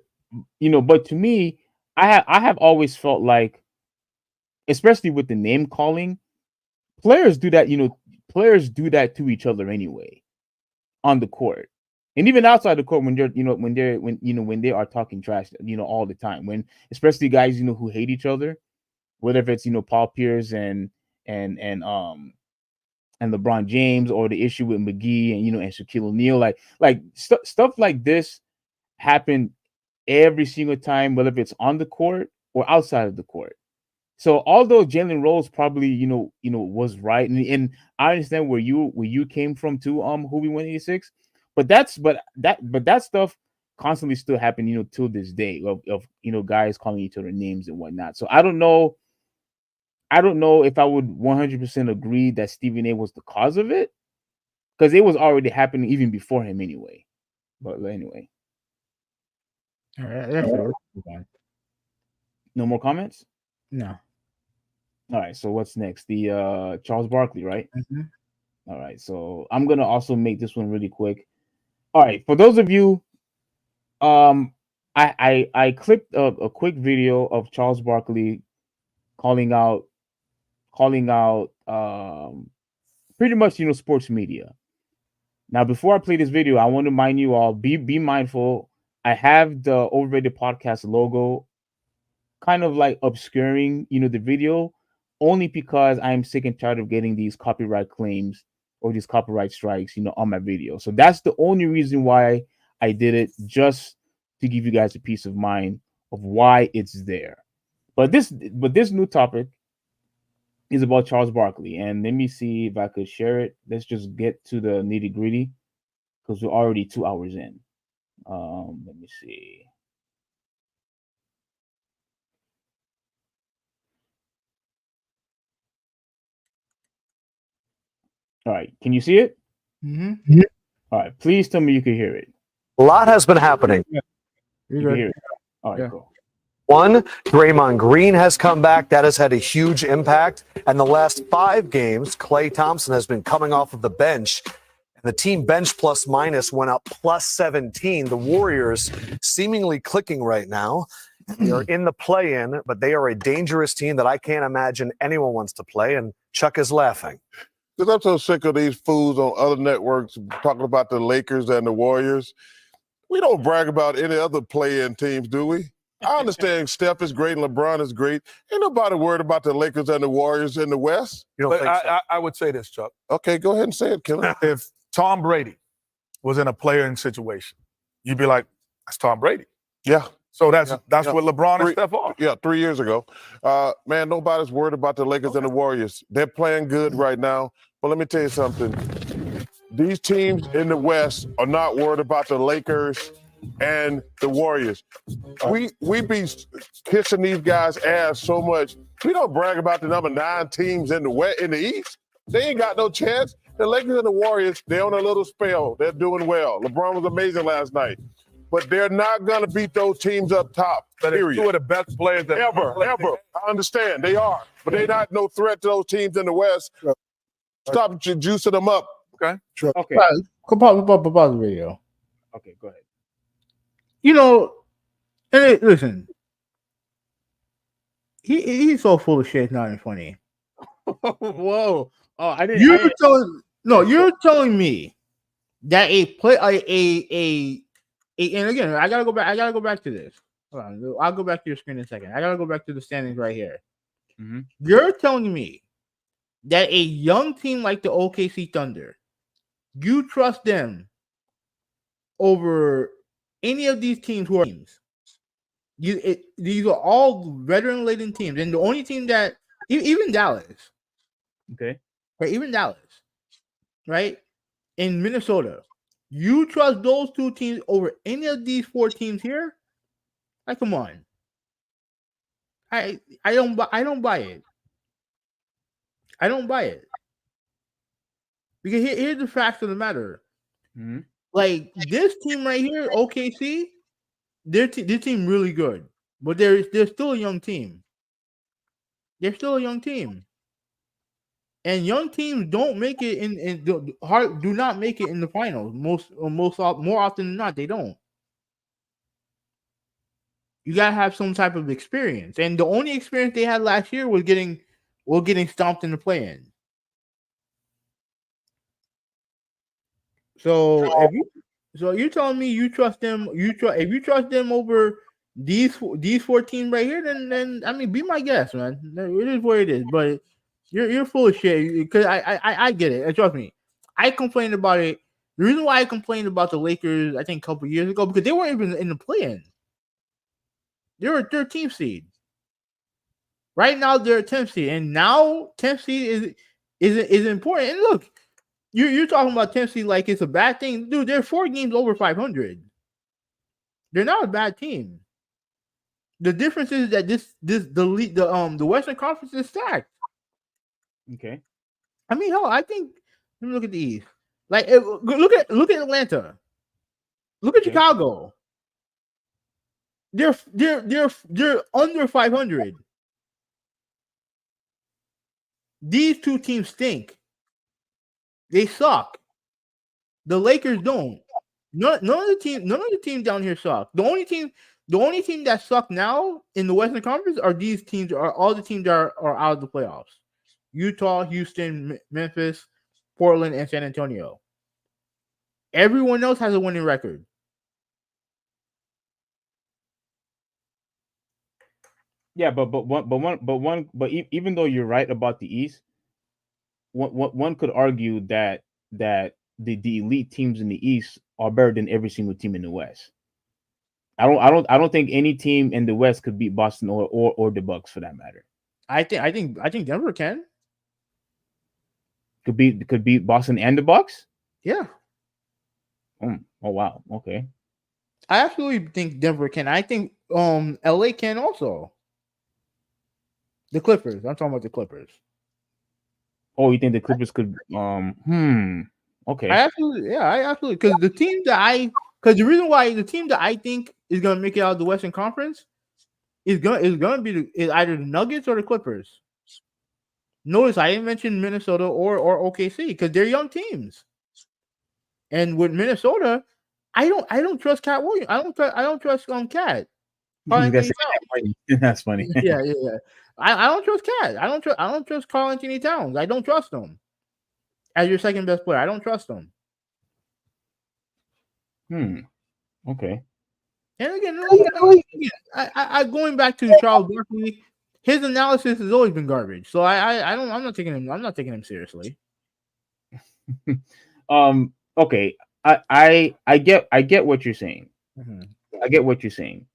me, I have always felt like, especially with the name calling, players do that. Players do that to each other anyway on the court. And even outside the court, when they are talking trash, all the time, when especially guys, who hate each other, whether it's, Paul Pierce and LeBron James, or the issue with McGee and Shaquille O'Neal, like stuff like this happen every single time, whether it's on the court or outside of the court. So although Jalen Rose probably, was right, and I understand where you came from too, Huvvi 186, but that stuff constantly still happen, till this day of guys calling each other names and whatnot. So I don't know if I would 100% agree that Stephen A. was the cause of it, because it was already happening even before him anyway. But anyway, all right, no more comments. No. All right, so what's next? The Charles Barkley, right? Mm-hmm. All right, so I'm gonna also make this one really quick. All right, for those of you, I clipped a quick video of Charles Barkley calling out pretty much sports media. Now, before I play this video, I want to remind you all, be mindful. I have the Overrated Podcast logo kind of like obscuring the video, only because I'm sick and tired of getting these copyright claims or these copyright strikes on my video. So that's the only reason why I did it, just to give you guys a peace of mind of why it's there. But this new topic is about Charles Barkley, and let me see if I could share it. Let's just get to the nitty gritty because we're already 2 hours in. Let me see. All right, can you see it? Mm-hmm. All right, please tell me you can hear it. A lot has been happening. You can hear it. All right, cool. One, Draymond Green has come back. That has had a huge impact. And the last 5 games, Klay Thompson has been coming off of the bench. And the team bench plus minus went up plus 17. The Warriors seemingly clicking right now. They are in the play-in, but they are a dangerous team that I can't imagine anyone wants to play. And Chuck is laughing. Because I'm so sick of these fools on other networks talking about the Lakers and the Warriors. We don't brag about any other play-in teams, do we? I understand Steph is great and LeBron is great. Ain't nobody worried about the Lakers and the Warriors in the West. You don't But think so? I would say this, Chuck. Okay, go ahead and say it, Killer. If Tom Brady was in a play-in situation, you'd be like, that's Tom Brady. Yeah. So that's Yeah. what LeBron and Three- Steph are. Yeah, 3 years ago. Man, nobody's worried about the Lakers and the Warriors. They're playing good right now. But let me tell you something. These teams in the West are not worried about the Lakers and the Warriors. We be kissing these guys' ass so much. We don't brag about the number 9 teams in the East. They ain't got no chance. The Lakers and the Warriors, they're on a little spell. They're doing well. LeBron was amazing last night. But they're not going to beat those teams up top, But it's period. 2 of the best players that Ever. I understand. They are. But they're not no threat to those teams in the West. Stop juicing them up. Okay. Pause the video. Okay, go ahead. You know, and listen, he's so full of shit. It's not even funny. Whoa! Oh, I didn't. You're telling me that and again, I gotta go back to this. Hold on, I'll go back to your screen in a second. I gotta go back to the standings right here. Mm-hmm. You're telling me that a young team like the OKC Thunder, you trust them over any of these teams who are teams. These are all veteran-laden teams, and the only team that even Dallas, Okay. right? Even Dallas, right? In Minnesota, you trust those 2 teams over any of these 4 teams here? Like, come on. I don't buy it. I don't buy it. Because here's the facts of the matter. Mm-hmm. Like, this team right here, OKC, their team really good. But they're still a young team. They're still a young team. And young teams don't make it do not make it in the finals. More often than not, they don't. You gotta have some type of experience. And the only experience they had last year was getting stomped in the play-in. So you're telling me you trust them? If you trust them over these 4 teams right here, then I mean, be my guest, man. It is what it is. But you're full of shit because I get it. And trust me, I complained about it. The reason why I complained about the Lakers, I think a couple years ago, because they weren't even in the play-in. They were a 13th seed. Right now they're a 10th seed, and now 10th seed is important. And look, you're talking about 10th seed like it's a bad thing, dude. They're 4 games over 500. They're not a bad team. The difference is that the Western Conference is stacked. Okay. I mean, hell, I think. Let me look at the East. Like, look at Atlanta. Look at Chicago. They're under 500. These 2 teams stink. They suck. The Lakers don't. None of the teams down here suck. The only team that suck now in the Western Conference are these teams. Are all the teams that are out of the playoffs? Utah, Houston, Memphis, Portland, and San Antonio. Everyone else has a winning record. Yeah, but even though you're right about the East, one could argue that the elite teams in the East are better than every single team in the West. I don't think any team in the West could beat Boston or the Bucks for that matter. I think Denver can. Could beat Boston and the Bucks. Yeah. Oh wow. Okay. I absolutely think Denver can. I think LA can also. The Clippers. I'm talking about the Clippers. Oh, you think the Clippers could? Okay. I absolutely because the reason why the team that I think is gonna make it out of the Western Conference is gonna be either the Nuggets or the Clippers. Notice I didn't mention Minnesota or OKC because they're young teams. And with Minnesota, I don't trust Cat Williams. I don't trust Cat. That's funny. Yeah. I don't trust Cat. I don't trust Karl Anthony Towns. I don't trust him as your second best player. I don't trust him. Okay. And again, I going back to Charles Barkley, his analysis has always been garbage. So I'm not taking him seriously. Okay. I get what you're saying. Mm-hmm. I get what you're saying.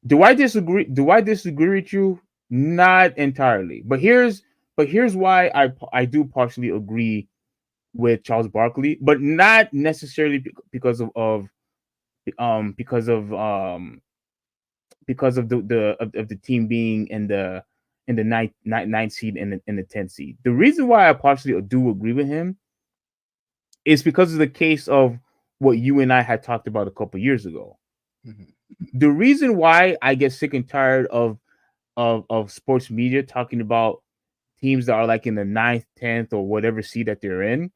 Do I disagree with you? Not entirely. But here's why I do partially agree with Charles Barkley, but not necessarily because of the team being in the ninth seed and the 10th seed. The reason why I partially do agree with him is because of the case of what you and I had talked about a couple years ago. Mm-hmm. The reason why I get sick and tired of sports media talking about teams that are like in the 9th, 10th, or whatever seed that they're in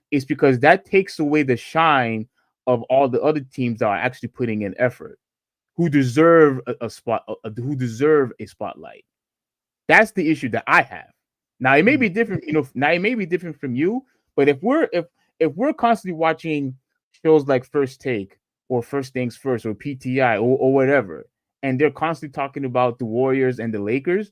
is because that takes away the shine of all the other teams that are actually putting in effort, who deserve a spotlight. That's the issue that I have. Now it may be different, now it may be different from you, but if we're constantly watching shows like First Take or First Things First or PTI or whatever, and they're constantly talking about the Warriors and the Lakers,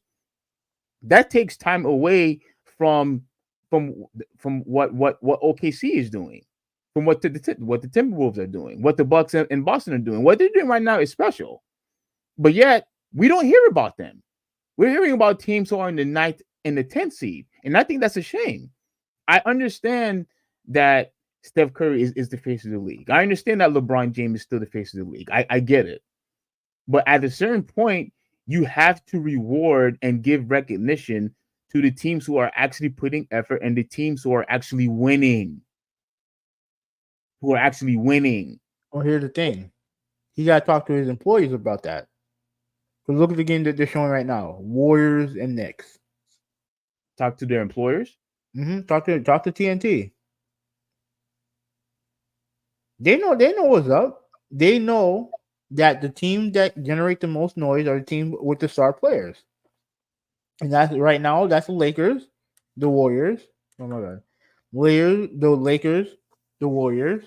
that takes time away from what OKC is doing, from what the Timberwolves are doing, what the Bucks and Boston are doing. What they're doing right now is special, but yet we don't hear about them. We're hearing about teams who are in the 9th and the 10th seed, and I think that's a shame. I understand that Steph Curry is the face of the league. I understand that LeBron James is still the face of the league. I get it. But at a certain point, you have to reward and give recognition to the teams who are actually putting effort and the teams who are actually winning. Well, here's the thing. He got to talk to his employees about that. Because look at the game that they're showing right now. Warriors and Knicks. Talk to their employers? Mm-hmm. Talk to TNT. They know what's up. They know that the team that generate the most noise are the team with the star players. And that's right now, that's the Lakers, the Warriors. Oh my God. The Lakers, the Warriors,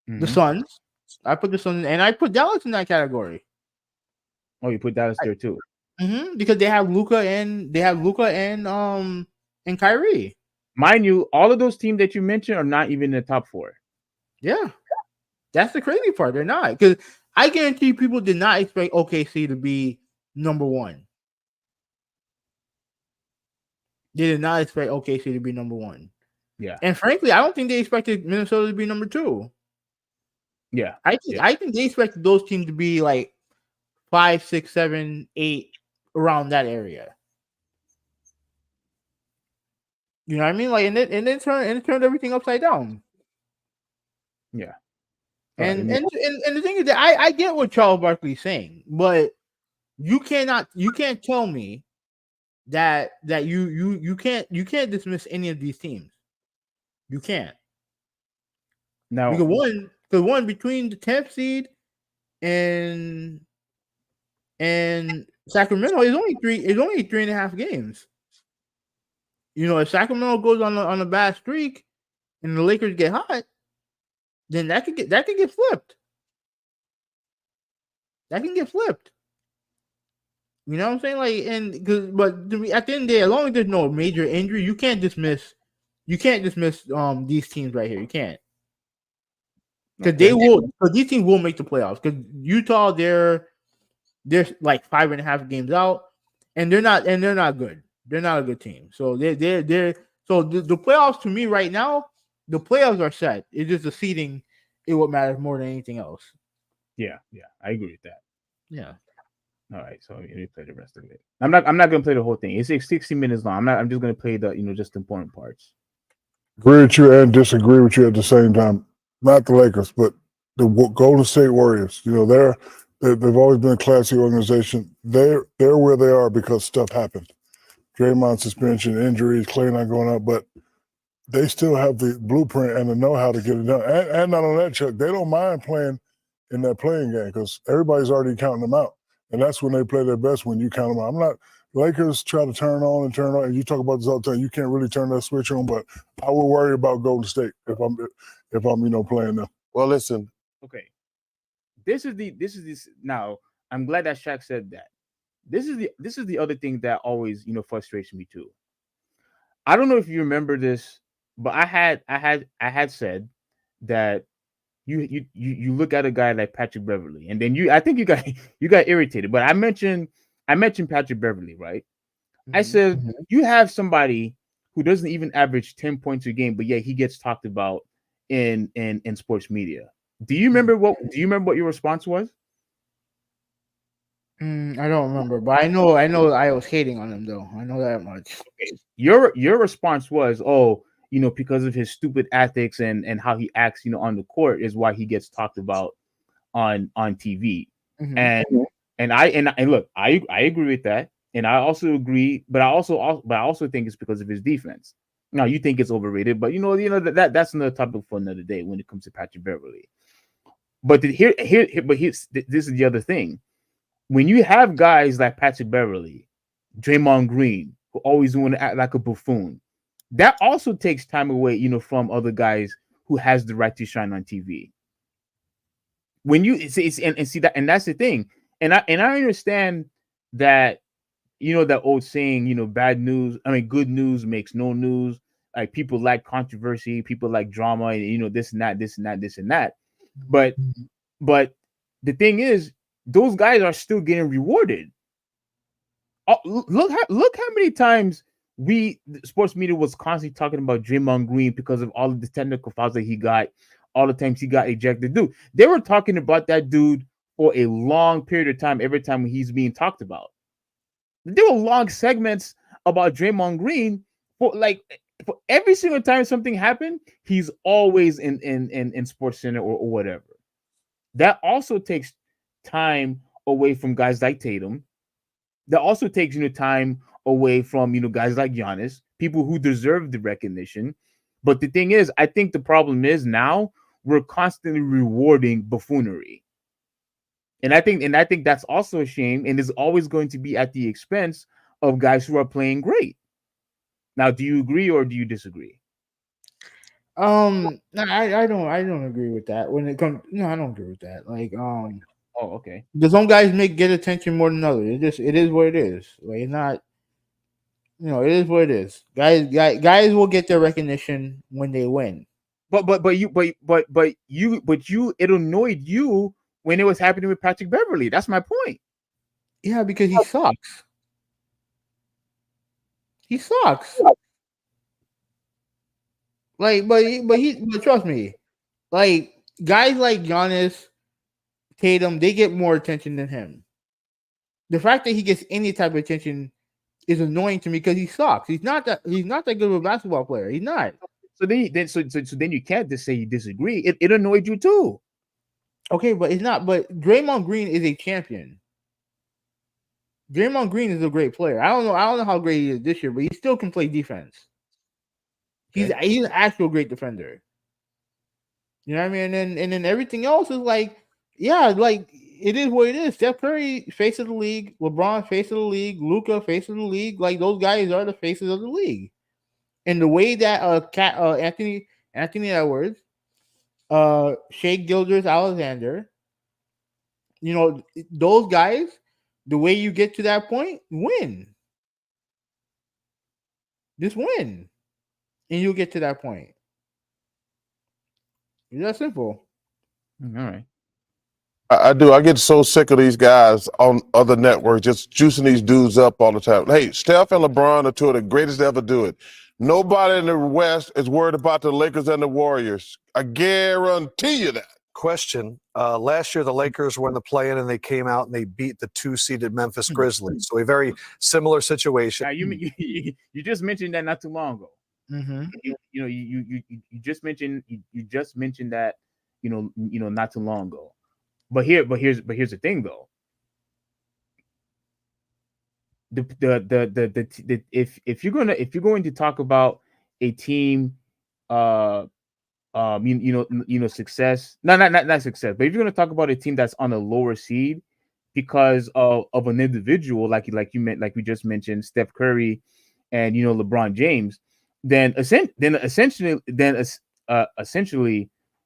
the Suns. I put the Suns and I put Dallas in that category. Oh, you put Dallas there too. Because they have Luka and Kyrie. Mind you, all of those teams that you mentioned are not even in the top 4. Yeah. That's the crazy part. They're not. Because I guarantee people did not expect OKC to be number 1. They did not expect OKC to be number 1. Yeah. And frankly, I don't think they expected Minnesota to be number 2. Yeah. I think they expected those teams to be like 5, 6, 7, 8 around that area. You know what I mean? Like, and it turned everything upside down. Yeah. And the thing is that I get what Charles Barkley's saying, but you can't tell me that you can't dismiss any of these teams. You can't. Now, because one between the 10th seed and Sacramento is only 3.5 games. If Sacramento goes on a bad streak and the Lakers get hot, then that could get flipped. That can get flipped. You know what I'm saying? Like, but at the end of the day, as long as there's no major injury, you can't dismiss these teams right here. You can't. because they will. Because these teams will make the playoffs. Because Utah, they're like 5.5 games out, and they're not good. They're not a good team. So they're so the playoffs to me right now, the playoffs are set. It's just the seeding is what matters more than anything else. Yeah, I agree with that. Yeah. All right, so let me play the rest of it. I'm not gonna play the whole thing. It's 60 minutes long. I'm just gonna play the just the important parts. Agree with you and disagree with you at the same time. Not the Lakers, but the Golden State Warriors. They've always been a classy organization. They're where they are because stuff happened. Draymond suspension, injuries, Clay not going up, but they still have the blueprint and the know-how to get it done. And not on that, Chuck, they don't mind playing in that playing game because everybody's already counting them out. And that's when they play their best, when you count them out. Lakers try to turn on, and you talk about this all the time. You can't really turn that switch on, but I would worry about Golden State if I'm playing them. Well, listen. Okay. This is now. I'm glad that Shaq said that. This is the other thing that always frustrates me too. I don't know if you remember this, but I had said that you look at a guy like Patrick Beverley, and then I think you got irritated. But I mentioned Patrick Beverley, right? Mm-hmm. I said you have somebody who doesn't even average 10 points a game, but yet he gets talked about in sports media. Do you remember what your response was? I don't remember, but I know I was hating on him though. I know that much. Okay. Your response was, because of his stupid ethics and how he acts, on the court is why he gets talked about on TV. Mm-hmm. And look, I agree with that, and I also agree, but I also think it's because of his defense. Now you think it's overrated, but that's another topic for another day when it comes to Patrick Beverley. But this is the other thing. When you have guys like Patrick Beverley, Draymond Green, who always want to act like a buffoon, that also takes time away, from other guys who has the right to shine on TV. When you see that, and that's the thing, and I understand that, that old saying, good news makes no news. Like people like controversy, people like drama, and this and that, this and that, this and that. But the thing is, those guys are still getting rewarded. Look how many times sports media was constantly talking about Draymond Green because of all of the technical fouls that he got, all the times he got ejected. Dude, they were talking about that dude for a long period of time every time he's being talked about. There were long segments about Draymond Green for every single time something happened, he's always in Sports Center or whatever. That also takes time away from guys like Tatum. That also takes time away from guys like Giannis, people who deserve the recognition. But the thing is, I think the problem is now we're constantly rewarding buffoonery, and I think that's also a shame, and is always going to be at the expense of guys who are playing great. Now, do you agree or do you disagree? No, I don't agree with that. When it comes, no, I don't agree with that. Oh, okay. Because some guys get attention more than others. It is what it is. Like it's not, it is what it is. Guys will get their recognition when they win. But it annoyed you when it was happening with Patrick Beverley. That's my point. Yeah, because he sucks. He sucks. But trust me, like guys like Giannis, Tatum, they get more attention than him. The fact that he gets any type of attention is annoying to me because he sucks. He's not that good of a basketball player. He's not. So then you can't just say you disagree. It annoyed you too. Okay, but it's not. But Draymond Green is a champion. Draymond Green is a great player. I don't know how great he is this year, but he still can play defense. He's an actual great defender. You know what I mean? And then everything else is like it is what it is. Steph Curry, face of the league. LeBron, face of the league. Luka, face of the league. Like those guys are the faces of the league. And the way that Anthony Edwards, Shea Gilgeous-Alexander, those guys, the way you get to that point, win. Just win. And you'll get to that point. It's that simple. All right. I do. I get so sick of these guys on other networks just juicing these dudes up all the time. Hey, Steph and LeBron are two of the greatest to ever do it. Nobody in the West is worried about the Lakers and the Warriors. I guarantee you that. Question. Last year, the Lakers were in the play-in and they came out and they beat the 2-seeded Memphis Grizzlies. So a very similar situation. Now, you just mentioned that not too long ago. Mm-hmm. You just mentioned that not too long ago. But here's the thing though. If you're going to talk about a team, success, not success, but if you're going to talk about a team that's on a lower seed because of an individual like we just mentioned, Steph Curry and LeBron James, then essentially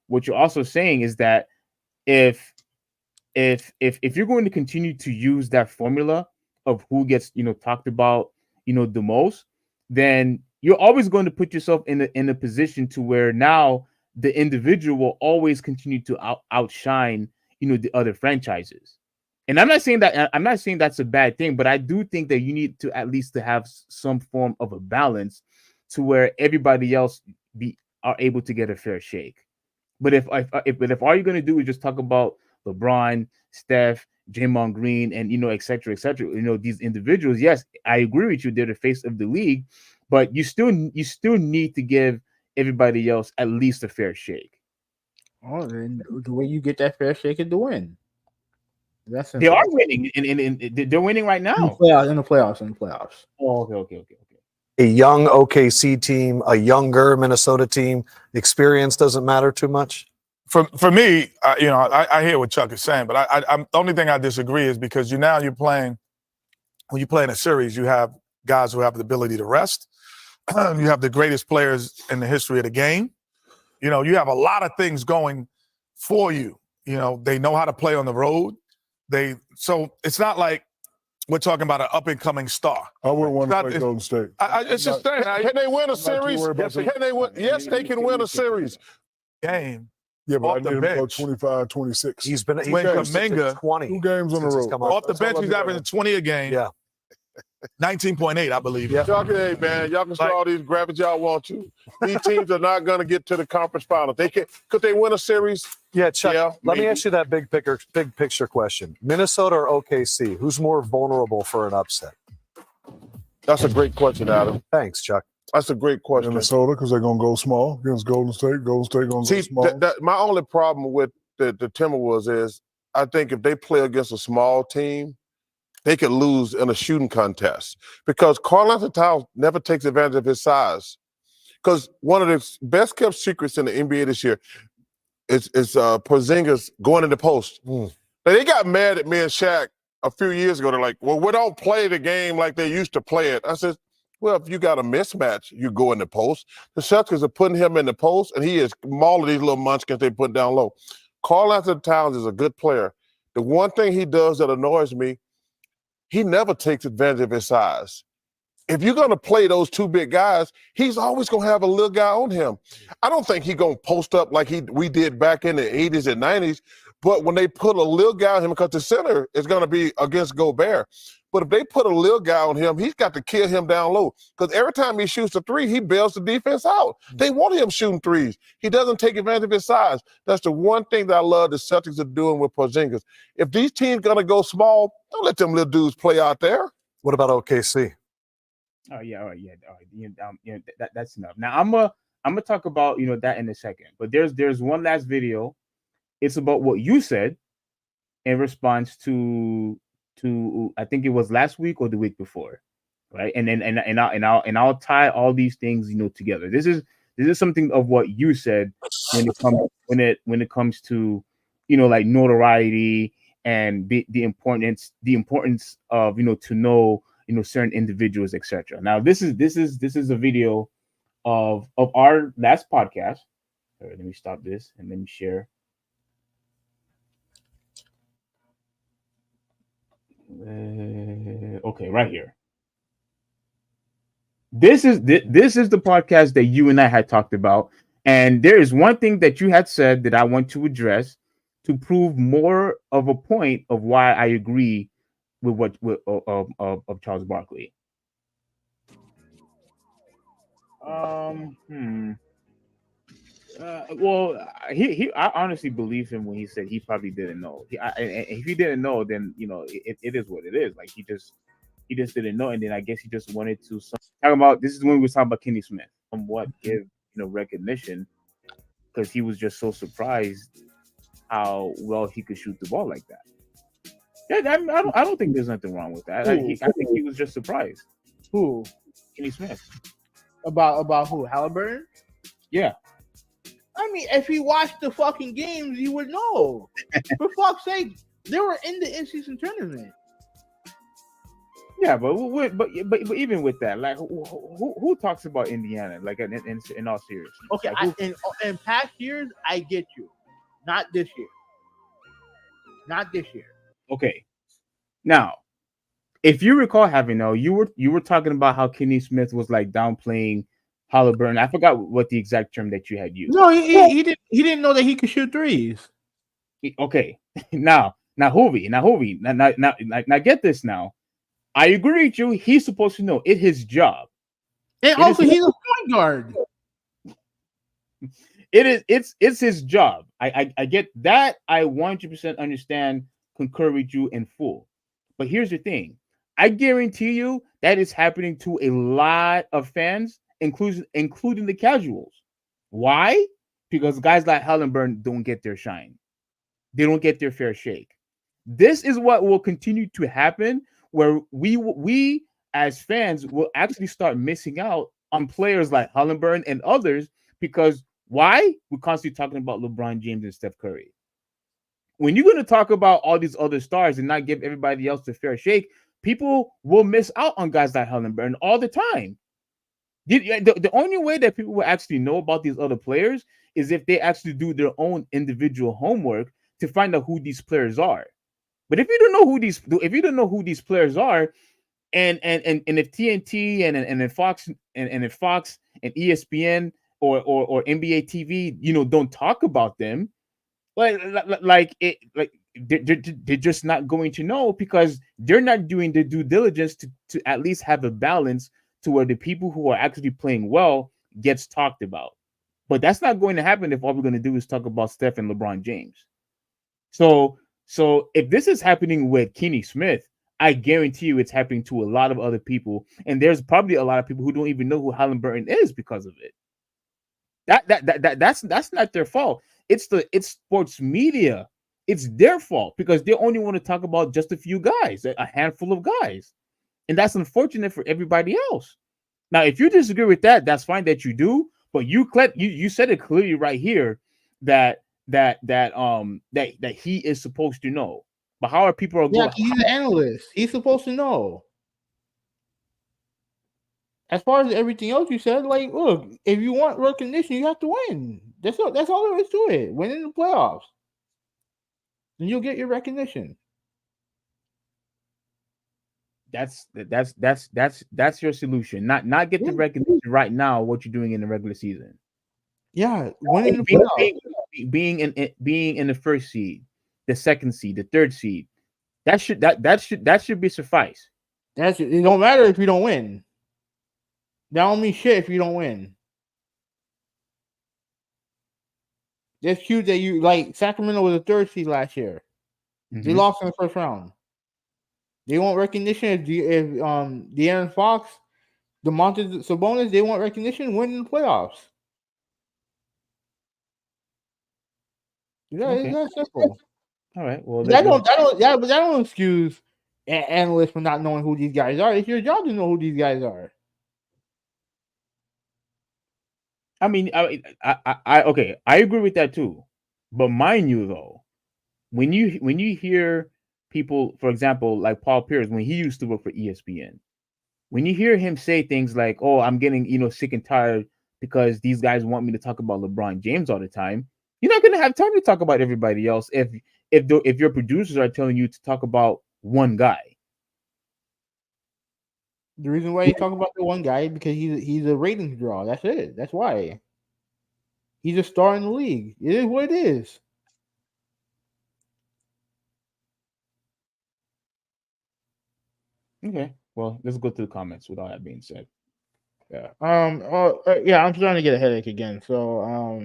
what you're also saying is that if you're going to continue to use that formula of who gets talked about the most, then you're always going to put yourself in a position to where now the individual will always continue to outshine the other franchises. And I'm not saying that's a bad thing, but I do think that you need to at least to have some form of a balance to where everybody else are able to get a fair shake. But if all you're going to do is just talk about LeBron, Steph, Draymond Green, and et cetera, these individuals, yes, I agree with you, they're the face of the league, but you still need to give everybody else at least a fair shake. Oh, then the way you get that fair shake is to win. They are winning, and they're winning right now. In the playoffs. Oh, okay. A young OKC team, a younger Minnesota team, the experience doesn't matter too much. For me, I hear what Chuck is saying, but I'm the only thing I disagree is because you're playing. When you play in a series, you have guys who have the ability to rest. You have the greatest players in the history of the game. You have a lot of things going for you. They know how to play on the road. So it's not like we're talking about an up-and-coming star. I wouldn't want to play Golden State. It's just saying, can they win a series? Yes, they can win a series. Game. Yeah, but off I the need him to go bench. 25, 26. He's been When Kuminga, 20. 2 games on the road. off the bench, he's averaging 20 a game. Yeah. 19.8, I believe. Yeah. Y'all can show all these graphics y'all want to. These teams are not going to get to the conference final. Could they win a series? Yeah, Chuck, Yeah, let me maybe. ask you that big picture question. Minnesota or OKC, who's more vulnerable for an upset? That's a great question, Adam. Thanks, Chuck. That's a great question. Minnesota, because they're going to go small against Golden State. Golden State going to go See, small. my only problem with the Timberwolves is I think if they play against a small team, they could lose in a shooting contest because Karl-Anthony Towns never takes advantage of his size. Because one of the best kept secrets in the NBA this year is Porzingis going in the post. Now, they got mad at me and Shaq a few years ago. They're like, well, we don't play the game like they used to play it. I said, well, if you got a mismatch, you go in the post. The Celtics are putting him in the post, and he is mauling these little munchkins they put down low. Karl-Anthony Towns is a good player. The one thing he does that annoys me, he never takes advantage of his size. If you're going to play those two big guys, he's always going to have a little guy on him. I don't think he's going to post up like we did back in the 80s and 90s, but when they put a little guy on him, because the center is going to be against Gobert, but if they put a little guy on him, he's got to kill him down low because every time he shoots a three, he bails the defense out. They want him shooting threes. He doesn't take advantage of his size. That's the one thing that I love the Celtics are doing with Porzingis. If these teams going to go small, don't let them little dudes play out there. What about OKC? Oh yeah, all right, that's enough. Now I'm gonna talk about that in a second. But there's one last video. It's about what you said in response to I think it was last week or the week before, right? And I'll tie all these things together. This is something of what you said when it comes to like notoriety and the importance of to know certain individuals, etc. Now this is a video of our last podcast. All right, let me stop this and let me share. Okay, right here. This is the podcast that you and I had talked about, and there is one thing that you had said that I want to address, to prove more of a point of why I agree with what of Charles Barkley. Well, I honestly believe him when he said he probably didn't know. And if he didn't know, then it is what it is. Like he just didn't know, and then I guess he just wanted to talk about. This is when we were talking about Kenny Smith, somewhat give recognition, because he was just so surprised how well he could shoot the ball like that. Yeah, I don't think there's nothing wrong with that. I think he was just surprised. Who? Kenny Smith. About who? Halliburton? Yeah. I mean, if he watched the fucking games, you would know. For fuck's sake, they were in the in-season tournament. Yeah, but even with that, like, who talks about Indiana? Like, in all seriousness. Okay, like, in past years, I get you. Not this year. Not this year. Okay. Now, if you recall, you were talking about how Kenny Smith was like downplaying Halliburton. I forgot what the exact term that you had used. No, he didn't know that he could shoot threes. Okay. Now Huvvi, now get this now. I agree with you. He's supposed to know. It's his job. And also, he's a point guard. It's his job. I get that. I 100% understand, concur with you in full. But here's the thing. I guarantee you that is happening to a lot of fans, including the casuals. Why? Because guys like Halliburton don't get their shine. They don't get their fair shake. This is what will continue to happen, where we as fans will actually start missing out on players like Halliburton and others, because why? We're constantly talking about LeBron James and Steph Curry. When you're going to talk about all these other stars and not give everybody else the fair shake, people will miss out on guys like Halliburton all the time. The only way that people will actually know about these other players is if they actually do their own individual homework to find out who these players are. But if you don't know who these players are, and if TNT and if Fox and ESPN or NBA TV, don't talk about them, they're just not going to know, because they're not doing the due diligence to at least have a balance to where the people who are actually playing well gets talked about. But that's not going to happen if all we're going to do is talk about Steph and LeBron James. So if this is happening with Kenny Smith, I guarantee you it's happening to a lot of other people, and there's probably a lot of people who don't even know who Halliburton is because of it. That's not their fault. It's sports media. It's their fault, because they only want to talk about just a few guys, a handful of guys. And that's unfortunate for everybody else. Now, if you disagree with that, that's fine that you do, but you said it clearly right here that he is supposed to know. But how are people going? Yeah, he's an analyst. He's supposed to know. As far as everything else you said, like, look, if you want recognition, you have to win. That's all there is to it. Win in the playoffs, and you'll get your recognition. That's your solution. Not get the recognition right now. What you're doing in the regular season. Yeah, winning the playoffs. Being in the first seed, the second seed, the third seed, that should be suffice. It don't matter if you don't win. That don't mean shit if you don't win. It's cute that you like Sacramento was a third seed last year. Mm-hmm. They lost in the first round. They want recognition if De'Aaron Fox, DeMontis Sabonis, they want recognition, win in the playoffs. Yeah, okay. It's that simple. All right. Well, that don't excuse analysts for not knowing who these guys are. It's your job to know who these guys are. I mean, I agree with that too. But mind you, though, when you hear people, for example, like Paul Pierce, when he used to work for ESPN, when you hear him say things like, "Oh, I'm getting sick and tired because these guys want me to talk about LeBron James all the time," you're not going to have time to talk about everybody else if your producers are telling you to talk about one guy. The reason why you talk about the one guy because he's a ratings draw. That's it. That's why. He's a star in the league. It is what it is. Okay. Well, let's go to the comments with all that being said. Yeah. Yeah. I'm starting to get a headache again. So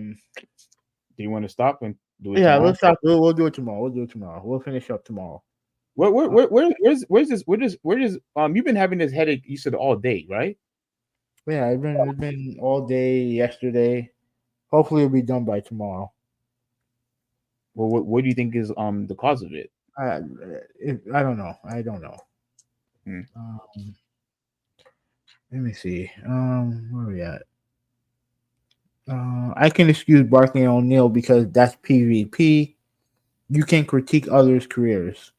Do you want to stop and do it yeah. tomorrow? Let's stop. We'll do it tomorrow. We'll do it tomorrow. We'll finish up tomorrow. Where's this you've been having this headache, you said, all day, right? Yeah. It's been all day yesterday. Hopefully, it'll be done by tomorrow. Well, what do you think is the cause of it? I don't know. I don't know. Hmm. Let me see. Where are we at? I can excuse Barkley and O'Neal because that's PvP. You can critique others' careers.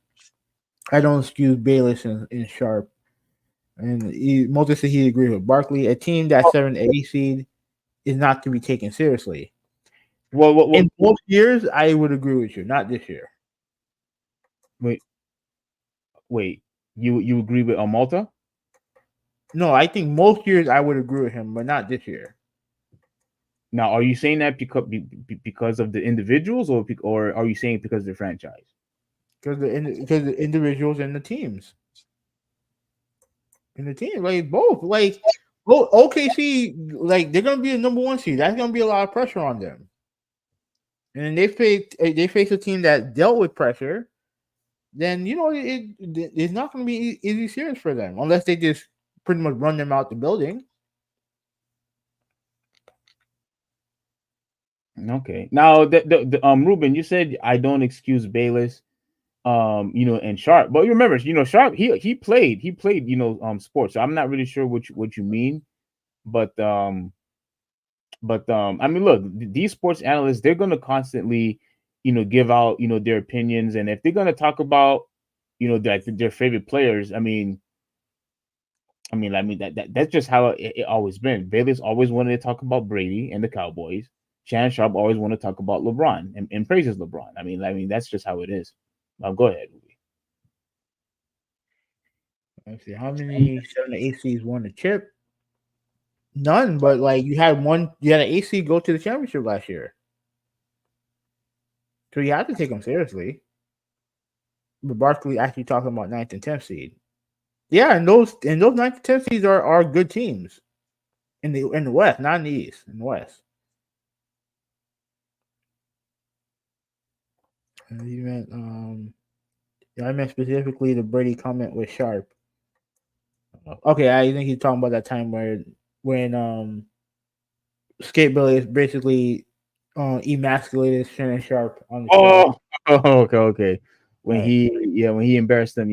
I don't excuse Bayless and Sharp. And Multi said he agrees with Barkley. A team that's 7-8 seed is not to be taken seriously. Well, In both years, I would agree with you. Not this year. wait. You agree with Malta? No, I think most years I would agree with him, but not this year. Now, are you saying that because of the individuals, or are you saying it because of the franchise? Because the individuals and the teams. And the team, like both. Like OKC, like they're gonna be a number 1 seed. That's gonna be a lot of pressure on them. And they face a team that dealt with pressure, then it's not gonna be easy series for them unless they just pretty much run them out the building. Okay. Now, Ruben, you said I don't excuse Bayless, and Sharp, but you remember, Sharp, he played, sports. So I'm not really sure what you mean, but I mean, look, these sports analysts, they're gonna constantly, give out, their opinions, and if they're gonna talk about, their favorite players, I mean that's just how it always been. Bayless always wanted to talk about Brady and the Cowboys. Shannon Sharp always wanted to talk about LeBron and praises LeBron. I mean that's just how it is. Go ahead. Let's see how many 7-8 seeds won the chip. None, but like you had an AC go to the championship last year, so you have to take them seriously. But Barkley actually talking about 9th and 10th seed. Yeah, and those 9th and 10th seeds are good teams in the West, not in the East, in the West. And you meant I meant specifically the Brady comment with Sharp. Okay, I think he's talking about that time when Skate Billy is basically emasculated Shannon Sharp on the show. Okay. When he embarrassed them,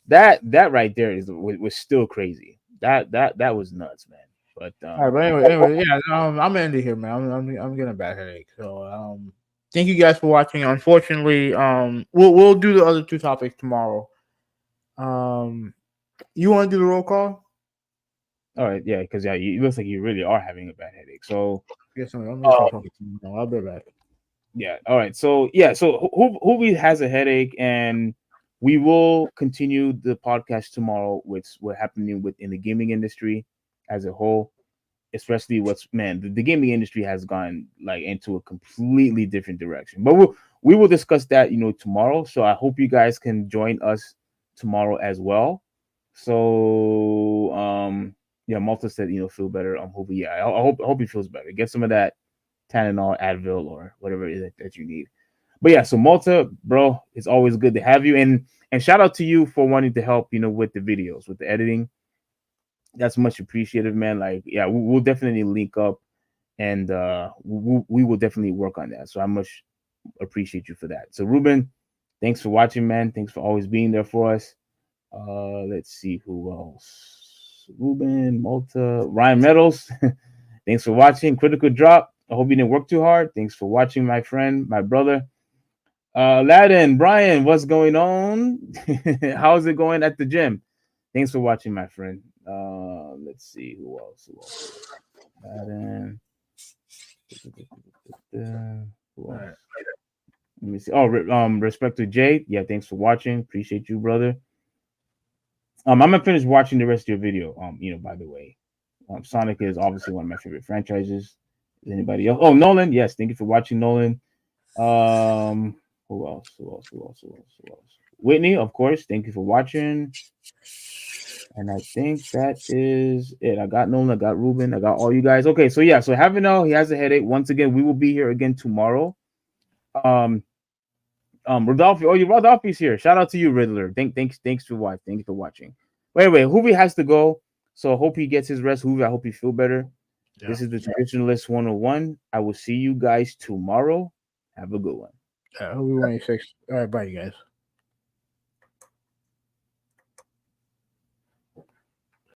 that right there was still crazy. That was nuts, man. But all right, but anyway, yeah, I'm ending here, man. I'm getting a bad headache. So thank you guys for watching. Unfortunately, we'll do the other 2 topics tomorrow. You want to do the roll call? All right, yeah, because it looks like you really are having a bad headache. So yes, I'll be back. Yeah. All right. So Huvvi has a headache, and we will continue the podcast tomorrow with what's happening within the gaming industry as a whole, especially the gaming industry has gone like into a completely different direction. But we will discuss that tomorrow. So I hope you guys can join us tomorrow as well. So Malta said feel better. Huvvi, yeah, I hope he feels better. Get some of that Tylenol, Advil, or whatever it is that you need. But yeah, so Malta, bro, it's always good to have you. And shout out to you for wanting to help, with the videos, with the editing. That's much appreciated, man. Like, yeah, we'll definitely link up, and we will definitely work on that. So I much appreciate you for that. So Ruben, thanks for watching, man. Thanks for always being there for us. Let's see who else. Ruben, Malta, Ryan Meadows. Thanks for watching. Critical Drop. I hope you didn't work too hard. Thanks for watching, my friend, my brother. Ladin, Brian, what's going on? How's it going at the gym? Thanks for watching, my friend. Let's see who else. Ladin. Who else? Let me see. Oh, respect to Jay. Yeah, thanks for watching. Appreciate you, brother. I'm gonna finish watching the rest of your video. By the way, Sonic is obviously one of my favorite franchises. Is anybody else? Oh, Nolan. Yes, thank you for watching, Nolan. Who else? Whitney, of course. Thank you for watching. And I think that is it. I got Nolan, I got Ruben, I got all you guys. Okay, so yeah, so Havinel, he has a headache. Once again, we will be here again tomorrow. Rodolfo, Rodolfo's here. Shout out to you, Riddler. Thanks for watching. Thank you for watching. But anyway, Huvvi has to go. So I hope he gets his rest. Huvvi, I hope you feel better. Yeah. This is the Traditionalist 101. I will see you guys tomorrow. Have a good one. Huvvi 186. All right, bye, you guys.